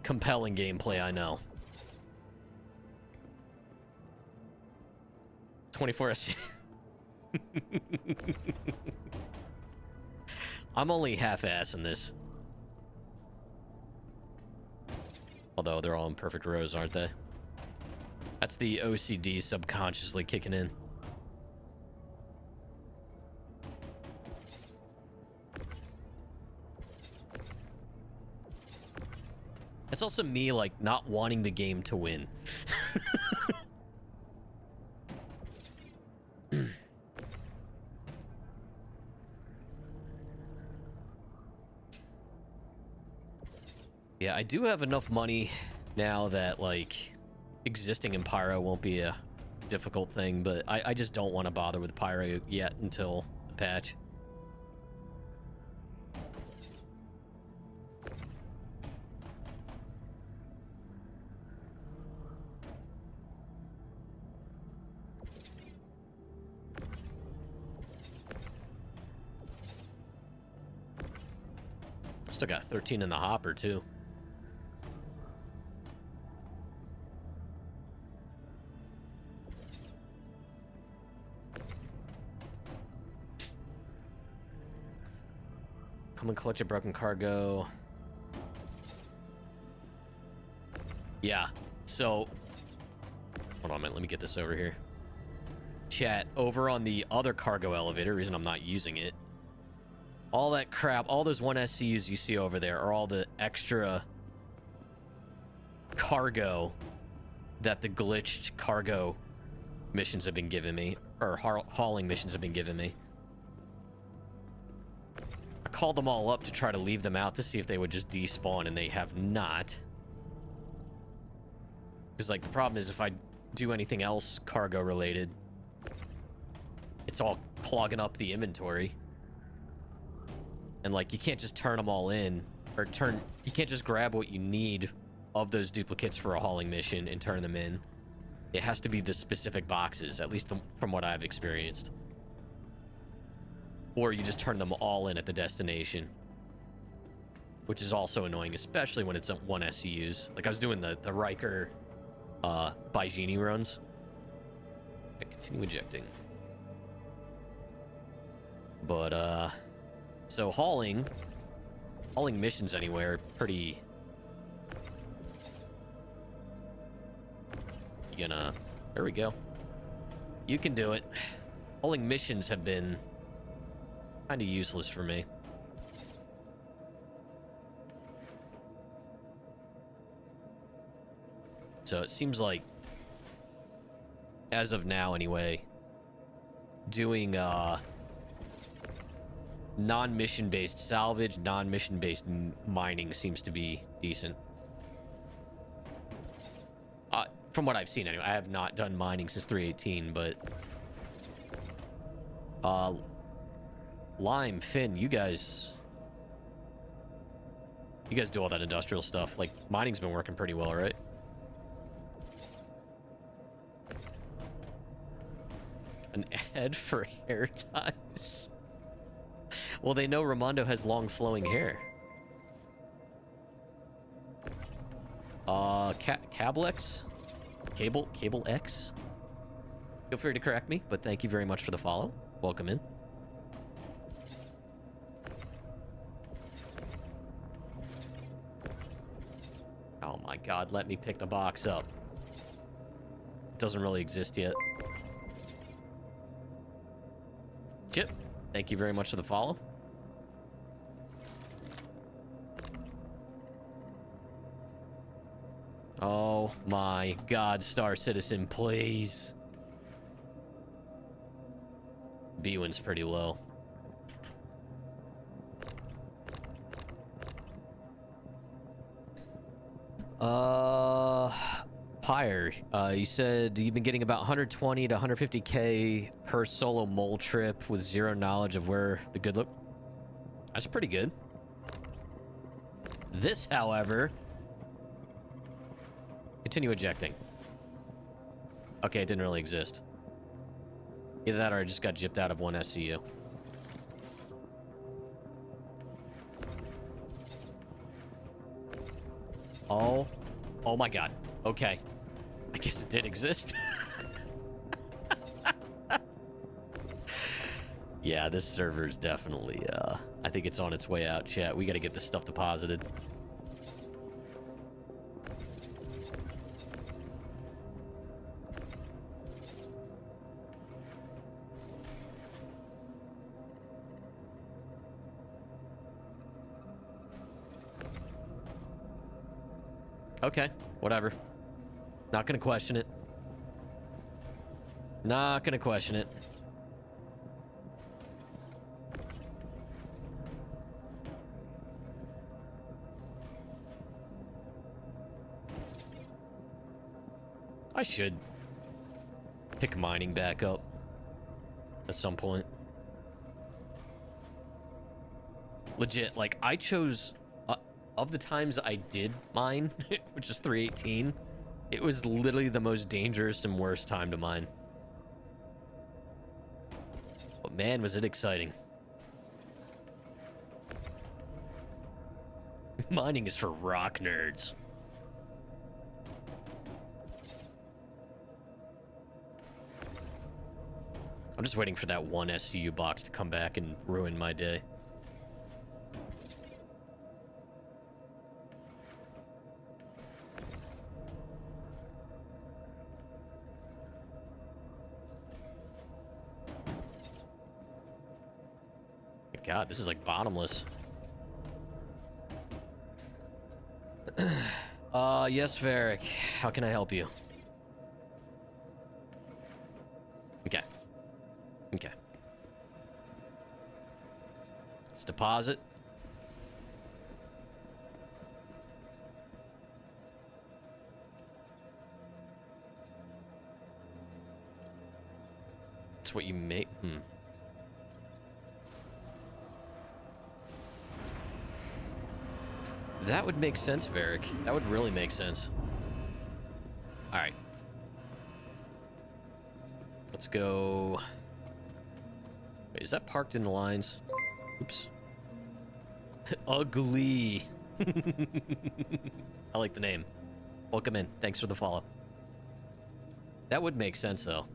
Compelling gameplay, I know. 24 SC. I'm only half-assing this. Although they're all in perfect rows, aren't they? That's the OCD subconsciously kicking in. It's also me, like, not wanting the game to win. Yeah, I do have enough money now that, like, existing in Pyro won't be a difficult thing, but I just don't want to bother with Pyro yet until the patch. Still got 13 in the hopper, too. Come and collect your broken cargo. Yeah, so... Hold on a minute, let me get this over here. Chat, over on the other cargo elevator, reason I'm not using it, all that crap, all those 1 SCUs you see over there are all the extra cargo that the glitched cargo missions have been giving me, or hauling missions have been giving me. I called them all up to try to leave them out to see if they would just despawn, and they have not. Because, like, the problem is if I do anything else cargo related, it's all clogging up the inventory. And, like, you can't just turn them all in, or you can't just grab what you need of those duplicates for a hauling mission and turn them in. It has to be the specific boxes, at least from what I've experienced. Or you just turn them all in at the destination. Which is also annoying, especially when it's 1 SCUs. Like, I was doing the Riker Baijini runs. Okay, continue ejecting. But, so hauling missions anywhere, pretty... There we go. You can do it. Hauling missions have been kind of useless for me. So it seems like, as of now anyway, doing non-mission based salvage, non-mission based mining seems to be decent. From what I've seen anyway. I have not done mining since 3.18, but Lime, Finn, you guys do all that industrial stuff. Like, mining's been working pretty well, right? An ad for hair ties. Well, they know Ramondo has long flowing hair. Cablex? Cable X? Feel free to correct me, but thank you very much for the follow. Welcome in. Oh my god, let me pick the box up. It doesn't really exist yet. Chip, thank you very much for the follow. Oh my god, Star Citizen, please. B-Win's pretty low. Pyre, you said you've been getting about 120 to 150k per solo mole trip with zero knowledge of where the good look. That's pretty good. This, however... Continue ejecting. Okay, it didn't really exist. Either that or I just got gypped out of one SCU. Oh my god. Okay. I guess it did exist. Yeah, this server's definitely, I think it's on its way out, chat. We gotta get this stuff deposited. Okay, whatever. Not gonna question it. Not gonna question it. I should pick mining back up at some point. Legit, like, I chose... of the times I did mine, which is 3.18, it was literally the most dangerous and worst time to mine. But man, was it exciting. Mining is for rock nerds. I'm just waiting for that one SCU box to come back and ruin my day. God, this is like bottomless. Yes, Varric. How can I help you? Okay. Okay. Let's deposit. It's what you make. That would make sense, Varric. That would really make sense. Alright. Let's go... Wait, is that parked in the lines? Oops. Ugly. I like the name. Welcome in. Thanks for the follow. That would make sense, though.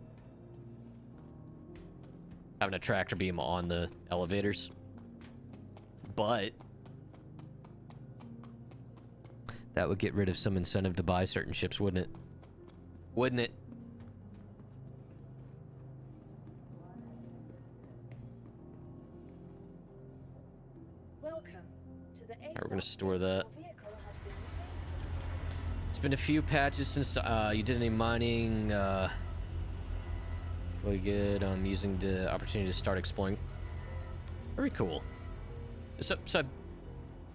having a tractor beam on the elevators. But that would get rid of some incentive to buy certain ships, wouldn't it? Wouldn't it? Welcome to the Alright, we're gonna store that. Your vehicle has been replaced. It's been a few patches since you did any mining. Really good. I'm using the opportunity to start exploring. Very cool. So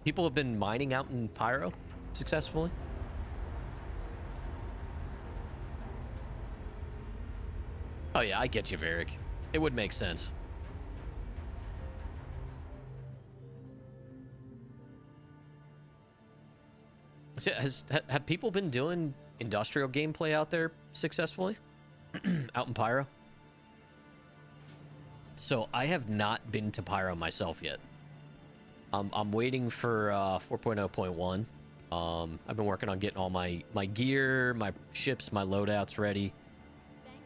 people have been mining out in Pyro successfully? Oh yeah, I get you, Varric. It would make sense. So have people been doing industrial gameplay out there successfully? Out in Pyro? So I have not been to Pyro myself yet. I'm waiting for 4.0.1. I've been working on getting all my gear, my ships, my loadouts ready.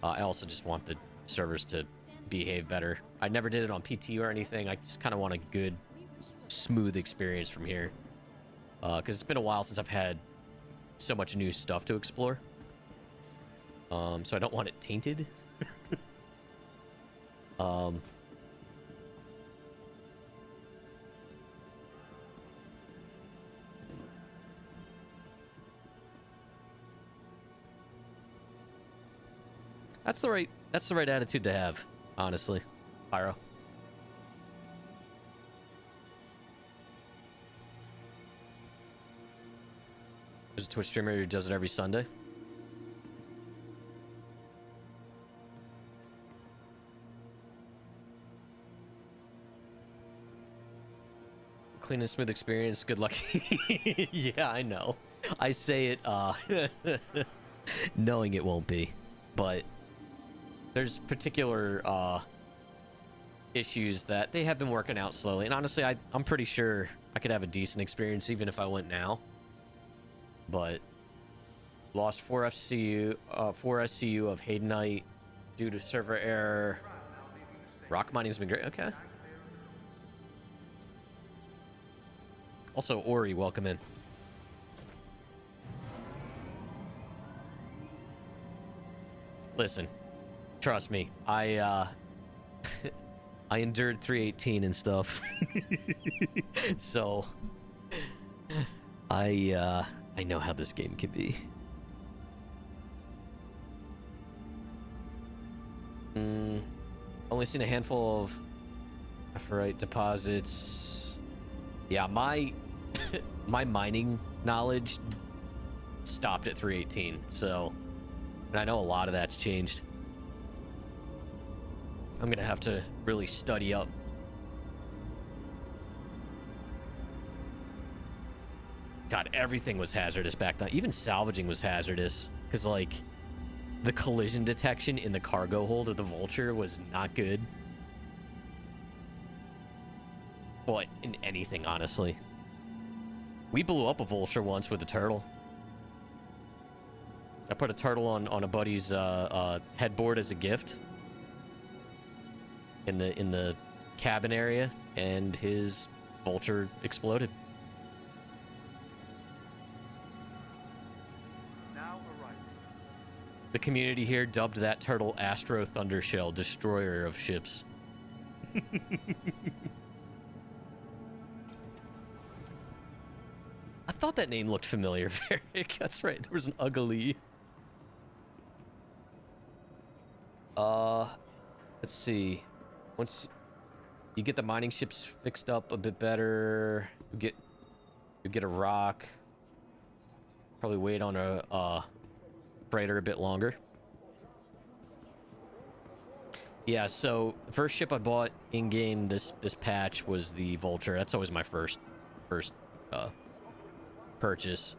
I also just want the servers to behave better. I never did it on PT or anything. I just kind of want a good, smooth experience from here. Because it's been a while since I've had so much new stuff to explore. So I don't want it tainted. That's the right attitude to have, honestly, Pyro. There's a Twitch streamer who does it every Sunday. Clean and smooth experience. Good luck. Yeah, I know. I say it knowing it won't be, but there's particular issues that they have been working out slowly. And honestly, I'm pretty sure I could have a decent experience even if I went now. But lost 4 SCU of Haydenite due to server error. Rock mining's been great. Okay. Also, Ori, welcome in. Listen, trust me, I I endured 318 and stuff. So I know how this game can be. Only seen a handful of Aphorite deposits. Yeah, my my mining knowledge stopped at 318, so, and I know a lot of that's changed. I'm gonna have to really study up. God, everything was hazardous back then. Even salvaging was hazardous, because like the collision detection in the cargo hold of the Vulture was not good. Well, in anything, honestly. We blew up a Vulture once with a turtle. I put a turtle on a buddy's headboard as a gift in the cabin area, and his Vulture exploded. The community here dubbed that turtle Astro Thundershell, destroyer of ships. I thought that name looked familiar, Varric. That's right, there was an ugly. Let's see. Once you get the mining ships fixed up a bit better, you get a rock. Probably wait on a freighter a bit longer. Yeah, so the first ship I bought in game this patch was the Vulture. That's always my first purchase.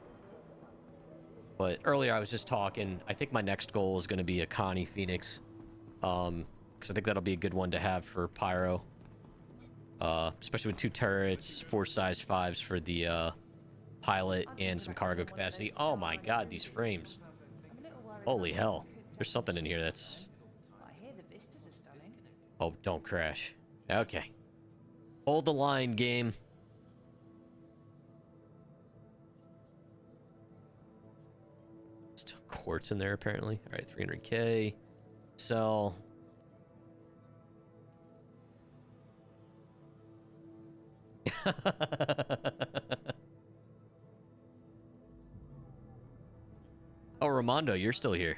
But earlier I was just talking, I think my next goal is going to be a Connie Phoenix, because I think that'll be a good one to have for Pyro, especially with 2 turrets, 4 size 5s for the pilot, and some cargo capacity. Oh my god, these frames. Holy hell. There's something in here that's... I hear the vistas are stunning. Oh, don't crash. Okay. Hold the line, game. Still quartz in there, apparently. All right, 300K. Sell. Oh, Ramondo, you're still here.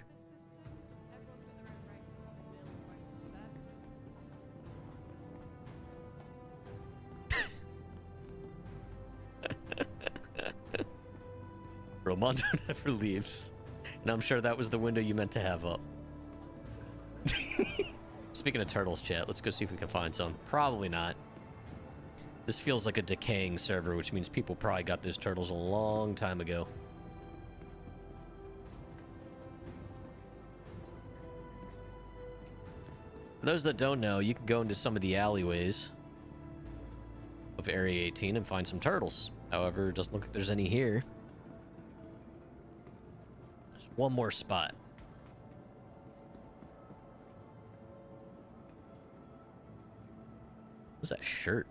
Ramondo never leaves. And I'm sure that was the window you meant to have up. Speaking of turtles, chat, let's go see if we can find some. Probably not. This feels like a decaying server, which means people probably got those turtles a long time ago. For those that don't know, you can go into some of the alleyways of Area 18 and find some turtles. However, it doesn't look like there's any here. There's one more spot. What's that shirt?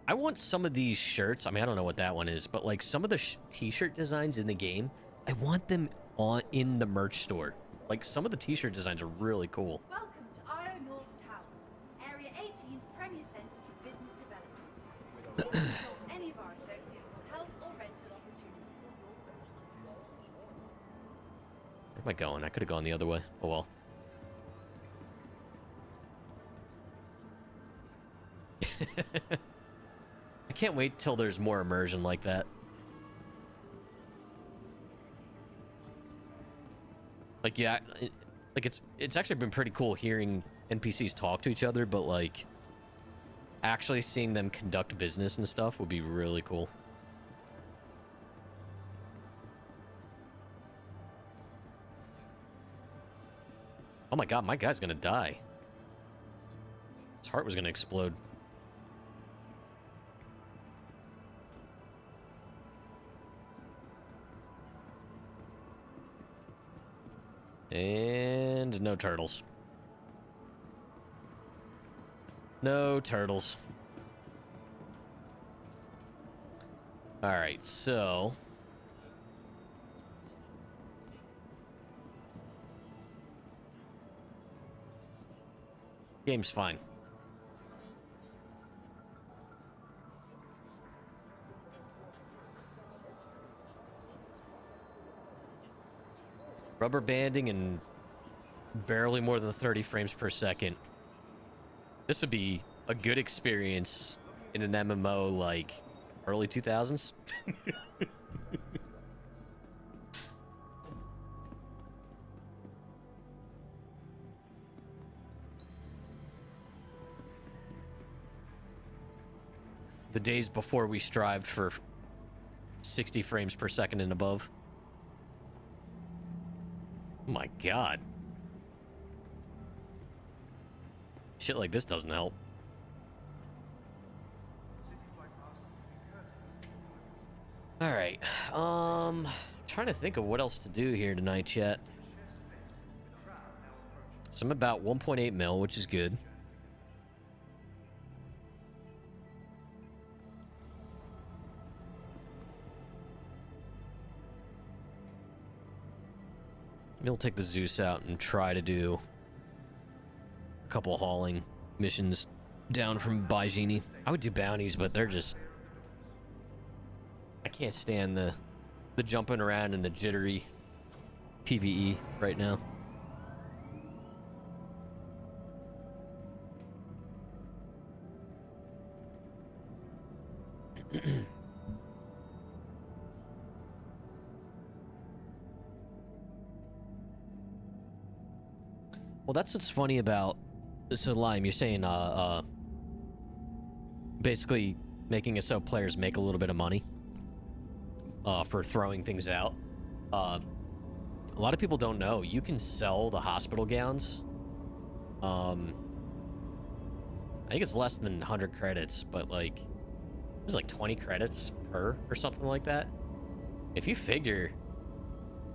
I want some of these shirts. I mean, I don't know what that one is, but like some of the t-shirt designs in the game, I want them on in the merch store. Like some of the t-shirt designs are really cool. Welcome to Io North Tower, Area 18's premier centre for business development. Please consult any of our associates for help or rental opportunity. Where am I going? I could have gone the other way. Oh well. I can't wait till there's more immersion like that. Like, yeah, like it's actually been pretty cool hearing NPCs talk to each other, but like actually seeing them conduct business and stuff would be really cool. Oh my god, my guy's gonna die. His heart was gonna explode. And no turtles. No turtles. Alright, so... game's fine. Rubber banding and barely more than 30 frames per second. This would be a good experience in an MMO like early 2000s. The days before we strived for 60 frames per second and above. Oh my god. Shit like this doesn't help. Alright. Trying to think of what else to do here tonight, chat. So I'm about 1.8 mil, which is good. We'll take the Zeus out and try to do a couple hauling missions down from Baijini. I would do bounties, but they're just... I can't stand the jumping around and the jittery PvE right now. Well, that's what's funny about... So, Lime, you're saying, basically making it so players make a little bit of money, for throwing things out. A lot of people don't know, you can sell the hospital gowns. I think it's less than 100 credits, but, like, there's like 20 credits per or something like that. If you figure...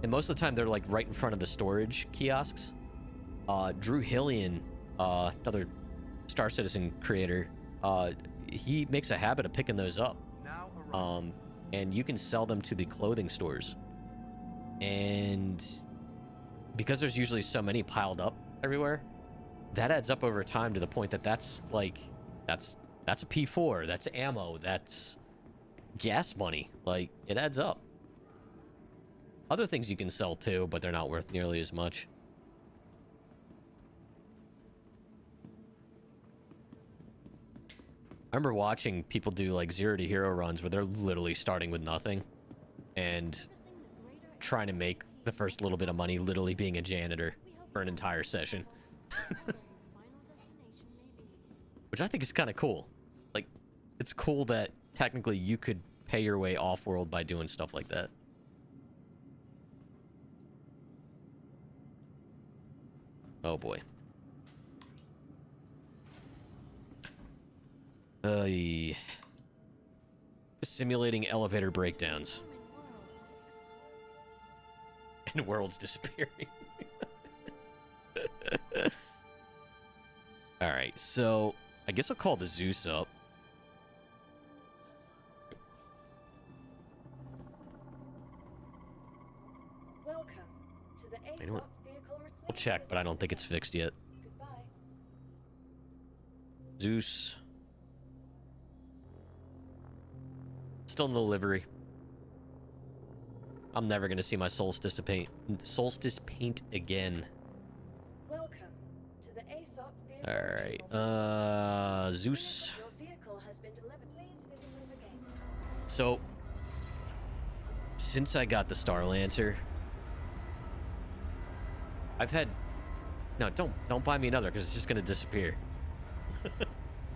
And most of the time, they're, like, right in front of the storage kiosks. Drew Hillian, another Star Citizen creator, he makes a habit of picking those up. And you can sell them to the clothing stores. And because there's usually so many piled up everywhere, that adds up over time to the point that that's a P4, that's ammo, that's gas money. Like, it adds up. Other things you can sell too, but they're not worth nearly as much. I remember watching people do like 0 to hero runs where they're literally starting with nothing and trying to make the first little bit of money literally being a janitor for an entire session. Which I think is kind of cool. Like, it's cool that technically you could pay your way off-world by doing stuff like that. Oh boy. Simulating elevator breakdowns. And worlds disappearing. Alright, so I guess I'll call the Zeus up. Welcome to the You know what? ASOP vehicle We'll check, but I don't think it's fixed yet. Goodbye. Zeus. Still in the livery. I'm never gonna see my solstice paint again. Welcome to the ASOP vehicle Alright, retrieval system. Zeus. Your vehicle has been delivered. Please visit us again. So, since I got the Star Lancer, I've had... No, don't buy me another, because it's just gonna disappear.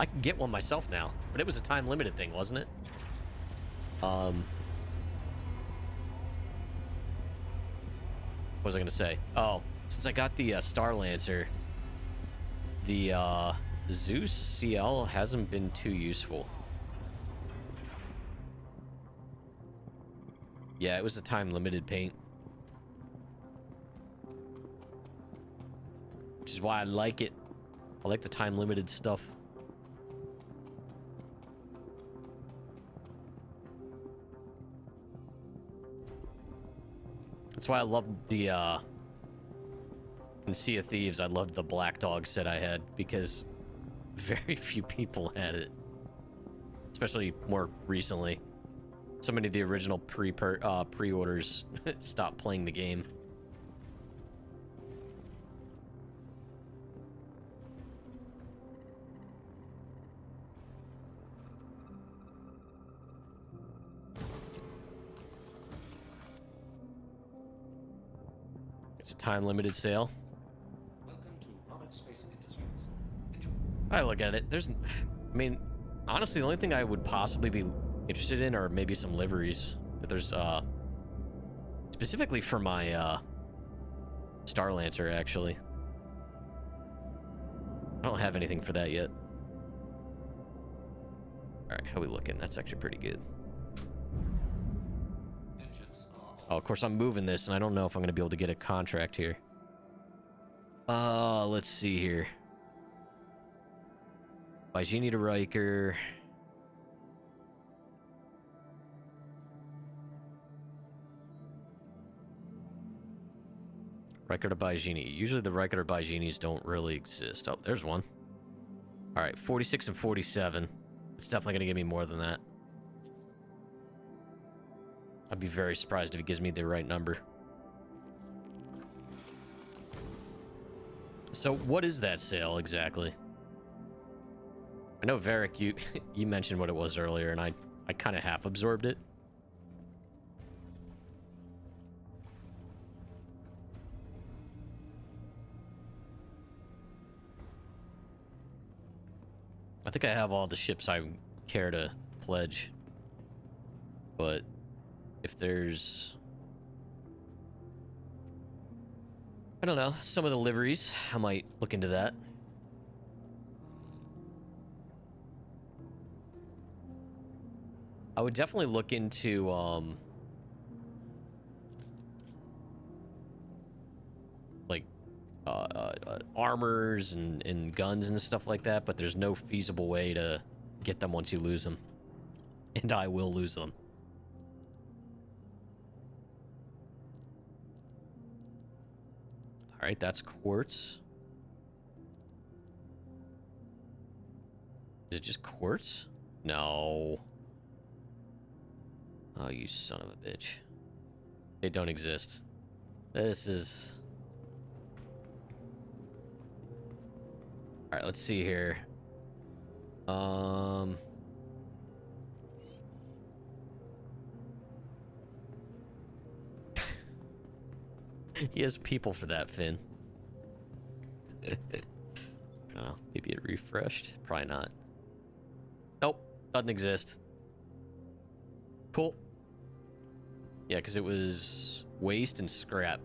I can get one myself now, but it was a time-limited thing, wasn't it? What was I gonna say? Oh, since I got the Star Lancer, the Zeus CL hasn't been too useful. Yeah, it was a time-limited paint. Which is why I like it. I like the time-limited stuff. That's why I love the, in Sea of Thieves, I loved the Black Dog set I had, because very few people had it. Especially more recently. So many of the original pre-orders stopped playing the game. It's a time-limited sale. Welcome to Robert Space Industries. Enjoy. I look at it. There's, I mean, honestly, the only thing I would possibly be interested in are maybe some liveries. If there's, specifically for my, Star Lancer, actually. I don't have anything for that yet. Alright, how we looking? That's actually pretty good. Oh, of course, I'm moving this, and I don't know if I'm going to be able to get a contract here. Let's see here. Bajini to Riker. Riker to Bajini. Usually the Riker to Bajinis don't really exist. Oh, there's one. Alright, 46 and 47. It's definitely going to give me more than that. I'd be very surprised if it gives me the right number. So, what is that sale exactly? I know, Varric, you mentioned what it was earlier, and I kind of half absorbed it. I think I have all the ships I care to pledge. But if there's... I don't know, some of the liveries, I might look into that. I would definitely look into, like, armors and guns and stuff like that, but there's no feasible way to get them once you lose them. And I will lose them. Alright, that's quartz. Is it just quartz? No. Oh, you son of a bitch. They don't exist. This is... Alright, let's see here. He has people for that, Finn. Oh, maybe it refreshed? Probably not. Nope, doesn't exist. Cool. Yeah, because it was waste and scrap.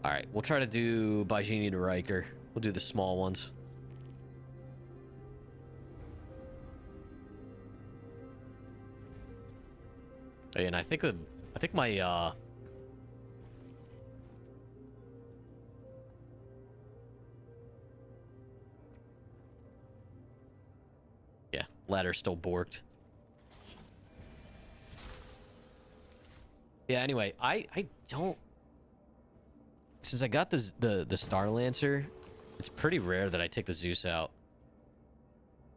Alright, we'll try to do Bajini to Riker. We'll do the small ones. Oh, yeah, and I think my yeah, ladder's still borked. Yeah, anyway, I don't... Since I got the Star Lancer, it's pretty rare that I take the Zeus out.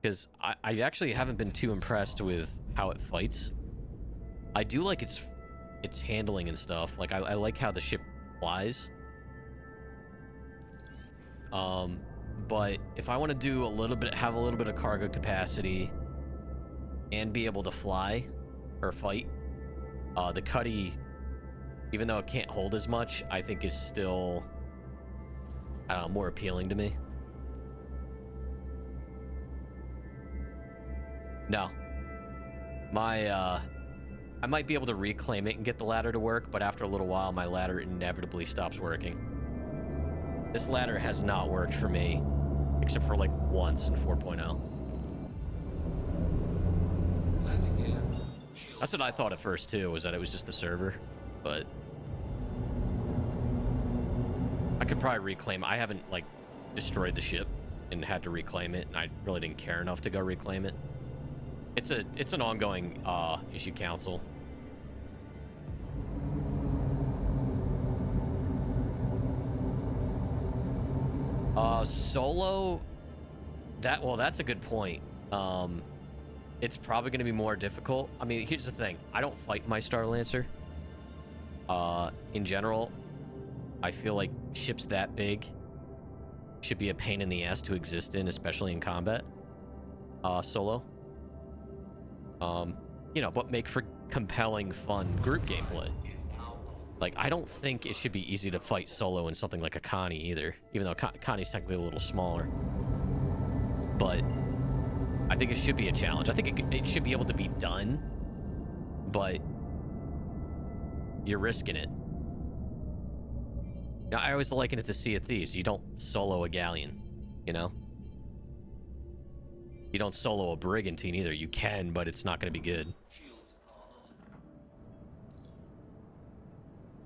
Because I actually haven't been too impressed with how it fights. I do like its handling and stuff. Like, I like how the ship flies. But if I want to do have a little bit of cargo capacity and be able to fly or fight, the Cuddy, even though it can't hold as much, I think is still, I don't know, more appealing to me. No. I might be able to reclaim it and get the ladder to work, but after a little while, my ladder inevitably stops working. This ladder has not worked for me, except for like once in 4.0. That's what I thought at first too, was that it was just the server, but I could probably reclaim. I haven't like destroyed the ship and had to reclaim it, and I really didn't care enough to go reclaim it. It's an ongoing issue council. Solo, that's a good point. It's probably going to be more difficult. I mean, here's the thing. I don't fight my Star Lancer. In general, I feel like ships that big should be a pain in the ass to exist in, especially in combat. Solo. You know, but make for compelling, fun group gameplay. Like, I don't think it should be easy to fight solo in something like a Connie either, even though Connie's technically a little smaller. But I think it should be a challenge. I think it should be able to be done, but you're risking it. Now, I always liken it to Sea of Thieves. You don't solo a galleon, you know? You don't solo a brigantine either. You can, but it's not going to be good.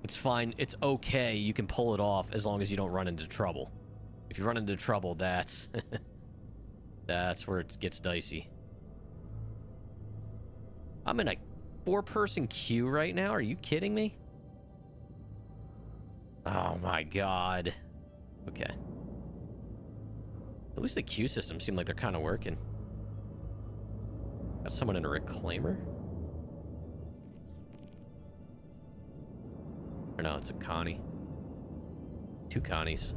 It's fine. It's okay. You can pull it off as long as you don't run into trouble. If you run into trouble, that's... that's where it gets dicey. I'm in a 4-person queue right now. Are you kidding me? Oh my god. Okay. At least the queue systems seem like they're kind of working. Got someone in a reclaimer? Or no, it's a Connie. 2 Connies.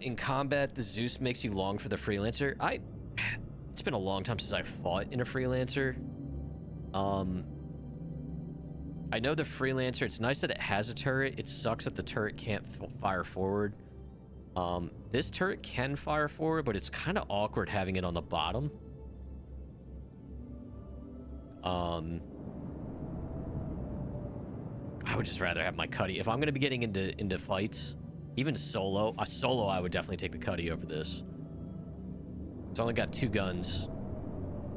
In combat, the Zeus makes you long for the Freelancer. It's been a long time since I fought in a Freelancer. I know the Freelancer, it's nice that it has a turret. It sucks that the turret can't fire forward. This turret can fire forward, but it's kind of awkward having it on the bottom. I would just rather have my Cuddy. If I'm going to be getting into fights, Even solo, I would definitely take the Cuddy over this. It's only got 2 guns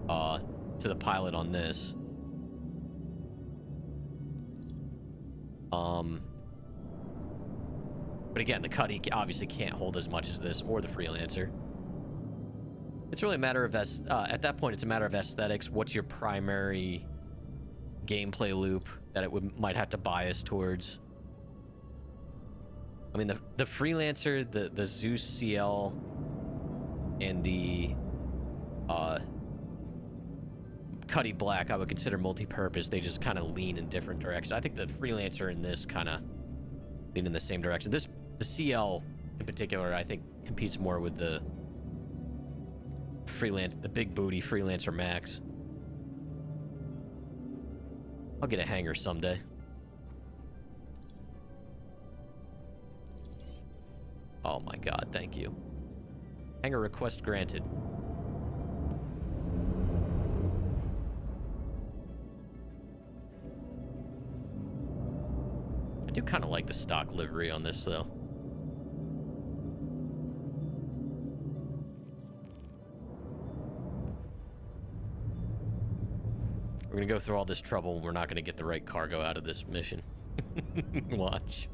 to the pilot on this. But again, the Cuddy obviously can't hold as much as this or the Freelancer. It's really a matter of at that point, it's a matter of aesthetics. What's your primary gameplay loop that it might have to bias towards? I mean, the Freelancer, the Zeus CL, and the Cuddy Black, I would consider multi-purpose. They just kind of lean in different directions. I think the Freelancer and this kind of lean in the same direction. The CL in particular, I think, competes more with the the big booty Freelancer Max. I'll get a hanger someday. Oh my god, thank you. Hanger request granted. I do kind of like the stock livery on this, though. We're gonna go through all this trouble and we're not gonna get the right cargo out of this mission. Watch.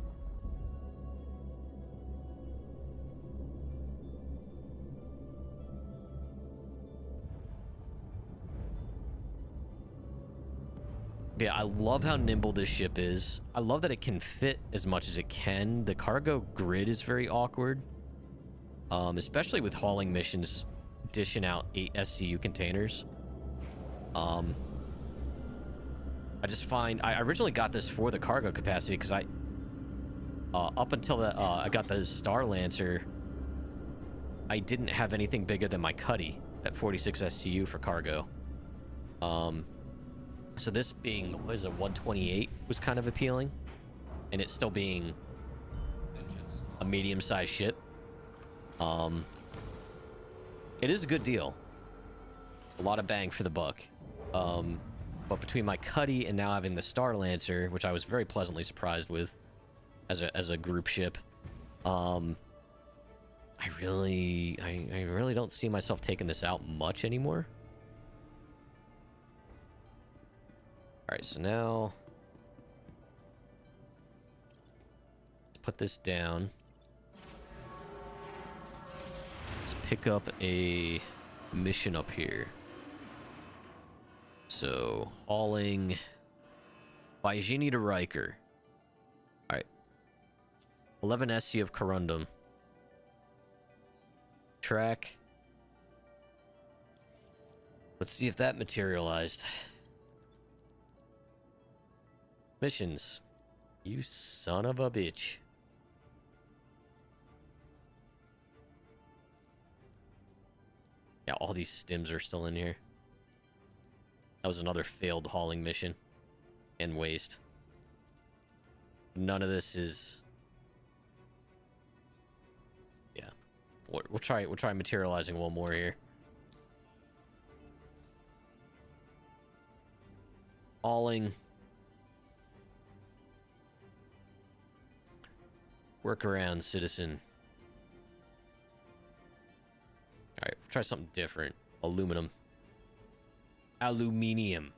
Yeah, I love how nimble this ship is. I love that it can fit as much as it can. The cargo grid is very awkward. Especially with hauling missions dishing out 8 SCU containers. I just find... I originally got this for the cargo capacity because I... up until I got the Star Lancer, I didn't have anything bigger than my Cuddy at 46 SCU for cargo. So this being, what is it, 128 was kind of appealing. And it still being a medium-sized ship. It is a good deal. A lot of bang for the buck. But between my Cuddy and now having the Star Lancer, which I was very pleasantly surprised with as a group ship, I really don't see myself taking this out much anymore. All right, so now let's put this down. Let's pick up a mission up here. So, hauling Vaigini to Riker. All right. 11 SC of Corundum. Track. Let's see if that materialized. Missions. You son of a bitch. Yeah, all these stims are still in here. That was another failed hauling mission. And waste. None of this is... Yeah. We'll try materializing one more here. Hauling. Work around, citizen. Alright, we'll try something different. Aluminum. Aluminium.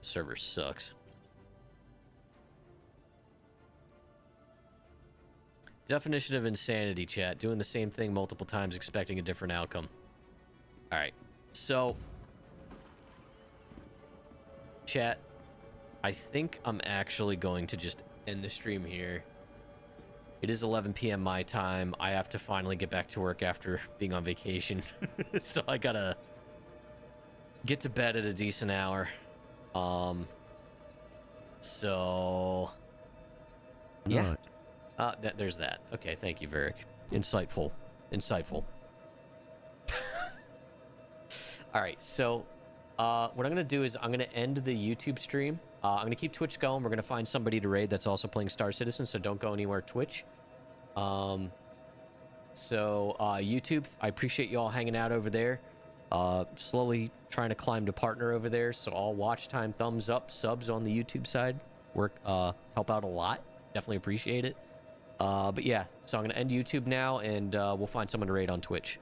Server sucks. Definition of insanity, chat. Doing the same thing multiple times, expecting a different outcome. Alright, so... Chat, I think I'm actually going to just end the stream here. It is 11 p.m. my time. I have to finally get back to work after being on vacation. So I gotta get to bed at a decent hour. So... Yeah. There's that. Okay, thank you, Varric. Insightful. Insightful. Alright, so... what I'm going to do is I'm going to end the YouTube stream. I'm going to keep Twitch going. We're going to find somebody to raid that's also playing Star Citizen, so don't go anywhere, Twitch. YouTube, I appreciate you all hanging out over there. Slowly trying to climb to partner over there, so all watch time, thumbs up, subs on the YouTube side help out a lot. Definitely appreciate it. But yeah, so I'm gonna end YouTube now, and we'll find someone to raid on Twitch.